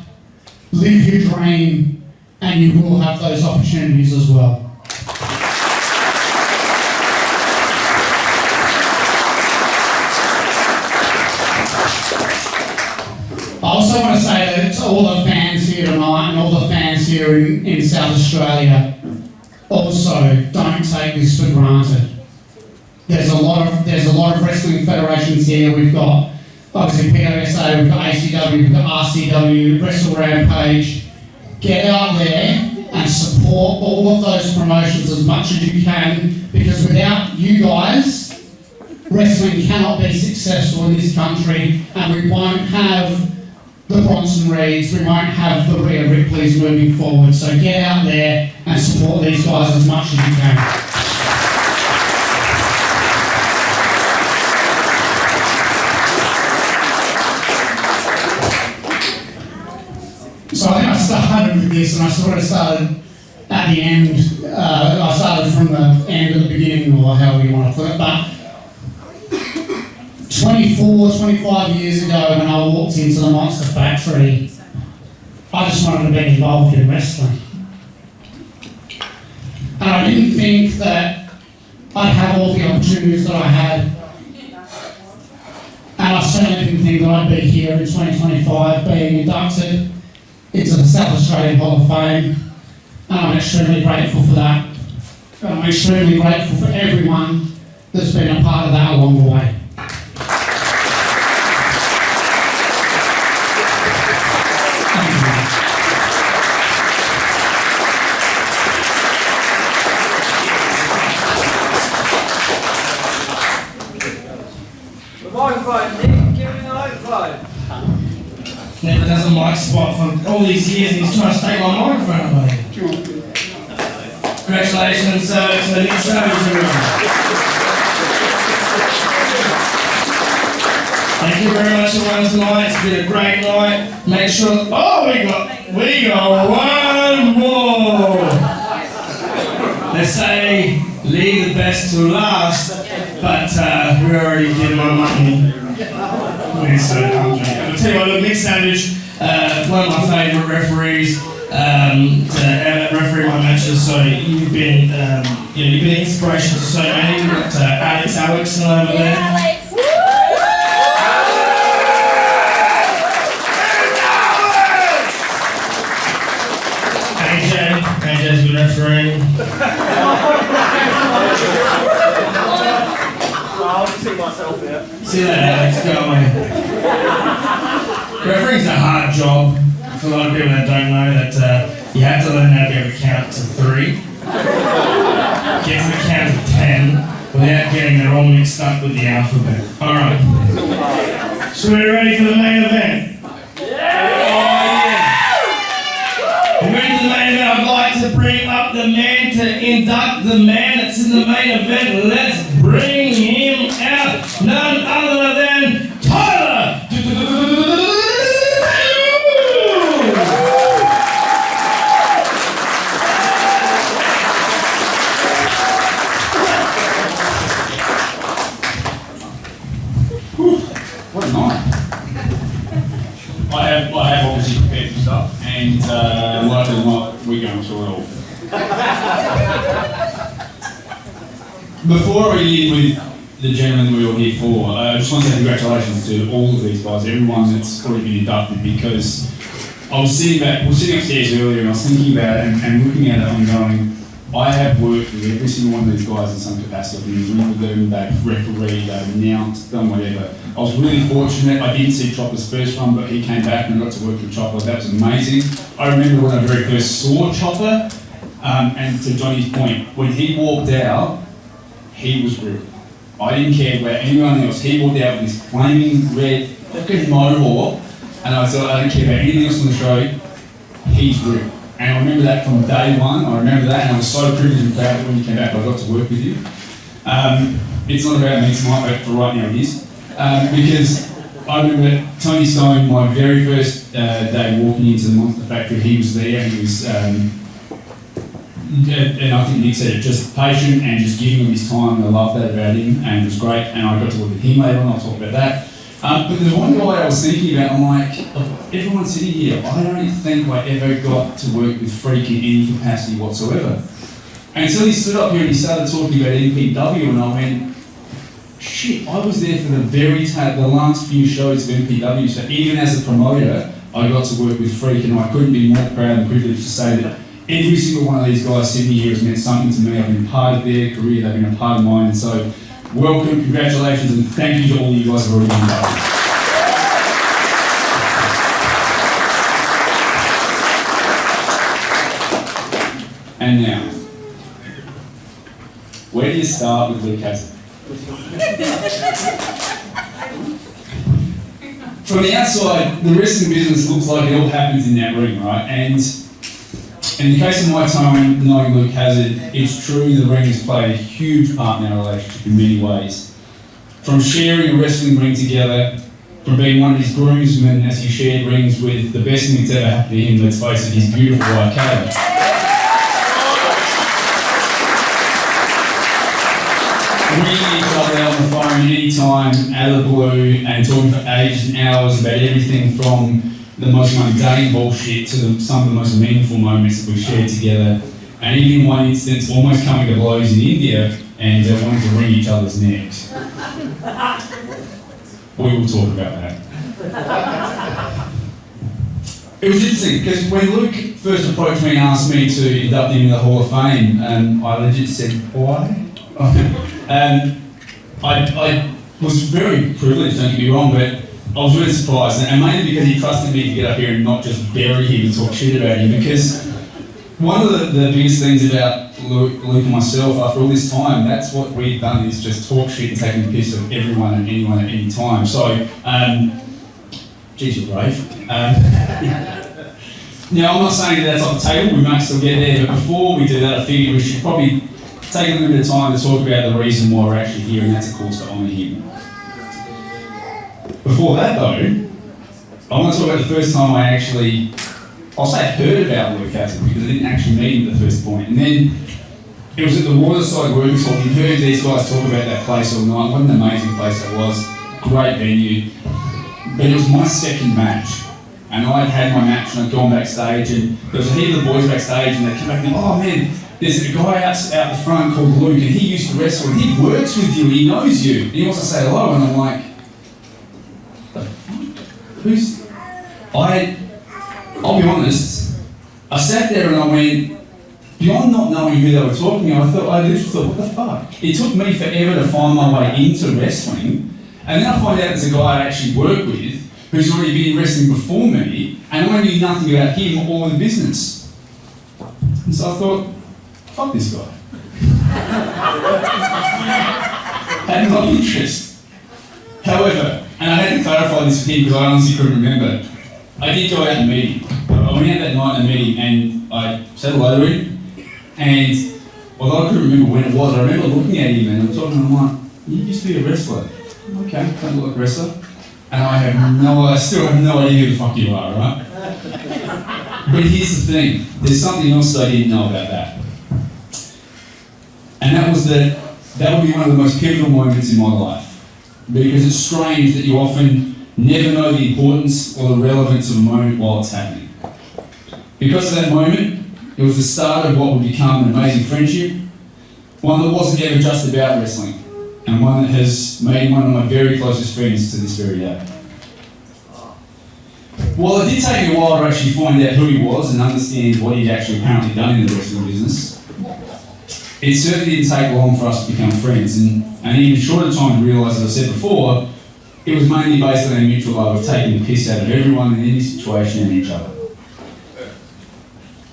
live your dream, and you will have those opportunities as well. I also want to say to all the fans here tonight and all the fans here in South Australia, also don't take this for granted. There's a lot of wrestling federations here. We've got obviously PWSA, we've got ACW, we've got RCW, Wrestle Rampage. Get out there and support all of those promotions as much as you can, because without you guys, wrestling cannot be successful in this country, and we won't have the Bronson Reeds, we won't have the Rhea Ripleys moving forward. So get out there and support these guys as much as you can. So I think I started with this, and I sort of started at the end. I started from the end to the beginning, or however you want to put it. But 24, 25 years ago, when I walked into the Monster Factory, I just wanted to be involved in wrestling. And I didn't think that I'd have all the opportunities that I had. And I certainly didn't think that I'd be here in 2025 being inducted into the South Australian Hall of Fame. And I'm extremely grateful for that. And I'm extremely grateful for everyone that's been a part of that along the way. Never does a mic spot for all these years and he's trying to take my microphone away. Congratulations to Nick Savage, everyone. Thank you very much everyone tonight. It's been a great night. Make sure, we got one more. They say leave the best to last, but we already did my money. So, I'll tell you what, look, Nick Savage, one of my favourite referees to referee my matches. So you've been, you've been an inspiration to so many. You've got Alex over there. AJ's been refereeing. I'll just see myself there. See you later, Alex. Go away. Refereeing's a hard job. For a lot of people that don't know that you have to learn how to be able to count to 3, get to the count of 10 without getting it all mixed up with the alphabet. Alright. So we're ready for the main event? Yeah! We're ready for the main event. I'd like to bring up the man to induct the man that's in the main event. Let's bring him out. None other than Tyler! What a night. I have obviously prepared some stuff, and likely or not, we're going to it all. Before I begin with the gentleman we were here for, I just want to say congratulations to all of these guys, everyone that's already been inducted, because I was sitting upstairs earlier and I was thinking about it and looking at it and going, I have worked with every single one of these guys in some capacity. I've been with them, they've refereed, they've announced, done whatever. I was really fortunate. I didn't see Chopper's first one, but he came back and I got to work with Chopper. That was amazing. I remember when I very first saw Chopper, and to Johnny's point, when he walked out, he was real. I didn't care about anyone else. He walked out with this flaming red fucking mohawk, and I thought, I don't care about anything else on the show. He's real. And I remember that from day one. I remember that, and I was so privileged and proud that when you came back, I got to work with you. It's not about me tonight, but for right now it is. Because I remember Tony Stone, my very first day walking into the Monster Factory, he was there, and he was, and I think Nick said it, just patient and just giving him his time, and I loved that about him, and it was great, and I got to work with him later on, I'll talk about that. But there's one guy I was thinking about, I'm like, everyone sitting here, I don't think I ever got to work with Freak in any capacity whatsoever. And so he stood up here and he started talking about MPW, and I went, shit, I was there for the last few shows of MPW, so even as a promoter, I got to work with Freak, and I couldn't be more proud and privileged to say that every single one of these guys sitting here has meant something to me. I've been part of their career, they've been a part of mine, and so welcome, congratulations, and thank you to all you guys who have already been involved. And now, where do you start with Luke Hazard? From the outside, the wrestling business looks like it all happens in that ring, right? And in the case of my time knowing Luke Hazard, it's true the ring has played a huge part in our relationship in many ways. From sharing a wrestling ring together, from being one of his groomsmen as he shared rings with the best thing that's ever happened to him, let's face it, his beautiful wife, Kayla. Ringing each other on the phone anytime, out of the blue, and talking for ages and hours about everything from the most mundane bullshit to some of the most meaningful moments that we've shared together. And even in one instance, almost coming to blows in India and wanting to wring each other's necks. We will talk about that. It was interesting because when Luke first approached me and asked me to induct him in the Hall of Fame, I legit said, why? I was very privileged, don't get me wrong, but I was really surprised, and mainly because he trusted me to get up here and not just bury him and talk shit about him, because one of the biggest things about Luke and myself after all this time, that's what we've done, is just talk shit and taking the piss of everyone and anyone at any time. So, geez, you're brave. Now, I'm not saying that that's off the table, we might still get there, but before we do that, I figured we should probably take a little bit of time to talk about the reason why we're actually here, and that's of course to honour him. Before that though, I want to talk about the first time I actually, I'll say I heard about Luke Haslam, because I didn't actually meet him at the first point. And then it was at the Waterside Working Talk, and heard these guys talk about that place all night. What an amazing place that was, great venue. But it was my second match. And I'd had my match and I'd gone backstage, and there was a heap of the boys backstage, and they came back and oh man, there's a guy out the front called Luke, and he used to wrestle, and he works with you, and he knows you, and he wants to say hello, and I'm like, the fuck? Who's... I'll be honest, I sat there and I went, beyond not knowing who they were talking about, I literally thought, what the fuck? It took me forever to find my way into wrestling, and then I find out it's a guy I actually work with, who's already been wrestling before me, and I knew nothing about him or the business. And so I thought, fuck this guy. Had no interest. However, and I had to clarify this with him because I honestly couldn't remember, I did go out and meet him. I went out that night and met him, and I said hello to him, and although I couldn't remember when it was, I remember looking at him and I was talking to him, I'm like, you used to be a wrestler. Okay, don't look like a wrestler. And I still have no idea who the fuck you are, right? But here's the thing, there's something else that I didn't know about that. And that was that would be one of the most pivotal moments in my life. Because it's strange that you often never know the importance or the relevance of a moment while it's happening. Because of that moment, it was the start of what would become an amazing friendship, one that wasn't ever just about wrestling, and one that has made one of my very closest friends to this very day. While it did take me a while to actually find out who he was and understand what he'd actually apparently done in the wrestling business, it certainly didn't take long for us to become friends, and even shorter time to realise, as I said before, it was mainly based on our mutual love of taking the piss out of everyone in any situation and each other.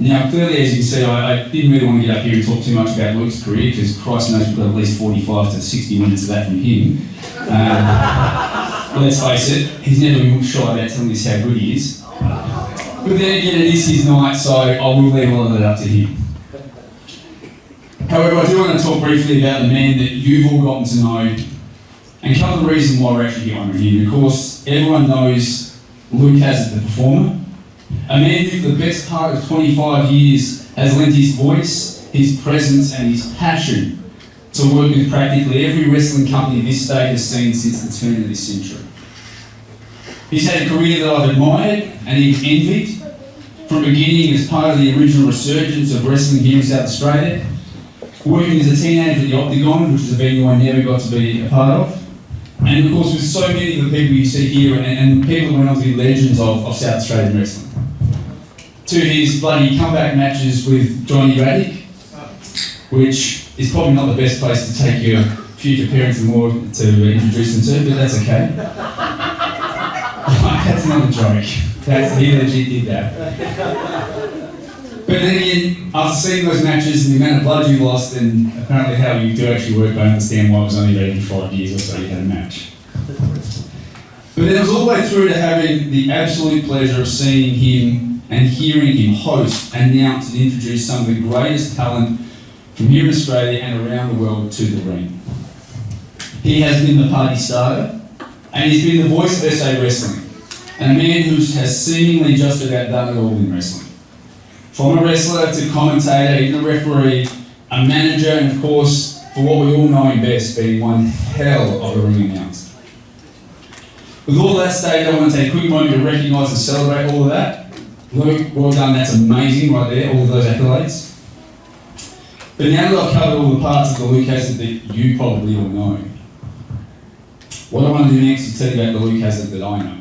Now, clearly, as you can see, I didn't really want to get up here and talk too much about Luke's career, because Christ knows we've got at least 45 to 60 minutes of that from him. Let's face it, he's never been shy about telling us how good he is. But then again, it is his night, so I will leave all of that up to him. However, I do want to talk briefly about the man that you've all gotten to know, and cover the reason why we're actually here honouring him. Of course, everyone knows Luke Haslam, the performer. A man who for the best part of 25 years has lent his voice, his presence and his passion to work with practically every wrestling company this state has seen since the turn of this century. He's had a career that I've admired and even envied, from beginning as part of the original resurgence of wrestling here in South Australia, working as a teenager at the Octagon, which is a venue I never got to be a part of, and of course with so many of the people you see here and people who went on to be legends of South Australian wrestling. To his bloody comeback matches with Johnny Radic, which is probably not the best place to take your future parents-in-law to introduce them to, but that's okay. That's not a joke. He legit did that. But then again, after seeing those matches and the amount of blood you lost, and apparently how you do actually work, I understand why it was only every 5 years or so you had a match. But then it was all the way through to having the absolute pleasure of seeing him and hearing him host, announce and introduce some of the greatest talent from here in Australia and around the world to the ring. He has been the party starter, And he's been the voice of SA Wrestling, and a man who has seemingly just about done it all in wrestling. From a wrestler to commentator, even a referee, a manager, and of course, for what we all know him best, being one hell of a ring announcer. With all that stated, I want to take a quick moment to recognise and celebrate all of that. Luke, well done, that's amazing right there, all of those accolades. But now that I've covered all the parts of the Luke Hazard that you probably all know, what I want to do next is tell you about the Luke Hazard that I know.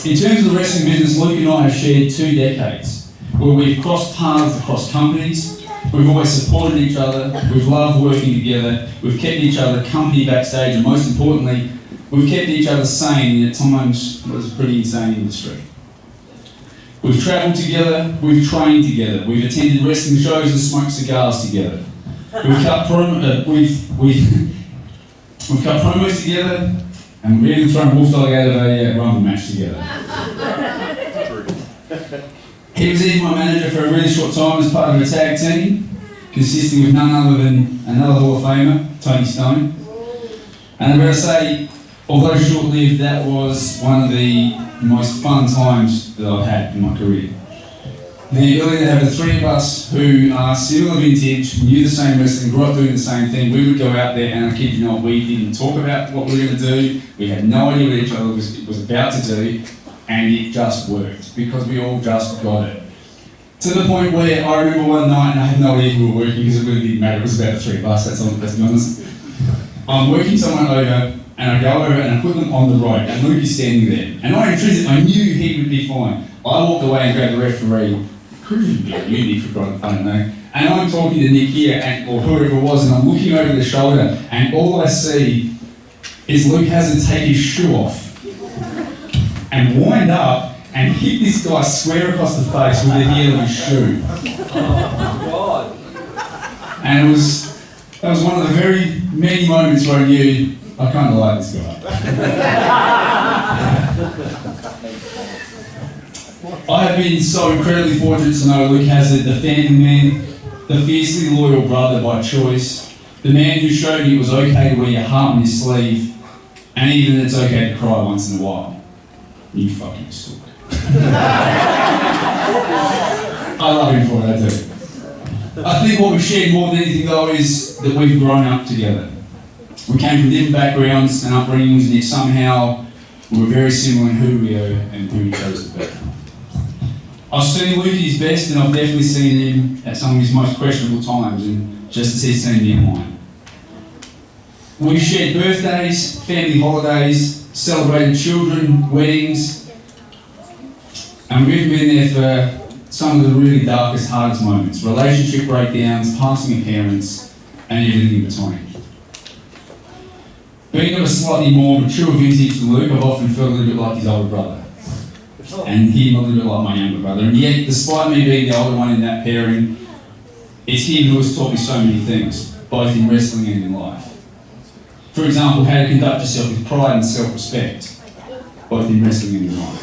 In terms of the wrestling business, Luke and I have shared 2 decades where we've crossed paths across companies, we've always supported each other, we've loved working together, we've kept each other company backstage, and most importantly, we've kept each other sane in at times what is a pretty insane industry. We've travelled together, we've trained together, we've attended wrestling shows and smoked cigars together. We've cut promos together, and we've even thrown Wolf Dogg out of a Rumble match together. He was even my manager for a really short time as part of a tag team, consisting of none other than another Hall of Famer, Tony Stone. And I'm going to say, although short-lived, that was one of the most fun times that I've had in my career. The ability to have the 3 of us who are similar vintage, knew the same wrestling, grew up doing the same thing, we would go out there and I kid you not, we didn't talk about what we were going to do, we had no idea what each other was about to do, and it just worked, because we all just got it. To the point where I remember one night, and I had no idea who we were working because it really didn't matter, it was about the 3 of us, let's be honest. I'm working someone over, and I go over and I put them on the rope, and Luke is standing there. And I knew he would be fine. I walked away and grabbed the referee. Could you be a uni for God, I don't know. And I'm talking to Nick here, or whoever it was, and I'm looking over the shoulder, and all I see is Luke Hazard take his shoe off and wind up and hit this guy square across the face with the heel of his shoe. Oh, God. And that was one of the very many moments where I knew I kind of like this guy. I have been so incredibly fortunate to know Luke Hazard, the family man, the fiercely loyal brother by choice, the man who showed me it was okay to wear your heart on your sleeve, and even that it's okay to cry once in a while. You fucking suck. I love him for that too. I think what we've shared more than anything though is that we've grown up together. We came from different backgrounds and upbringings, and yet somehow we were very similar in who we are and who we chose to be. I've seen Luke at his best, and I've definitely seen him at some of his most questionable times, and just as he's seen me at mine. We've shared birthdays, family holidays, celebrated children, weddings, and we've been there for some of the really darkest, hardest moments, relationship breakdowns, passing of parents, and everything in between. Being of a slightly more mature vintage than Luke, I've often felt a little bit like his older brother. And him a little bit like my younger brother. And yet, despite me being the older one in that pairing, it's him who has taught me so many things, both in wrestling and in life. For example, how to conduct yourself with pride and self-respect, both in wrestling and in life.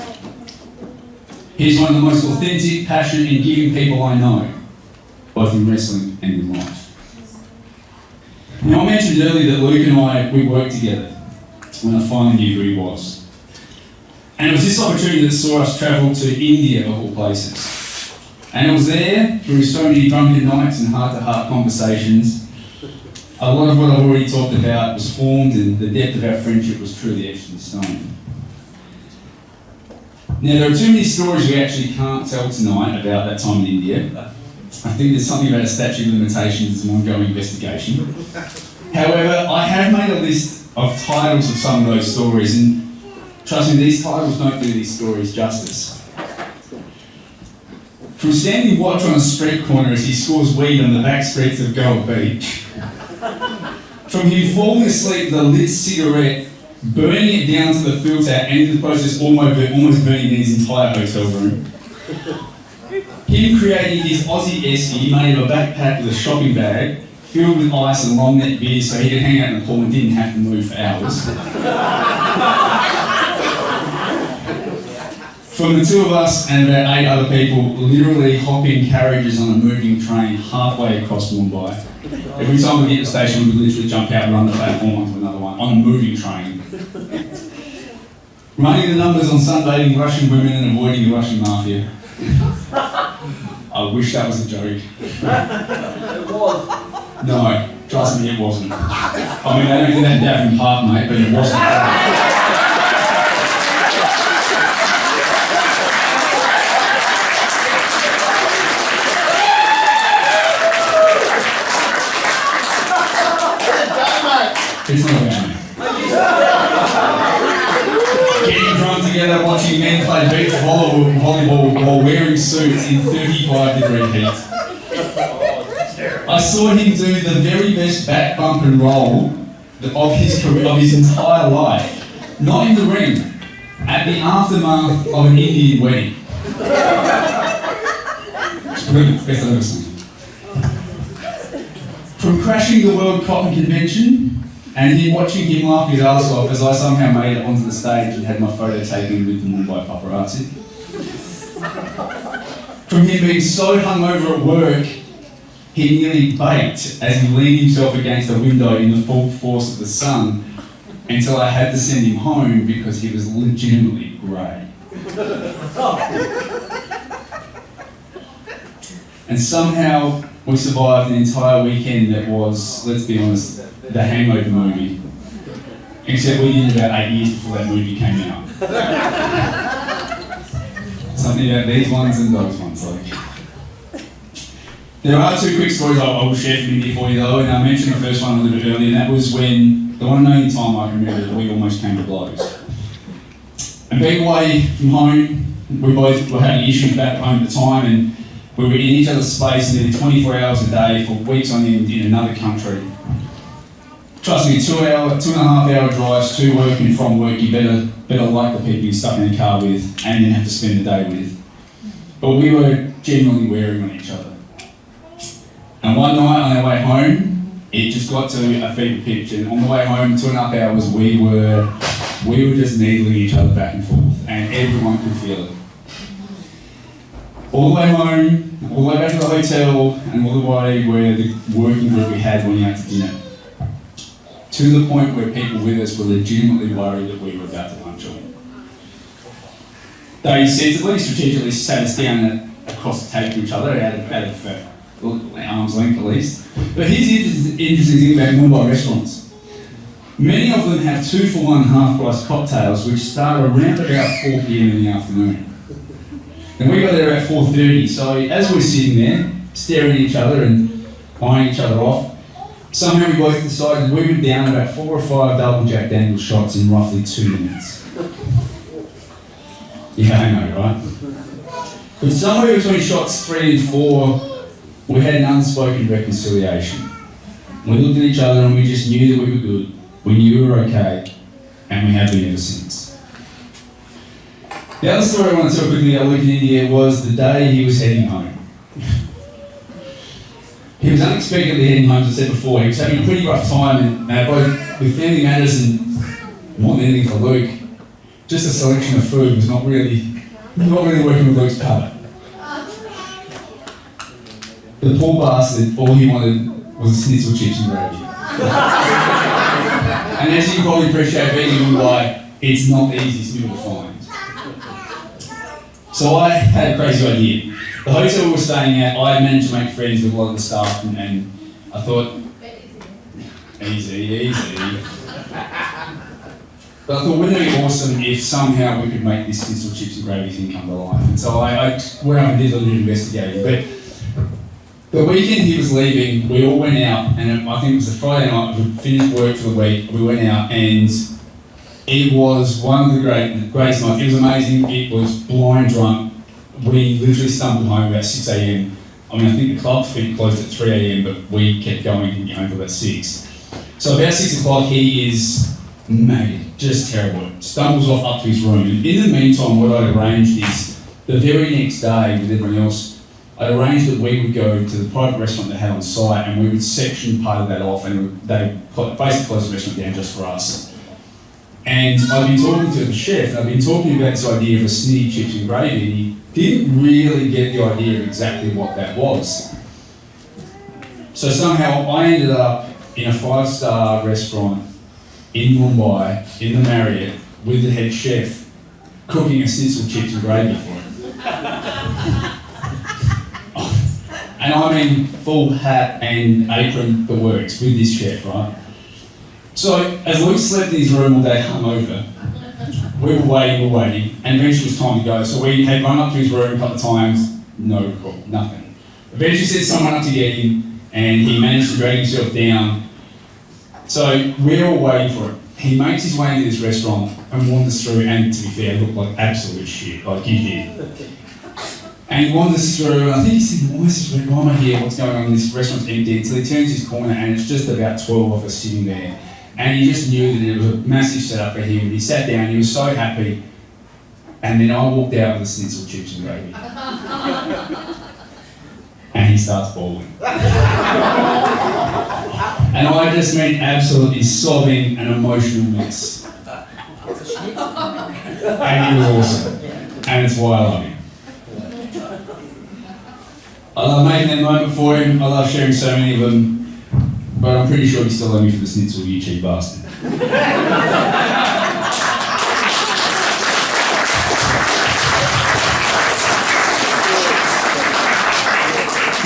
He's one of the most authentic, passionate, and giving people I know, both in wrestling and in life. Now, I mentioned earlier that Luke and we worked together when I finally knew who he was. And it was this opportunity that saw us travel to India, of all places. And it was there, through so many drunken nights and heart-to-heart conversations, a lot of what I've already talked about was formed, and the depth of our friendship was truly etched in stone. Now, there are too many stories we actually can't tell tonight about that time in India. I think there's something about a statute of limitations and an ongoing investigation. However, I have made a list of titles of some of those stories, and trust me, these titles don't do these stories justice. From standing watch on a street corner as he scores weed on the back streets of Gold Beach, from him falling asleep with a lit cigarette, burning it down to the filter, and in the process almost burning his entire hotel room, him creating his Aussie esky made of a backpack with a shopping bag, filled with ice and long neck beers so he could hang out in the pool and didn't have to move for hours. From the two of us and about 8 other people, literally hopping carriages on a moving train halfway across Mumbai. Every time we get to the station, we would literally jump out and run the platform onto another one on a moving train. Running the numbers on sunbathing Russian women and avoiding the Russian mafia. I wish that was a joke. It was. No, trust me, it wasn't. I mean, I don't think that Davin Park, mate, but it wasn't. It's not about me. Getting drunk together, watching men play beach volleyball while wearing suits in 35-degree heat. I saw him do the very best back bump and roll of his career, of his entire life. Not in the ring, at the aftermath of an Indian wedding. It's brilliant, best I've ever seen. From crashing the World Cotton Convention, and watching him laugh his ass off as I somehow made it onto the stage and had my photo taken with the Mumbai paparazzi. From him being so hungover at work, he nearly baked as he leaned himself against a window in the full force of the sun until I had to send him home because he was legitimately grey. And somehow we survived an entire weekend that was, let's be honest, the Hangover movie. Except we did about 8 years before that movie came out. Something about these ones and those ones, like. There are 2 quick stories I will share from India for you though, and I mentioned the first one a little bit earlier, and that was when, the one and only time I can remember that we almost came to blows. And being away from home, we both were having issues back home at the time, and we were in each other's space nearly 24 hours a day for weeks on end in another country. Trust me, 2.5 hour drives to work and from work, you better like the people you're stuck in the car with and then have to spend the day with. But we were genuinely wearing on each other. And one night on our way home, it just got to a fever pitch, and on the way home, 2.5 hours, we were just needling each other back and forth, and everyone could feel it. All the way home, all the way back to the hotel, and all the way where the working group we had went out to dinner. To the point where people with us were legitimately worried that we were about to lunch on. They sensibly, strategically sat us down across the table to each other, out of arm's length at least. But here's the interesting thing about Mumbai restaurants. Many of them have 2-for-1 half-price cocktails which start around about 4 p.m. in the afternoon. And we got there at 4:30, so as we're sitting there, staring at each other and eyeing each other off, somehow we both decided we would down about 4 or 5 double Jack Daniels shots in roughly 2 minutes. Yeah, I know, right? But somewhere between shots 3 and 4, we had an unspoken reconciliation. We looked at each other and we just knew that we were good. We knew we were okay, and we have been ever since. The other story I want to tell quickly about working in India was the day he was heading home. He was unexpectedly heading home, as I said before. He was having a pretty rough time, and both with family matters and more than anything for Luke, just a selection of food was not really working with Luke's palate. The poor bastard, all he wanted was a schnitzel, chips and gravy. And as you can probably appreciate, being in Mumbai, it's not the easiest meal to find. So I had a crazy idea. The hotel we were staying at, I managed to make friends with a lot of the staff, and I thought, easy. But I thought, wouldn't it be awesome if somehow we could make this schnitzel, chips and gravy thing come to life? And so I went up and did a little investigating. But the weekend he was leaving, we all went out, and I think it was a Friday night, we finished work for the week, we went out, and it was one of the greatest nights. It was amazing, it was blind drunk. We literally stumbled home about 6 a.m. I mean, I think the club closed at 3 a.m, but we kept going and get home for about 6. So about 6 o'clock, he is, mate, just terrible. Stumbles off up to his room. And in the meantime, what I'd arranged is, the very next day with everyone else, I arranged that we would go to the private restaurant they had on site, and we would section part of that off, and they basically closed the restaurant down just for us. And I've been talking to the chef, and I've been talking about this idea of a snitty chips and gravy, and he didn't really get the idea of exactly what that was. So somehow I ended up in a 5-star restaurant in Mumbai, in the Marriott, with the head chef, cooking a schnitzel chips and gravy for him. And I'm in full hat and apron, the works, with this chef, right? So, as we slept in his room all day hungover, we were waiting, and eventually it was time to go. So we had run up to his room a couple of times, no call, nothing. Eventually sent someone up to get him, and he managed to drag himself down. So we're all waiting for him. He makes his way into this restaurant and wanders through, and to be fair, looked like absolute shit, like he did. And he wanders through, and I think he said, why am I here? What's going on? This restaurant's empty. Until he turns his corner, and it's just about 12 of us sitting there. And he just knew that it was a massive setup for him. He sat down, he was so happy. And then I walked out with the schnitzel chips and gravy. And he starts bawling. And I just mean absolutely sobbing and emotional mess. And he was awesome. And it's why I love him. I love making that moment for him. I love sharing so many of them. But I'm pretty sure he still owes me for the schnitzel, you cheap bastard.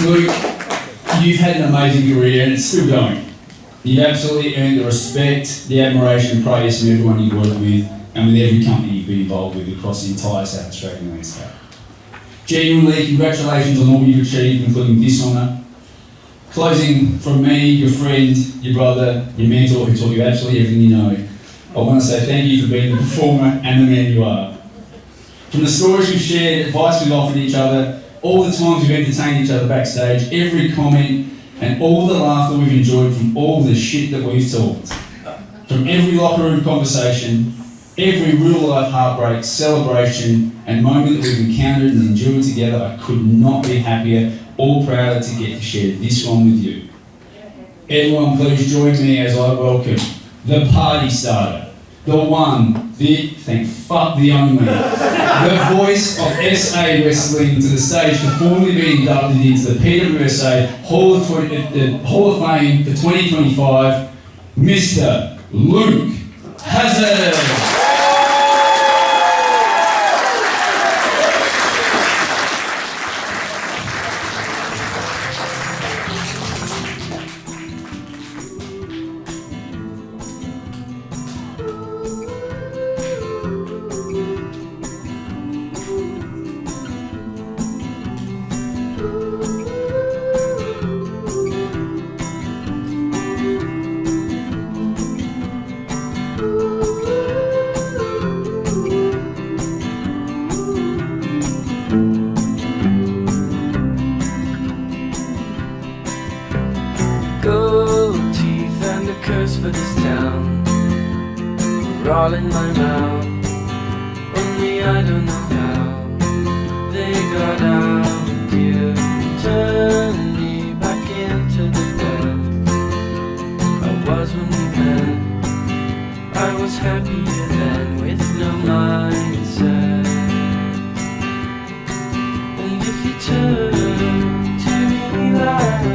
Luke, you've had an amazing career and it's still going. You've absolutely earned the respect, the admiration and praise from everyone you've worked with and with every company you've been involved with across the entire South Australian landscape. Genuinely, congratulations on all you've achieved, including this honour. Closing from me, your friend, your brother, your mentor who taught you absolutely everything you know, I want to say thank you for being the performer and the man you are. From the stories we've shared, advice we've offered each other, all the times we've entertained each other backstage, every comment, and all the laughter we've enjoyed from all the shit that we've talked. From every locker room conversation, every real life heartbreak, celebration, and moment that we've encountered and endured together, I could not be happier or prouder to get to share this one with you. Everyone please join me as I welcome the party starter, the one, the only, the voice of SA Wrestling to the stage to formally be inducted into the PWSA Hall of Fame for 2025, Mr. Luke Hazard. Gold teeth and a curse for this town are all in my mouth. Only I don't know how they got out. You turned me back into the bed I was when we met. I was happier then with no mindset. And if you turn to me like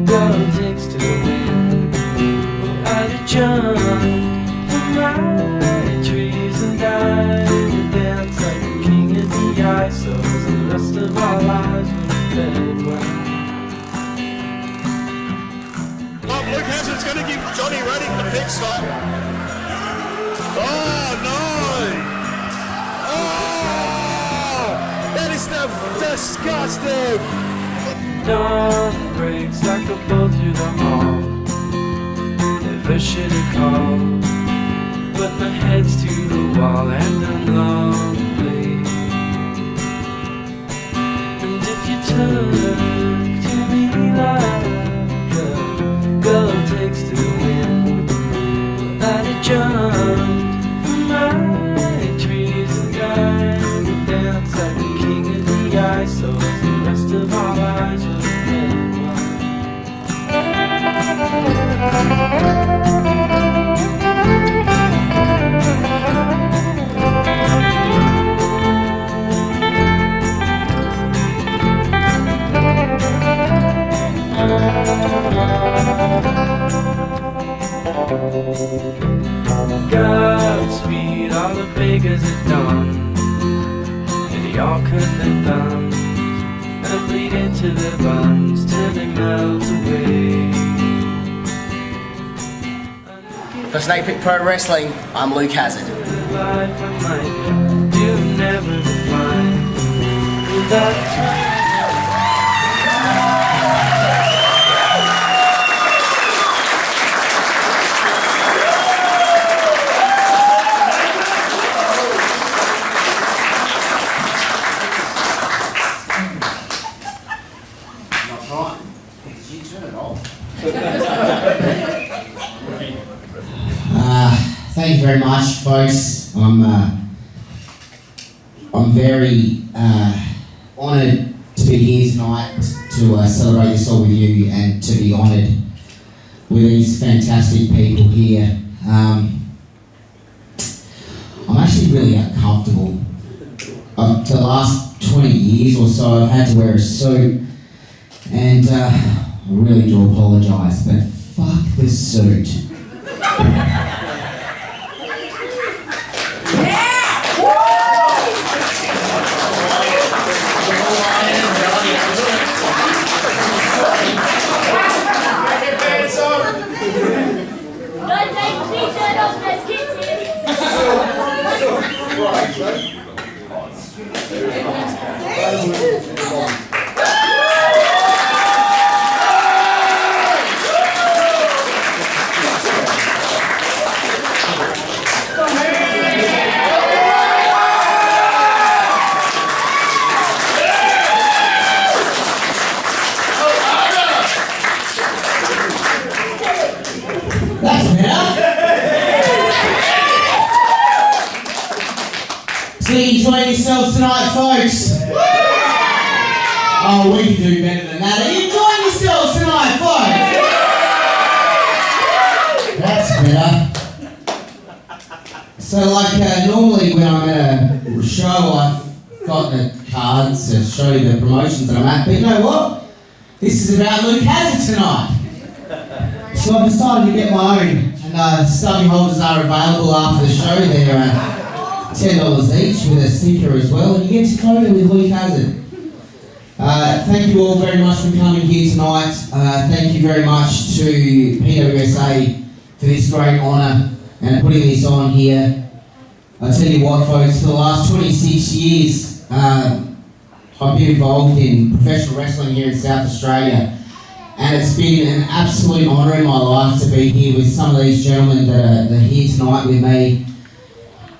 girl takes to win, well, I'd have jumped from my trees and died and danced like a king of the ice. So the rest of our lives would have fed well. Luke Hazard's going to give Johnny Redding the pit stop. Oh no! Oh, that is disgusting. Dawn breaks like a bolt through the hall. Never should have called, but my head's to the wall and I'm lonely. And if you turn to me like a girl takes to win, well, I'd have jumped from my trees and died and danced like a king of the ice. So the rest of our lives would have been one. miles away. For Snake Pit Pro Wrestling, I'm Luke Hazard. Life I might do never find that. Thank you very much, folks. I'm very honoured to be here tonight to celebrate this all with you and to be honoured with these fantastic people here. I'm actually really uncomfortable. The last 20 years or so I've had to wear a suit, and I really do apologise, but fuck the suit. Don't take the t-shirt off, there's kids That's better. So you enjoying yourselves tonight, folks? Oh, we can do better than that. Are you enjoying yourselves tonight, folks? That's better. So like normally when I'm at a show, I've got the cards to show you the promotions that I'm at, but you know what? This is about Luke Hazard tonight. So I've decided to get my own, and stubby holders are available after the show. They're $10 each with a sticker as well, and you get to photo with Luke Hazard. Thank you all very much for coming here tonight. Thank you very much to PWSA for this great honour and putting this on here. I tell you what, folks, for the last 26 years, I've been involved in professional wrestling here in South Australia. And it's been an absolute honour in my life to be here with some of these gentlemen that are here tonight with me.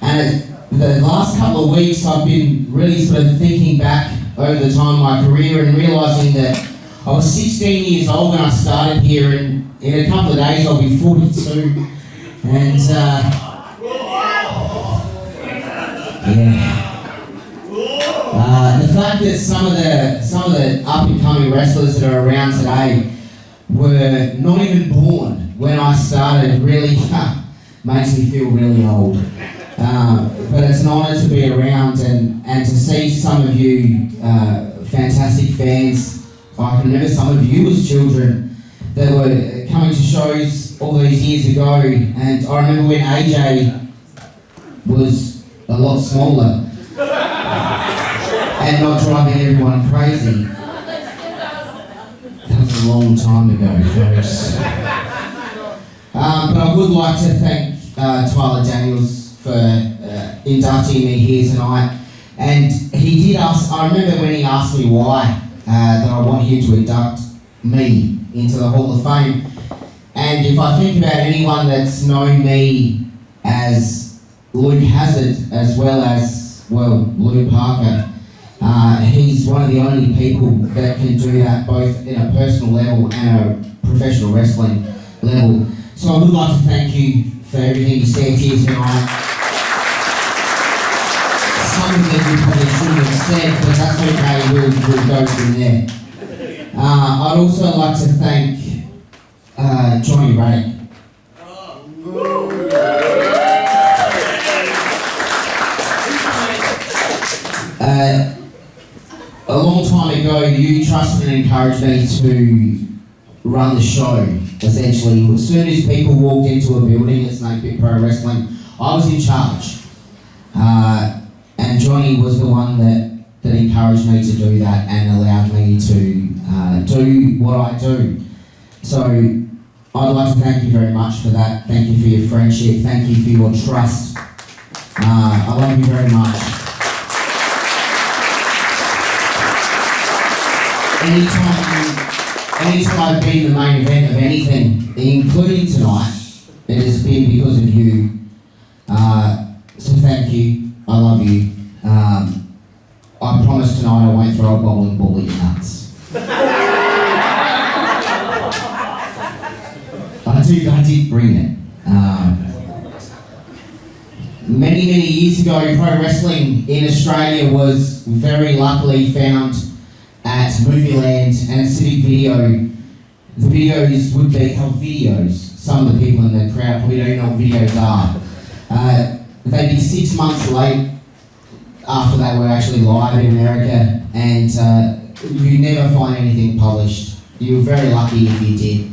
And the last couple of weeks I've been really sort of thinking back over the time of my career and realising that I was 16 years old when I started here, and in a couple of days I'll be 42. And the fact that some of the up and coming wrestlers that are around today were not even born when I started really makes me feel really old. But it's an honour to be around and to see some of you fantastic fans. I can remember some of you as children that were coming to shows all these years ago, and I remember when AJ was a lot smaller and not driving everyone crazy. That was a long time ago, folks. But I would like to thank Tyler Daniels for inducting me here tonight. And he did ask, I remember when he asked me why that I want him to induct me into the Hall of Fame. And if I think about anyone that's known me as Luke Hazard as well as, well, Luke Parker, he's one of the only people that can do that both in a personal level and a professional wrestling level. So I would like to thank you for everything you said here tonight. Some of it you probably shouldn't have said, but that's okay, we'll go from there. I'd also like to thank Johnny Ray. A long time ago, you trusted and encouraged me to run the show, essentially. As soon as people walked into a building at Snake Pit Pro Wrestling, I was in charge. And Johnny was the one that encouraged me to do that and allowed me to do what I do. So I'd like to thank you very much for that. Thank you for your friendship. Thank you for your trust. I love you very much. Anytime I've been the main event of anything, including tonight, it has been because of you. So thank you. I love you. I promise tonight I won't throw a bowling ball at your nuts. I did bring it. Many years ago, pro wrestling in Australia was very luckily found at Movieland and Civic Video. The videos would be videos. Some of the people in the crowd probably don't know what videos are. They'd be 6 months late after they were actually live in America, and you never find anything published. You were very lucky if you did.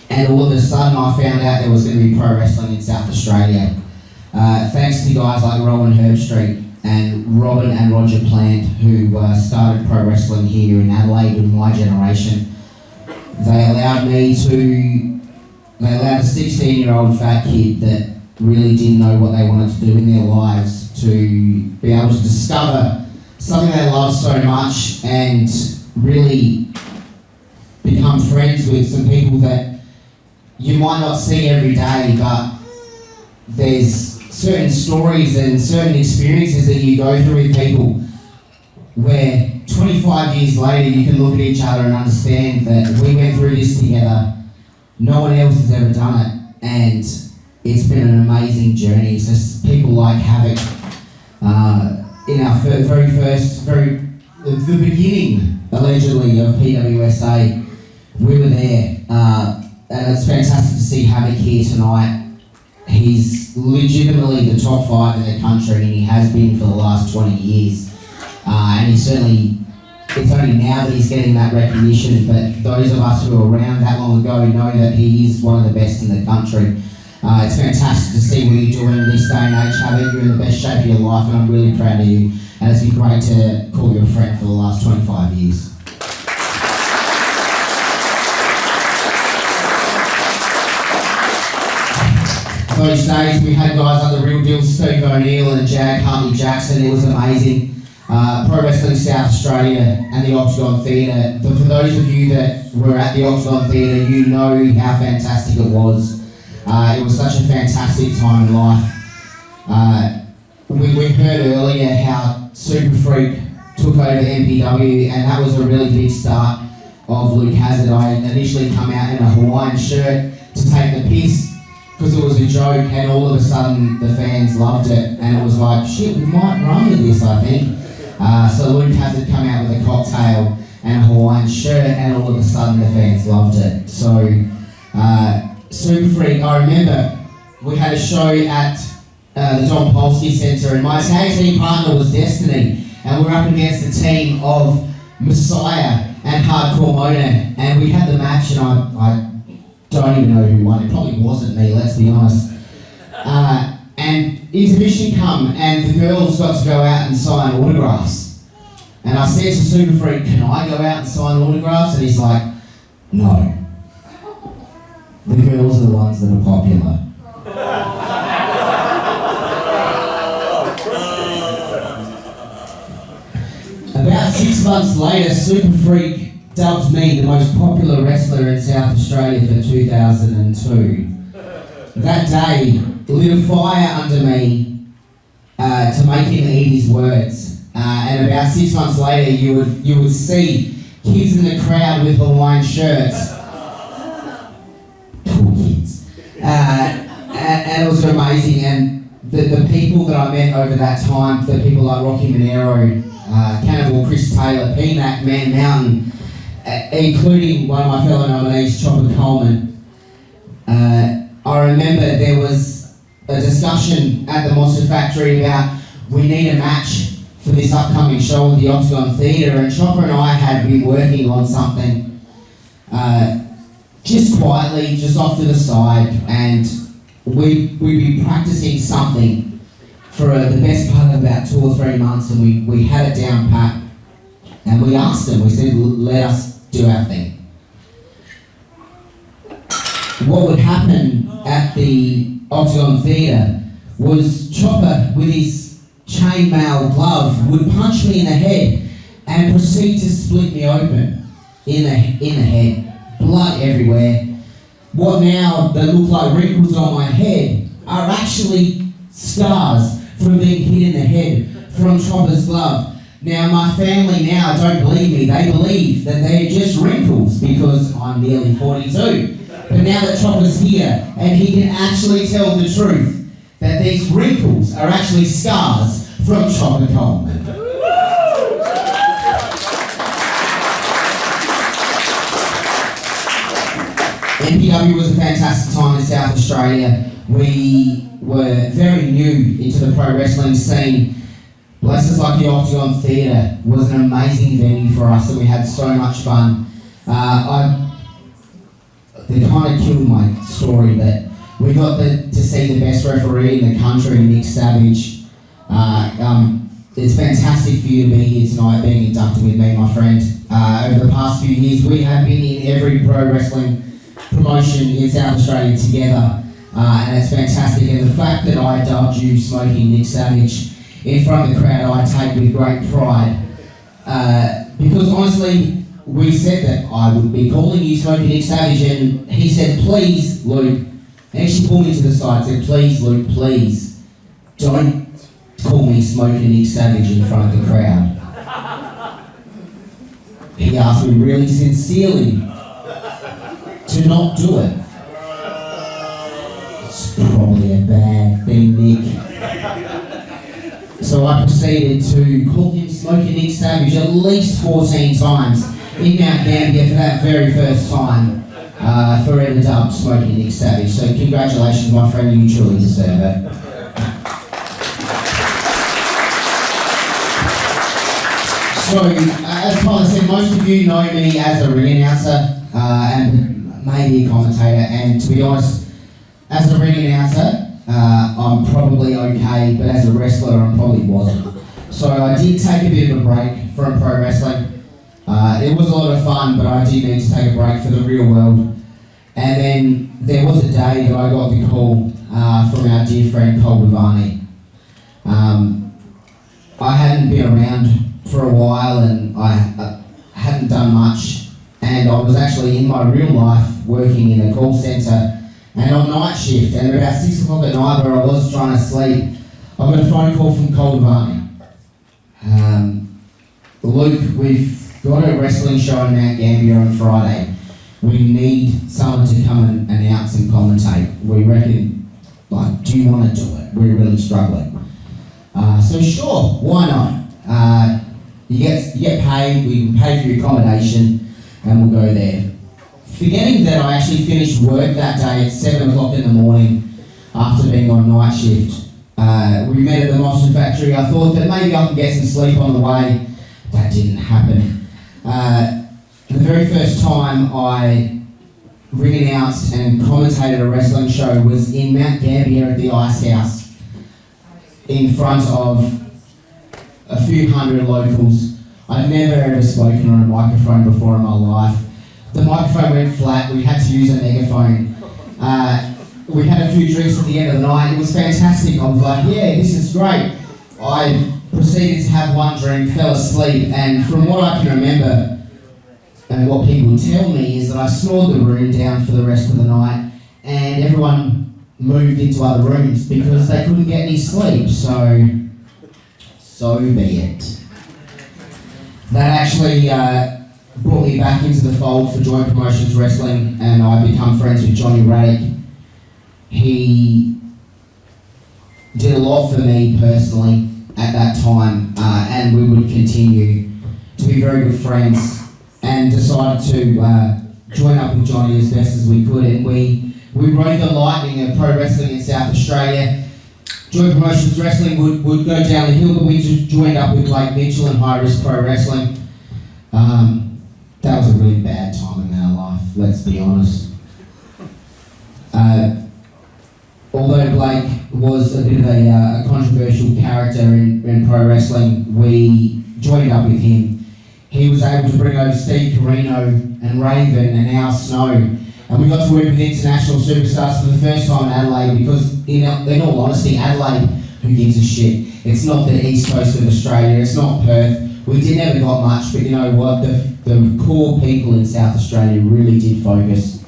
And all of a sudden I found out there was going to be pro wrestling in South Australia. Thanks to guys like Robin Herbstreit and Robin and Roger Plant, who started pro wrestling here in Adelaide in my generation. They allowed a 16-year-old fat kid that really didn't know what they wanted to do in their lives to be able to discover something they love so much and really become friends with some people that you might not see every day, but there's certain stories and certain experiences that you go through with people where 25 years later you can look at each other and understand that we went through this together. No one else has ever done it, and it's been an amazing journey. It's just people like Havoc in our the beginning, allegedly, of PWSA. We were there, and it's fantastic to see Havoc here tonight. He's legitimately the top 5 in the country, and he has been for the last 20 years. And it's only now that he's getting that recognition, but those of us who were around that long ago know that he is one of the best in the country. It's fantastic to see what you're doing in this day and age, Havoc. You're in the best shape of your life, and I'm really proud of you. And it's been great to call you a friend for the last 25 years. Those days we had guys like the Real Deal, Steve O'Neill and Jag Hartley Jackson. It was amazing. Pro Wrestling South Australia and the Octagon Theatre. For those of you that were at the Octagon Theatre, you know how fantastic it was. It was such a fantastic time in life. We heard earlier how Super Freak took over MPW, and that was a really big start of Luke Hazard. I initially come out in a Hawaiian shirt to take the piss because it was a joke, and all of a sudden the fans loved it, and it was like, shit, we might run with this, I think. So Luke Hazard come out with a cocktail and a Hawaiian shirt, and all of a sudden the fans loved it. So Super Freak, I remember we had a show at the Don Polsky Centre, and my tag team partner was Destiny, and we were up against the team of Messiah and Hardcore Motor, and we had the match, and I don't even know who won. It probably wasn't me, let's be honest. And intermission come, and the girls got to go out and sign autographs. And I said to Super Freak, can I go out and sign autographs? And he's like, no. The girls are the ones that are popular. About 6 months later, Super Freak dubbed me the most popular wrestler in South Australia for 2002. That day lit a fire under me to make him eat his words. And about 6 months later, you would see kids in the crowd with Hawaiian shirts. Poor kids. And it was amazing. And the people that I met over that time, the people like Rocky Monero, Cannibal Chris Taylor, P-Mac, Man Mountain, including one of my fellow nominees, Chopper Colman. I remember there was a discussion at the Monster Factory about we need a match for this upcoming show at the Octagon Theatre, and Chopper and I had been working on something just quietly, just off to the side, and we'd been practicing something for the best part of about 2 or 3 months, and we had it down pat. And we asked them, we said, let us do our thing. What would happen at the Octagon Theatre was Chopper, with his chainmail glove, would punch me in the head and proceed to split me open in the head. Blood everywhere. What now that look like wrinkles on my head are actually scars from being hit in the head from Chopper's glove. Now my family now don't believe me. They believe that they're just wrinkles because I'm nearly 42. But now that Chopper's here and he can actually tell the truth that these wrinkles are actually scars from Chopper Colman. NPW was a fantastic time in South Australia. We were very new into the pro wrestling scene. Places like the Octagon Theatre was an amazing venue for us and we had so much fun. They kind of killed my story, but we got to see the best referee in the country, Nick Savage. It's fantastic for you to be here tonight, being inducted with me, my friend. Over the past few years, we have been in every pro wrestling promotion in South Australia together, and it's fantastic. And the fact that I dubbed you Smoking Nick Savage in front of the crowd, I take with great pride, because honestly, we said that I would be calling you Smoking Nick Savage, and he said, please, Luke, and actually pulled me to the side and said, please, Luke, please, don't call me Smoking Nick Savage in front of the crowd. He asked me really sincerely to not do it. It's probably a bad thing, Nick. So I proceeded to call him Smoking Nick Savage at least 14 times in Mount Gambier for that very first time, forever dubbed Smoking Nick Savage. So congratulations, my friend, you truly deserve it. So, as Tyler said, most of you know me as a ring announcer and maybe a commentator, and to be honest, as a ring announcer, I'm probably okay, but as a wrestler, I probably wasn't. So I did take a bit of a break from pro wrestling. It was a lot of fun, but I did need to take a break for the real world. And then there was a day that I got the call from our dear friend Colman. I hadn't been around for a while and I hadn't done much, and I was actually in my real life working in a call centre and on night shift, and about 6 o'clock at night where I was trying to sleep, I got a phone call from Colman. Luke, we've got a wrestling show in Mount Gambier on Friday. We need someone to come and announce and commentate. We reckon, do you want to do it? We're really struggling. So sure, why not? You get paid, we can pay for your accommodation, and we'll go there. Forgetting that I actually finished work that day at 7 o'clock in the morning after being on night shift. We met at the Motion Factory. I thought that maybe I could get some sleep on the way. That didn't happen. The very first time I ring announced and commentated a wrestling show was in Mount Gambier at the Ice House in front of a few hundred locals. I'd never ever spoken on a microphone before in my life. The microphone went flat, we had to use a megaphone. We had a few drinks at the end of the night, it was fantastic. I was like, yeah, this is great. I proceeded to have one drink, fell asleep, and from what I can remember, and what people tell me, is that I snored the room down for the rest of the night, and everyone moved into other rooms because they couldn't get any sleep, so be it. That actually brought me back into the fold for Joint Promotions Wrestling, and I become friends with Johnny Raddick. He did a lot for me personally at that time, and we would continue to be very good friends, and decided to join up with Johnny as best as we could, and we rode the lightning of pro wrestling in South Australia. Joint Promotions Wrestling would go down the hill, but we just joined up with Blake Mitchell and High Risk Pro Wrestling. That was a really bad time in our life, let's be honest. Although Blake was a bit of a controversial character in pro wrestling, we joined up with him. he was able to bring over Steve Carino and Raven and Al Snow. And we got to work with international superstars for the first time in Adelaide because, in all honesty, Adelaide, who gives a shit? It's not the east coast of Australia, it's not Perth. We never got much, but you know what? The core people in South Australia really did focus.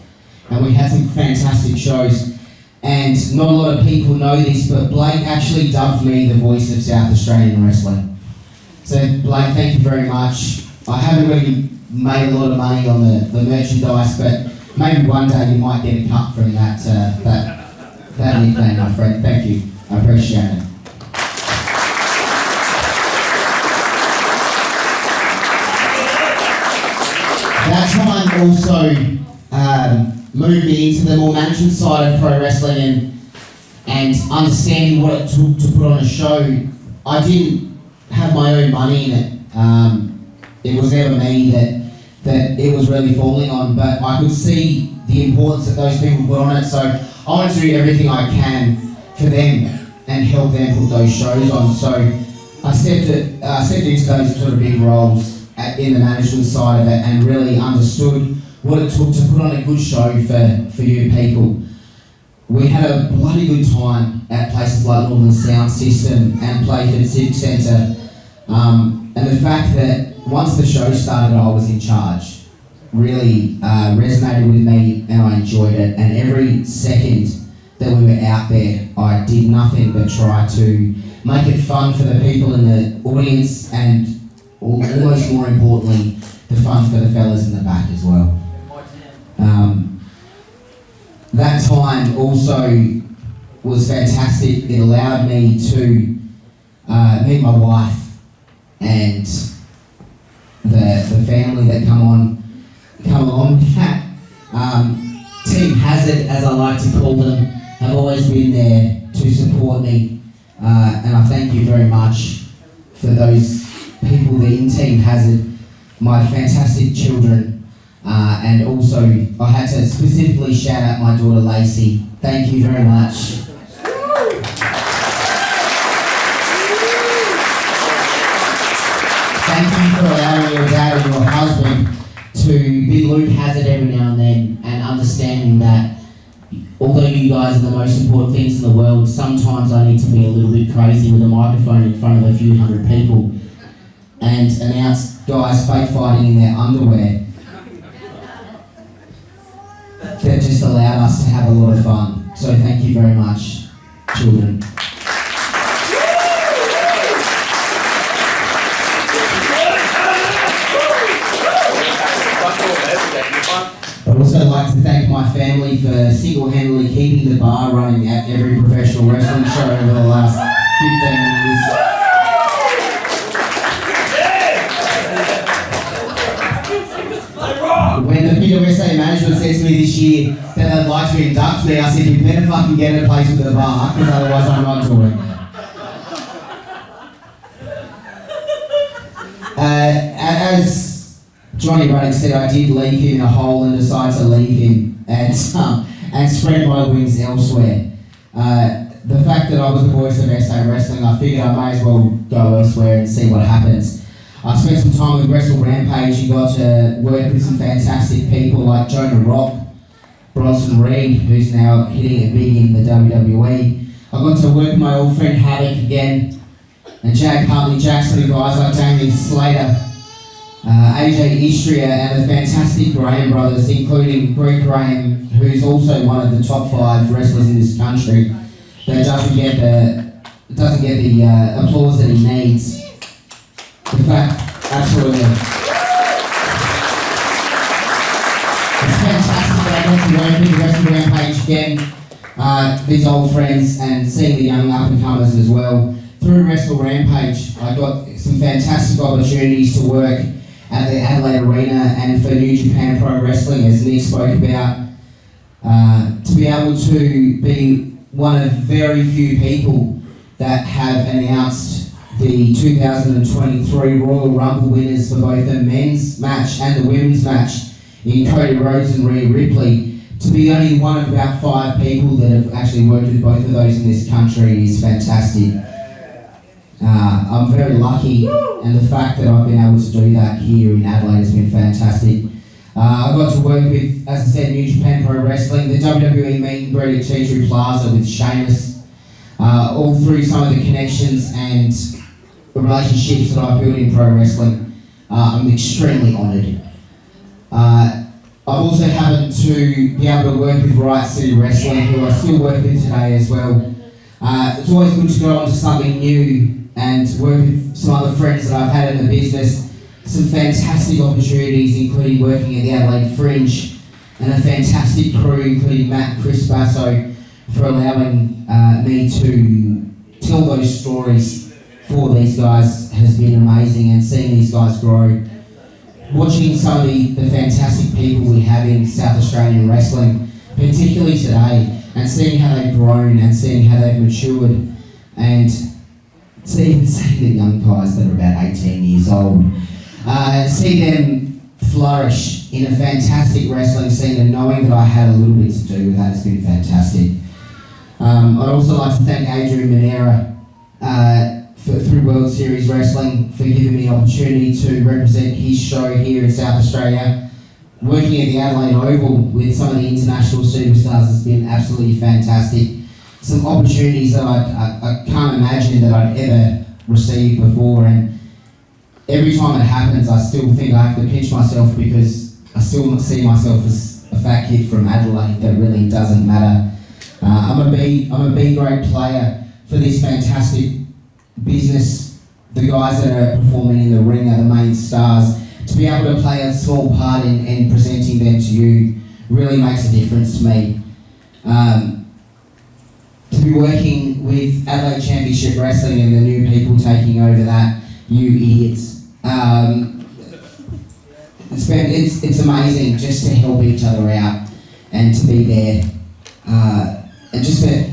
And we had some fantastic shows. And not a lot of people know this, but Blake actually dubbed me the voice of South Australian wrestling. So Blake, thank you very much. I haven't really made a lot of money on the merchandise, but maybe one day you might get a cut from that nickname, my friend. Thank you. I appreciate it. That time also moved me into the more management side of pro wrestling and understanding what it took to put on a show. I didn't have my own money in it. It was never me that it was really falling on, but I could see the importance that those people put on it, so I want to do everything I can for them and help them put those shows on. So I stepped into those sort of big roles in the management side of it and really understood what it took to put on a good show for you people. We had a bloody good time at places like Northern Sound System and Playford Civic Centre. And the fact that once the show started, I was in charge really resonated with me, and I enjoyed it. And every second that we were out there, I did nothing but try to make it fun for the people in the audience, and almost more importantly, the fun for the fellas in the back as well. That time also was fantastic. It allowed me to meet my wife and the family that come along with that. Team Hazard, as I like to call them, have always been there to support me, and I thank you very much for those people in Team Hazard, my fantastic children, and also I had to specifically shout out my daughter Lacey. Thank you very much. Thank you for allowing your dad and your husband to be Luke Hazard every now and then, and understanding that although you guys are the most important things in the world, sometimes I need to be a little bit crazy with a microphone in front of a few hundred people and announce guys fake fighting in their underwear. That just allowed us to have a lot of fun. So thank you very much, children. I'd also like to thank my family for single-handedly keeping the bar running at every professional wrestling show over the last 15 years. When the PWSA management said to me this year that they'd like to induct me, I said, you better fucking get a place with a bar, because otherwise I'm not doing it. As Johnny Ruddock said, I did leave him in a hole and decided to leave him and spread my wings elsewhere. The fact that I was the voice of SA Wrestling, I figured I may as well go elsewhere and see what happens. I spent some time with Wrestle Rampage. You got to work with some fantastic people like Jonah Rock, Bronson Reed, who's now hitting it big in the WWE. I got to work with my old friend Havoc again, and Jack Hartley Jackson, guys like Damien Slater, AJ Istria, and the fantastic Graham brothers, including Greg Graham, who's also one of the top 5 wrestlers in this country that doesn't get the applause that he needs. In fact, absolutely. It's fantastic that I got to work with the Wrestle Rampage again, these old friends, and seeing the young up-and-comers as well. Through Wrestle Rampage, I got some fantastic opportunities to work at the Adelaide Arena and for New Japan Pro Wrestling, as Nick spoke about, to be able to be one of very few people that have announced the 2023 Royal Rumble winners for both the men's match and the women's match in Cody Rhodes and Rhea Ripley. To be only one of about 5 people that have actually worked with both of those in this country is fantastic. I'm very lucky, and the fact that I've been able to do that here in Adelaide has been fantastic. I got to work with, as I said, New Japan Pro Wrestling, the WWE meet and greet at Tea Tree Plaza with Sheamus, all through some of the connections and the relationships that I've built in pro wrestling. I'm extremely honoured. I've also happened to be able to work with Riot City Wrestling, who I still work with today as well. It's always good to go on to something new and work with some other friends that I've had in the business. Some fantastic opportunities, including working at the Adelaide Fringe, and a fantastic crew, including Matt and Chris Basso, for allowing me to tell those stories for these guys has been amazing, and seeing these guys grow. Watching some of the fantastic people we have in South Australian wrestling, particularly today, and seeing how they've grown and seeing how they've matured, and seeing the young guys that are about 18 years old, see them flourish in a fantastic wrestling scene, and knowing that I had a little bit to do with that has been fantastic. I'd also like to thank Adrian Manera through World Series Wrestling for giving me the opportunity to represent his show here in South Australia. Working at the Adelaide Oval with some of the international superstars has been absolutely fantastic. Some opportunities that I can't imagine that I'd ever received before, and every time it happens I still think I have to pinch myself, because I still see myself as a fat kid from Adelaide that really doesn't matter. I'm a B grade player for this fantastic business. The guys that are performing in the ring are the main stars. To be able to play a small part in presenting them to you really makes a difference to me. To be working with Adelaide Championship Wrestling and the new people taking over that, you idiots. It's amazing just to help each other out and to be there. And just to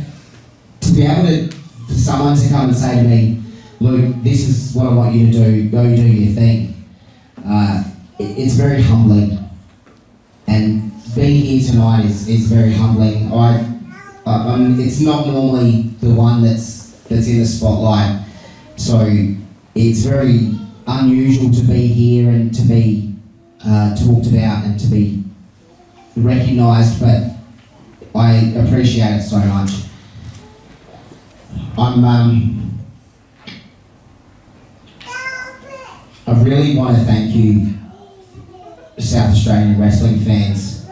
be able to, for someone to come and say to me, Luke, this is what I want you to do, go do your thing. It's very humbling, and being here tonight is very humbling. It's not normally the one that's in the spotlight, so it's very unusual to be here and to be talked about and to be recognised, but I appreciate it so much. I really want to thank you, South Australian wrestling fans,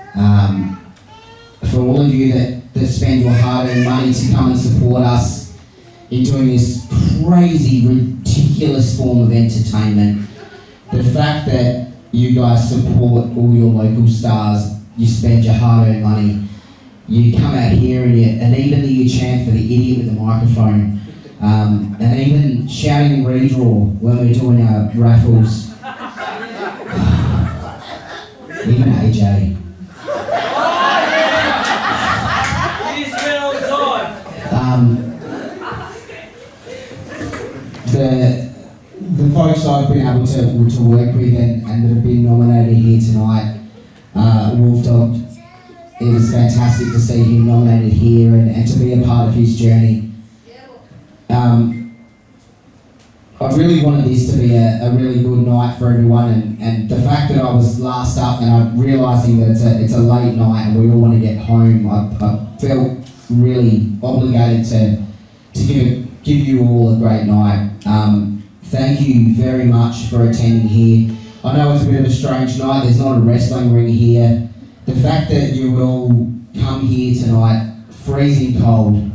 for all of you that spend your hard-earned money to come and support us in doing this crazy, ridiculous form of entertainment. The fact that you guys support all your local stars, you spend your hard-earned money, you come out here and even you chant for the idiot with the microphone, and even shouting redraw when we're doing our raffles. Even AJ. The folks I've been able to work with and that have been nominated here tonight, Wolf Dogg, it was fantastic to see him nominated here and to be a part of his journey. I really wanted this to be a really good night for everyone, and the fact that I was last up and I'm realising that it's a late night and we all want to get home, I felt really obligated to give you all a great night. Thank you very much for attending here. I know it's a bit of a strange night, there's not a wrestling ring here. The fact that you would all come here tonight, freezing cold,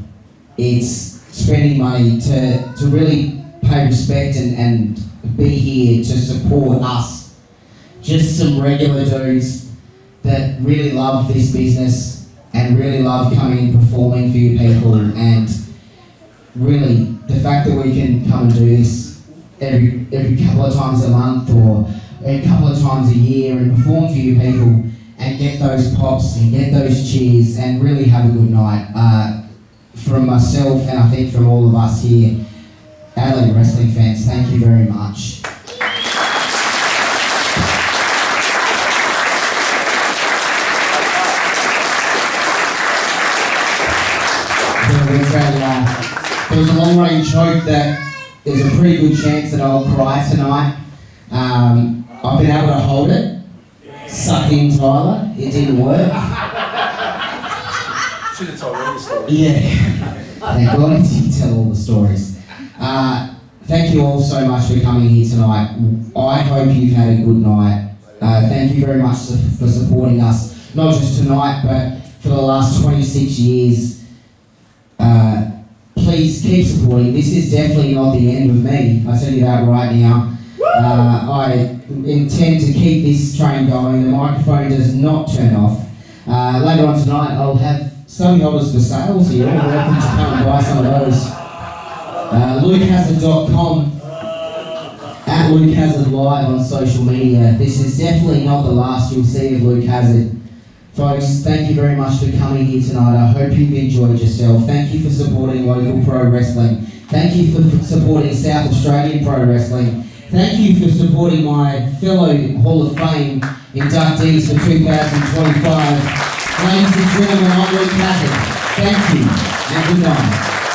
it's spending money to really pay respect and be here to support us. Just some regular dudes that really love this business and really love coming and performing for you people, and really the fact that we can come and do this every couple of times a month or a couple of times a year and perform for you people and get those pops and get those cheers and really have a good night. From myself and I think from all of us here, Adelaide wrestling fans, thank you very much. There was a long-range joke that there's a pretty good chance that I'll cry tonight. I've been able to hold it. Suck in, Tyler. It didn't work. Should have told all the stories. Yeah. Thank God I didn't tell all the stories. Thank you all so much for coming here tonight. I hope you've had a good night. Thank you very much for supporting us, not just tonight, but for the last 26 years. Please keep supporting. This is definitely not the end of me. I tell you that right now. I intend to keep this train going. The microphone does not turn off. Later on tonight, I'll have study holders for sale, so you're all welcome to come and buy some of those. LukeHazard.com, at Luke Hazard Live on social media. This is definitely not the last you'll see of Luke Hazard. Folks, thank you very much for coming here tonight. I hope you've enjoyed yourself. Thank you for supporting local pro wrestling. Thank you for supporting South Australian pro wrestling. Thank you for supporting my fellow Hall of Fame inductees for 2025. Ladies and gentlemen, I'm Luke Hazard. Thank you, and good night.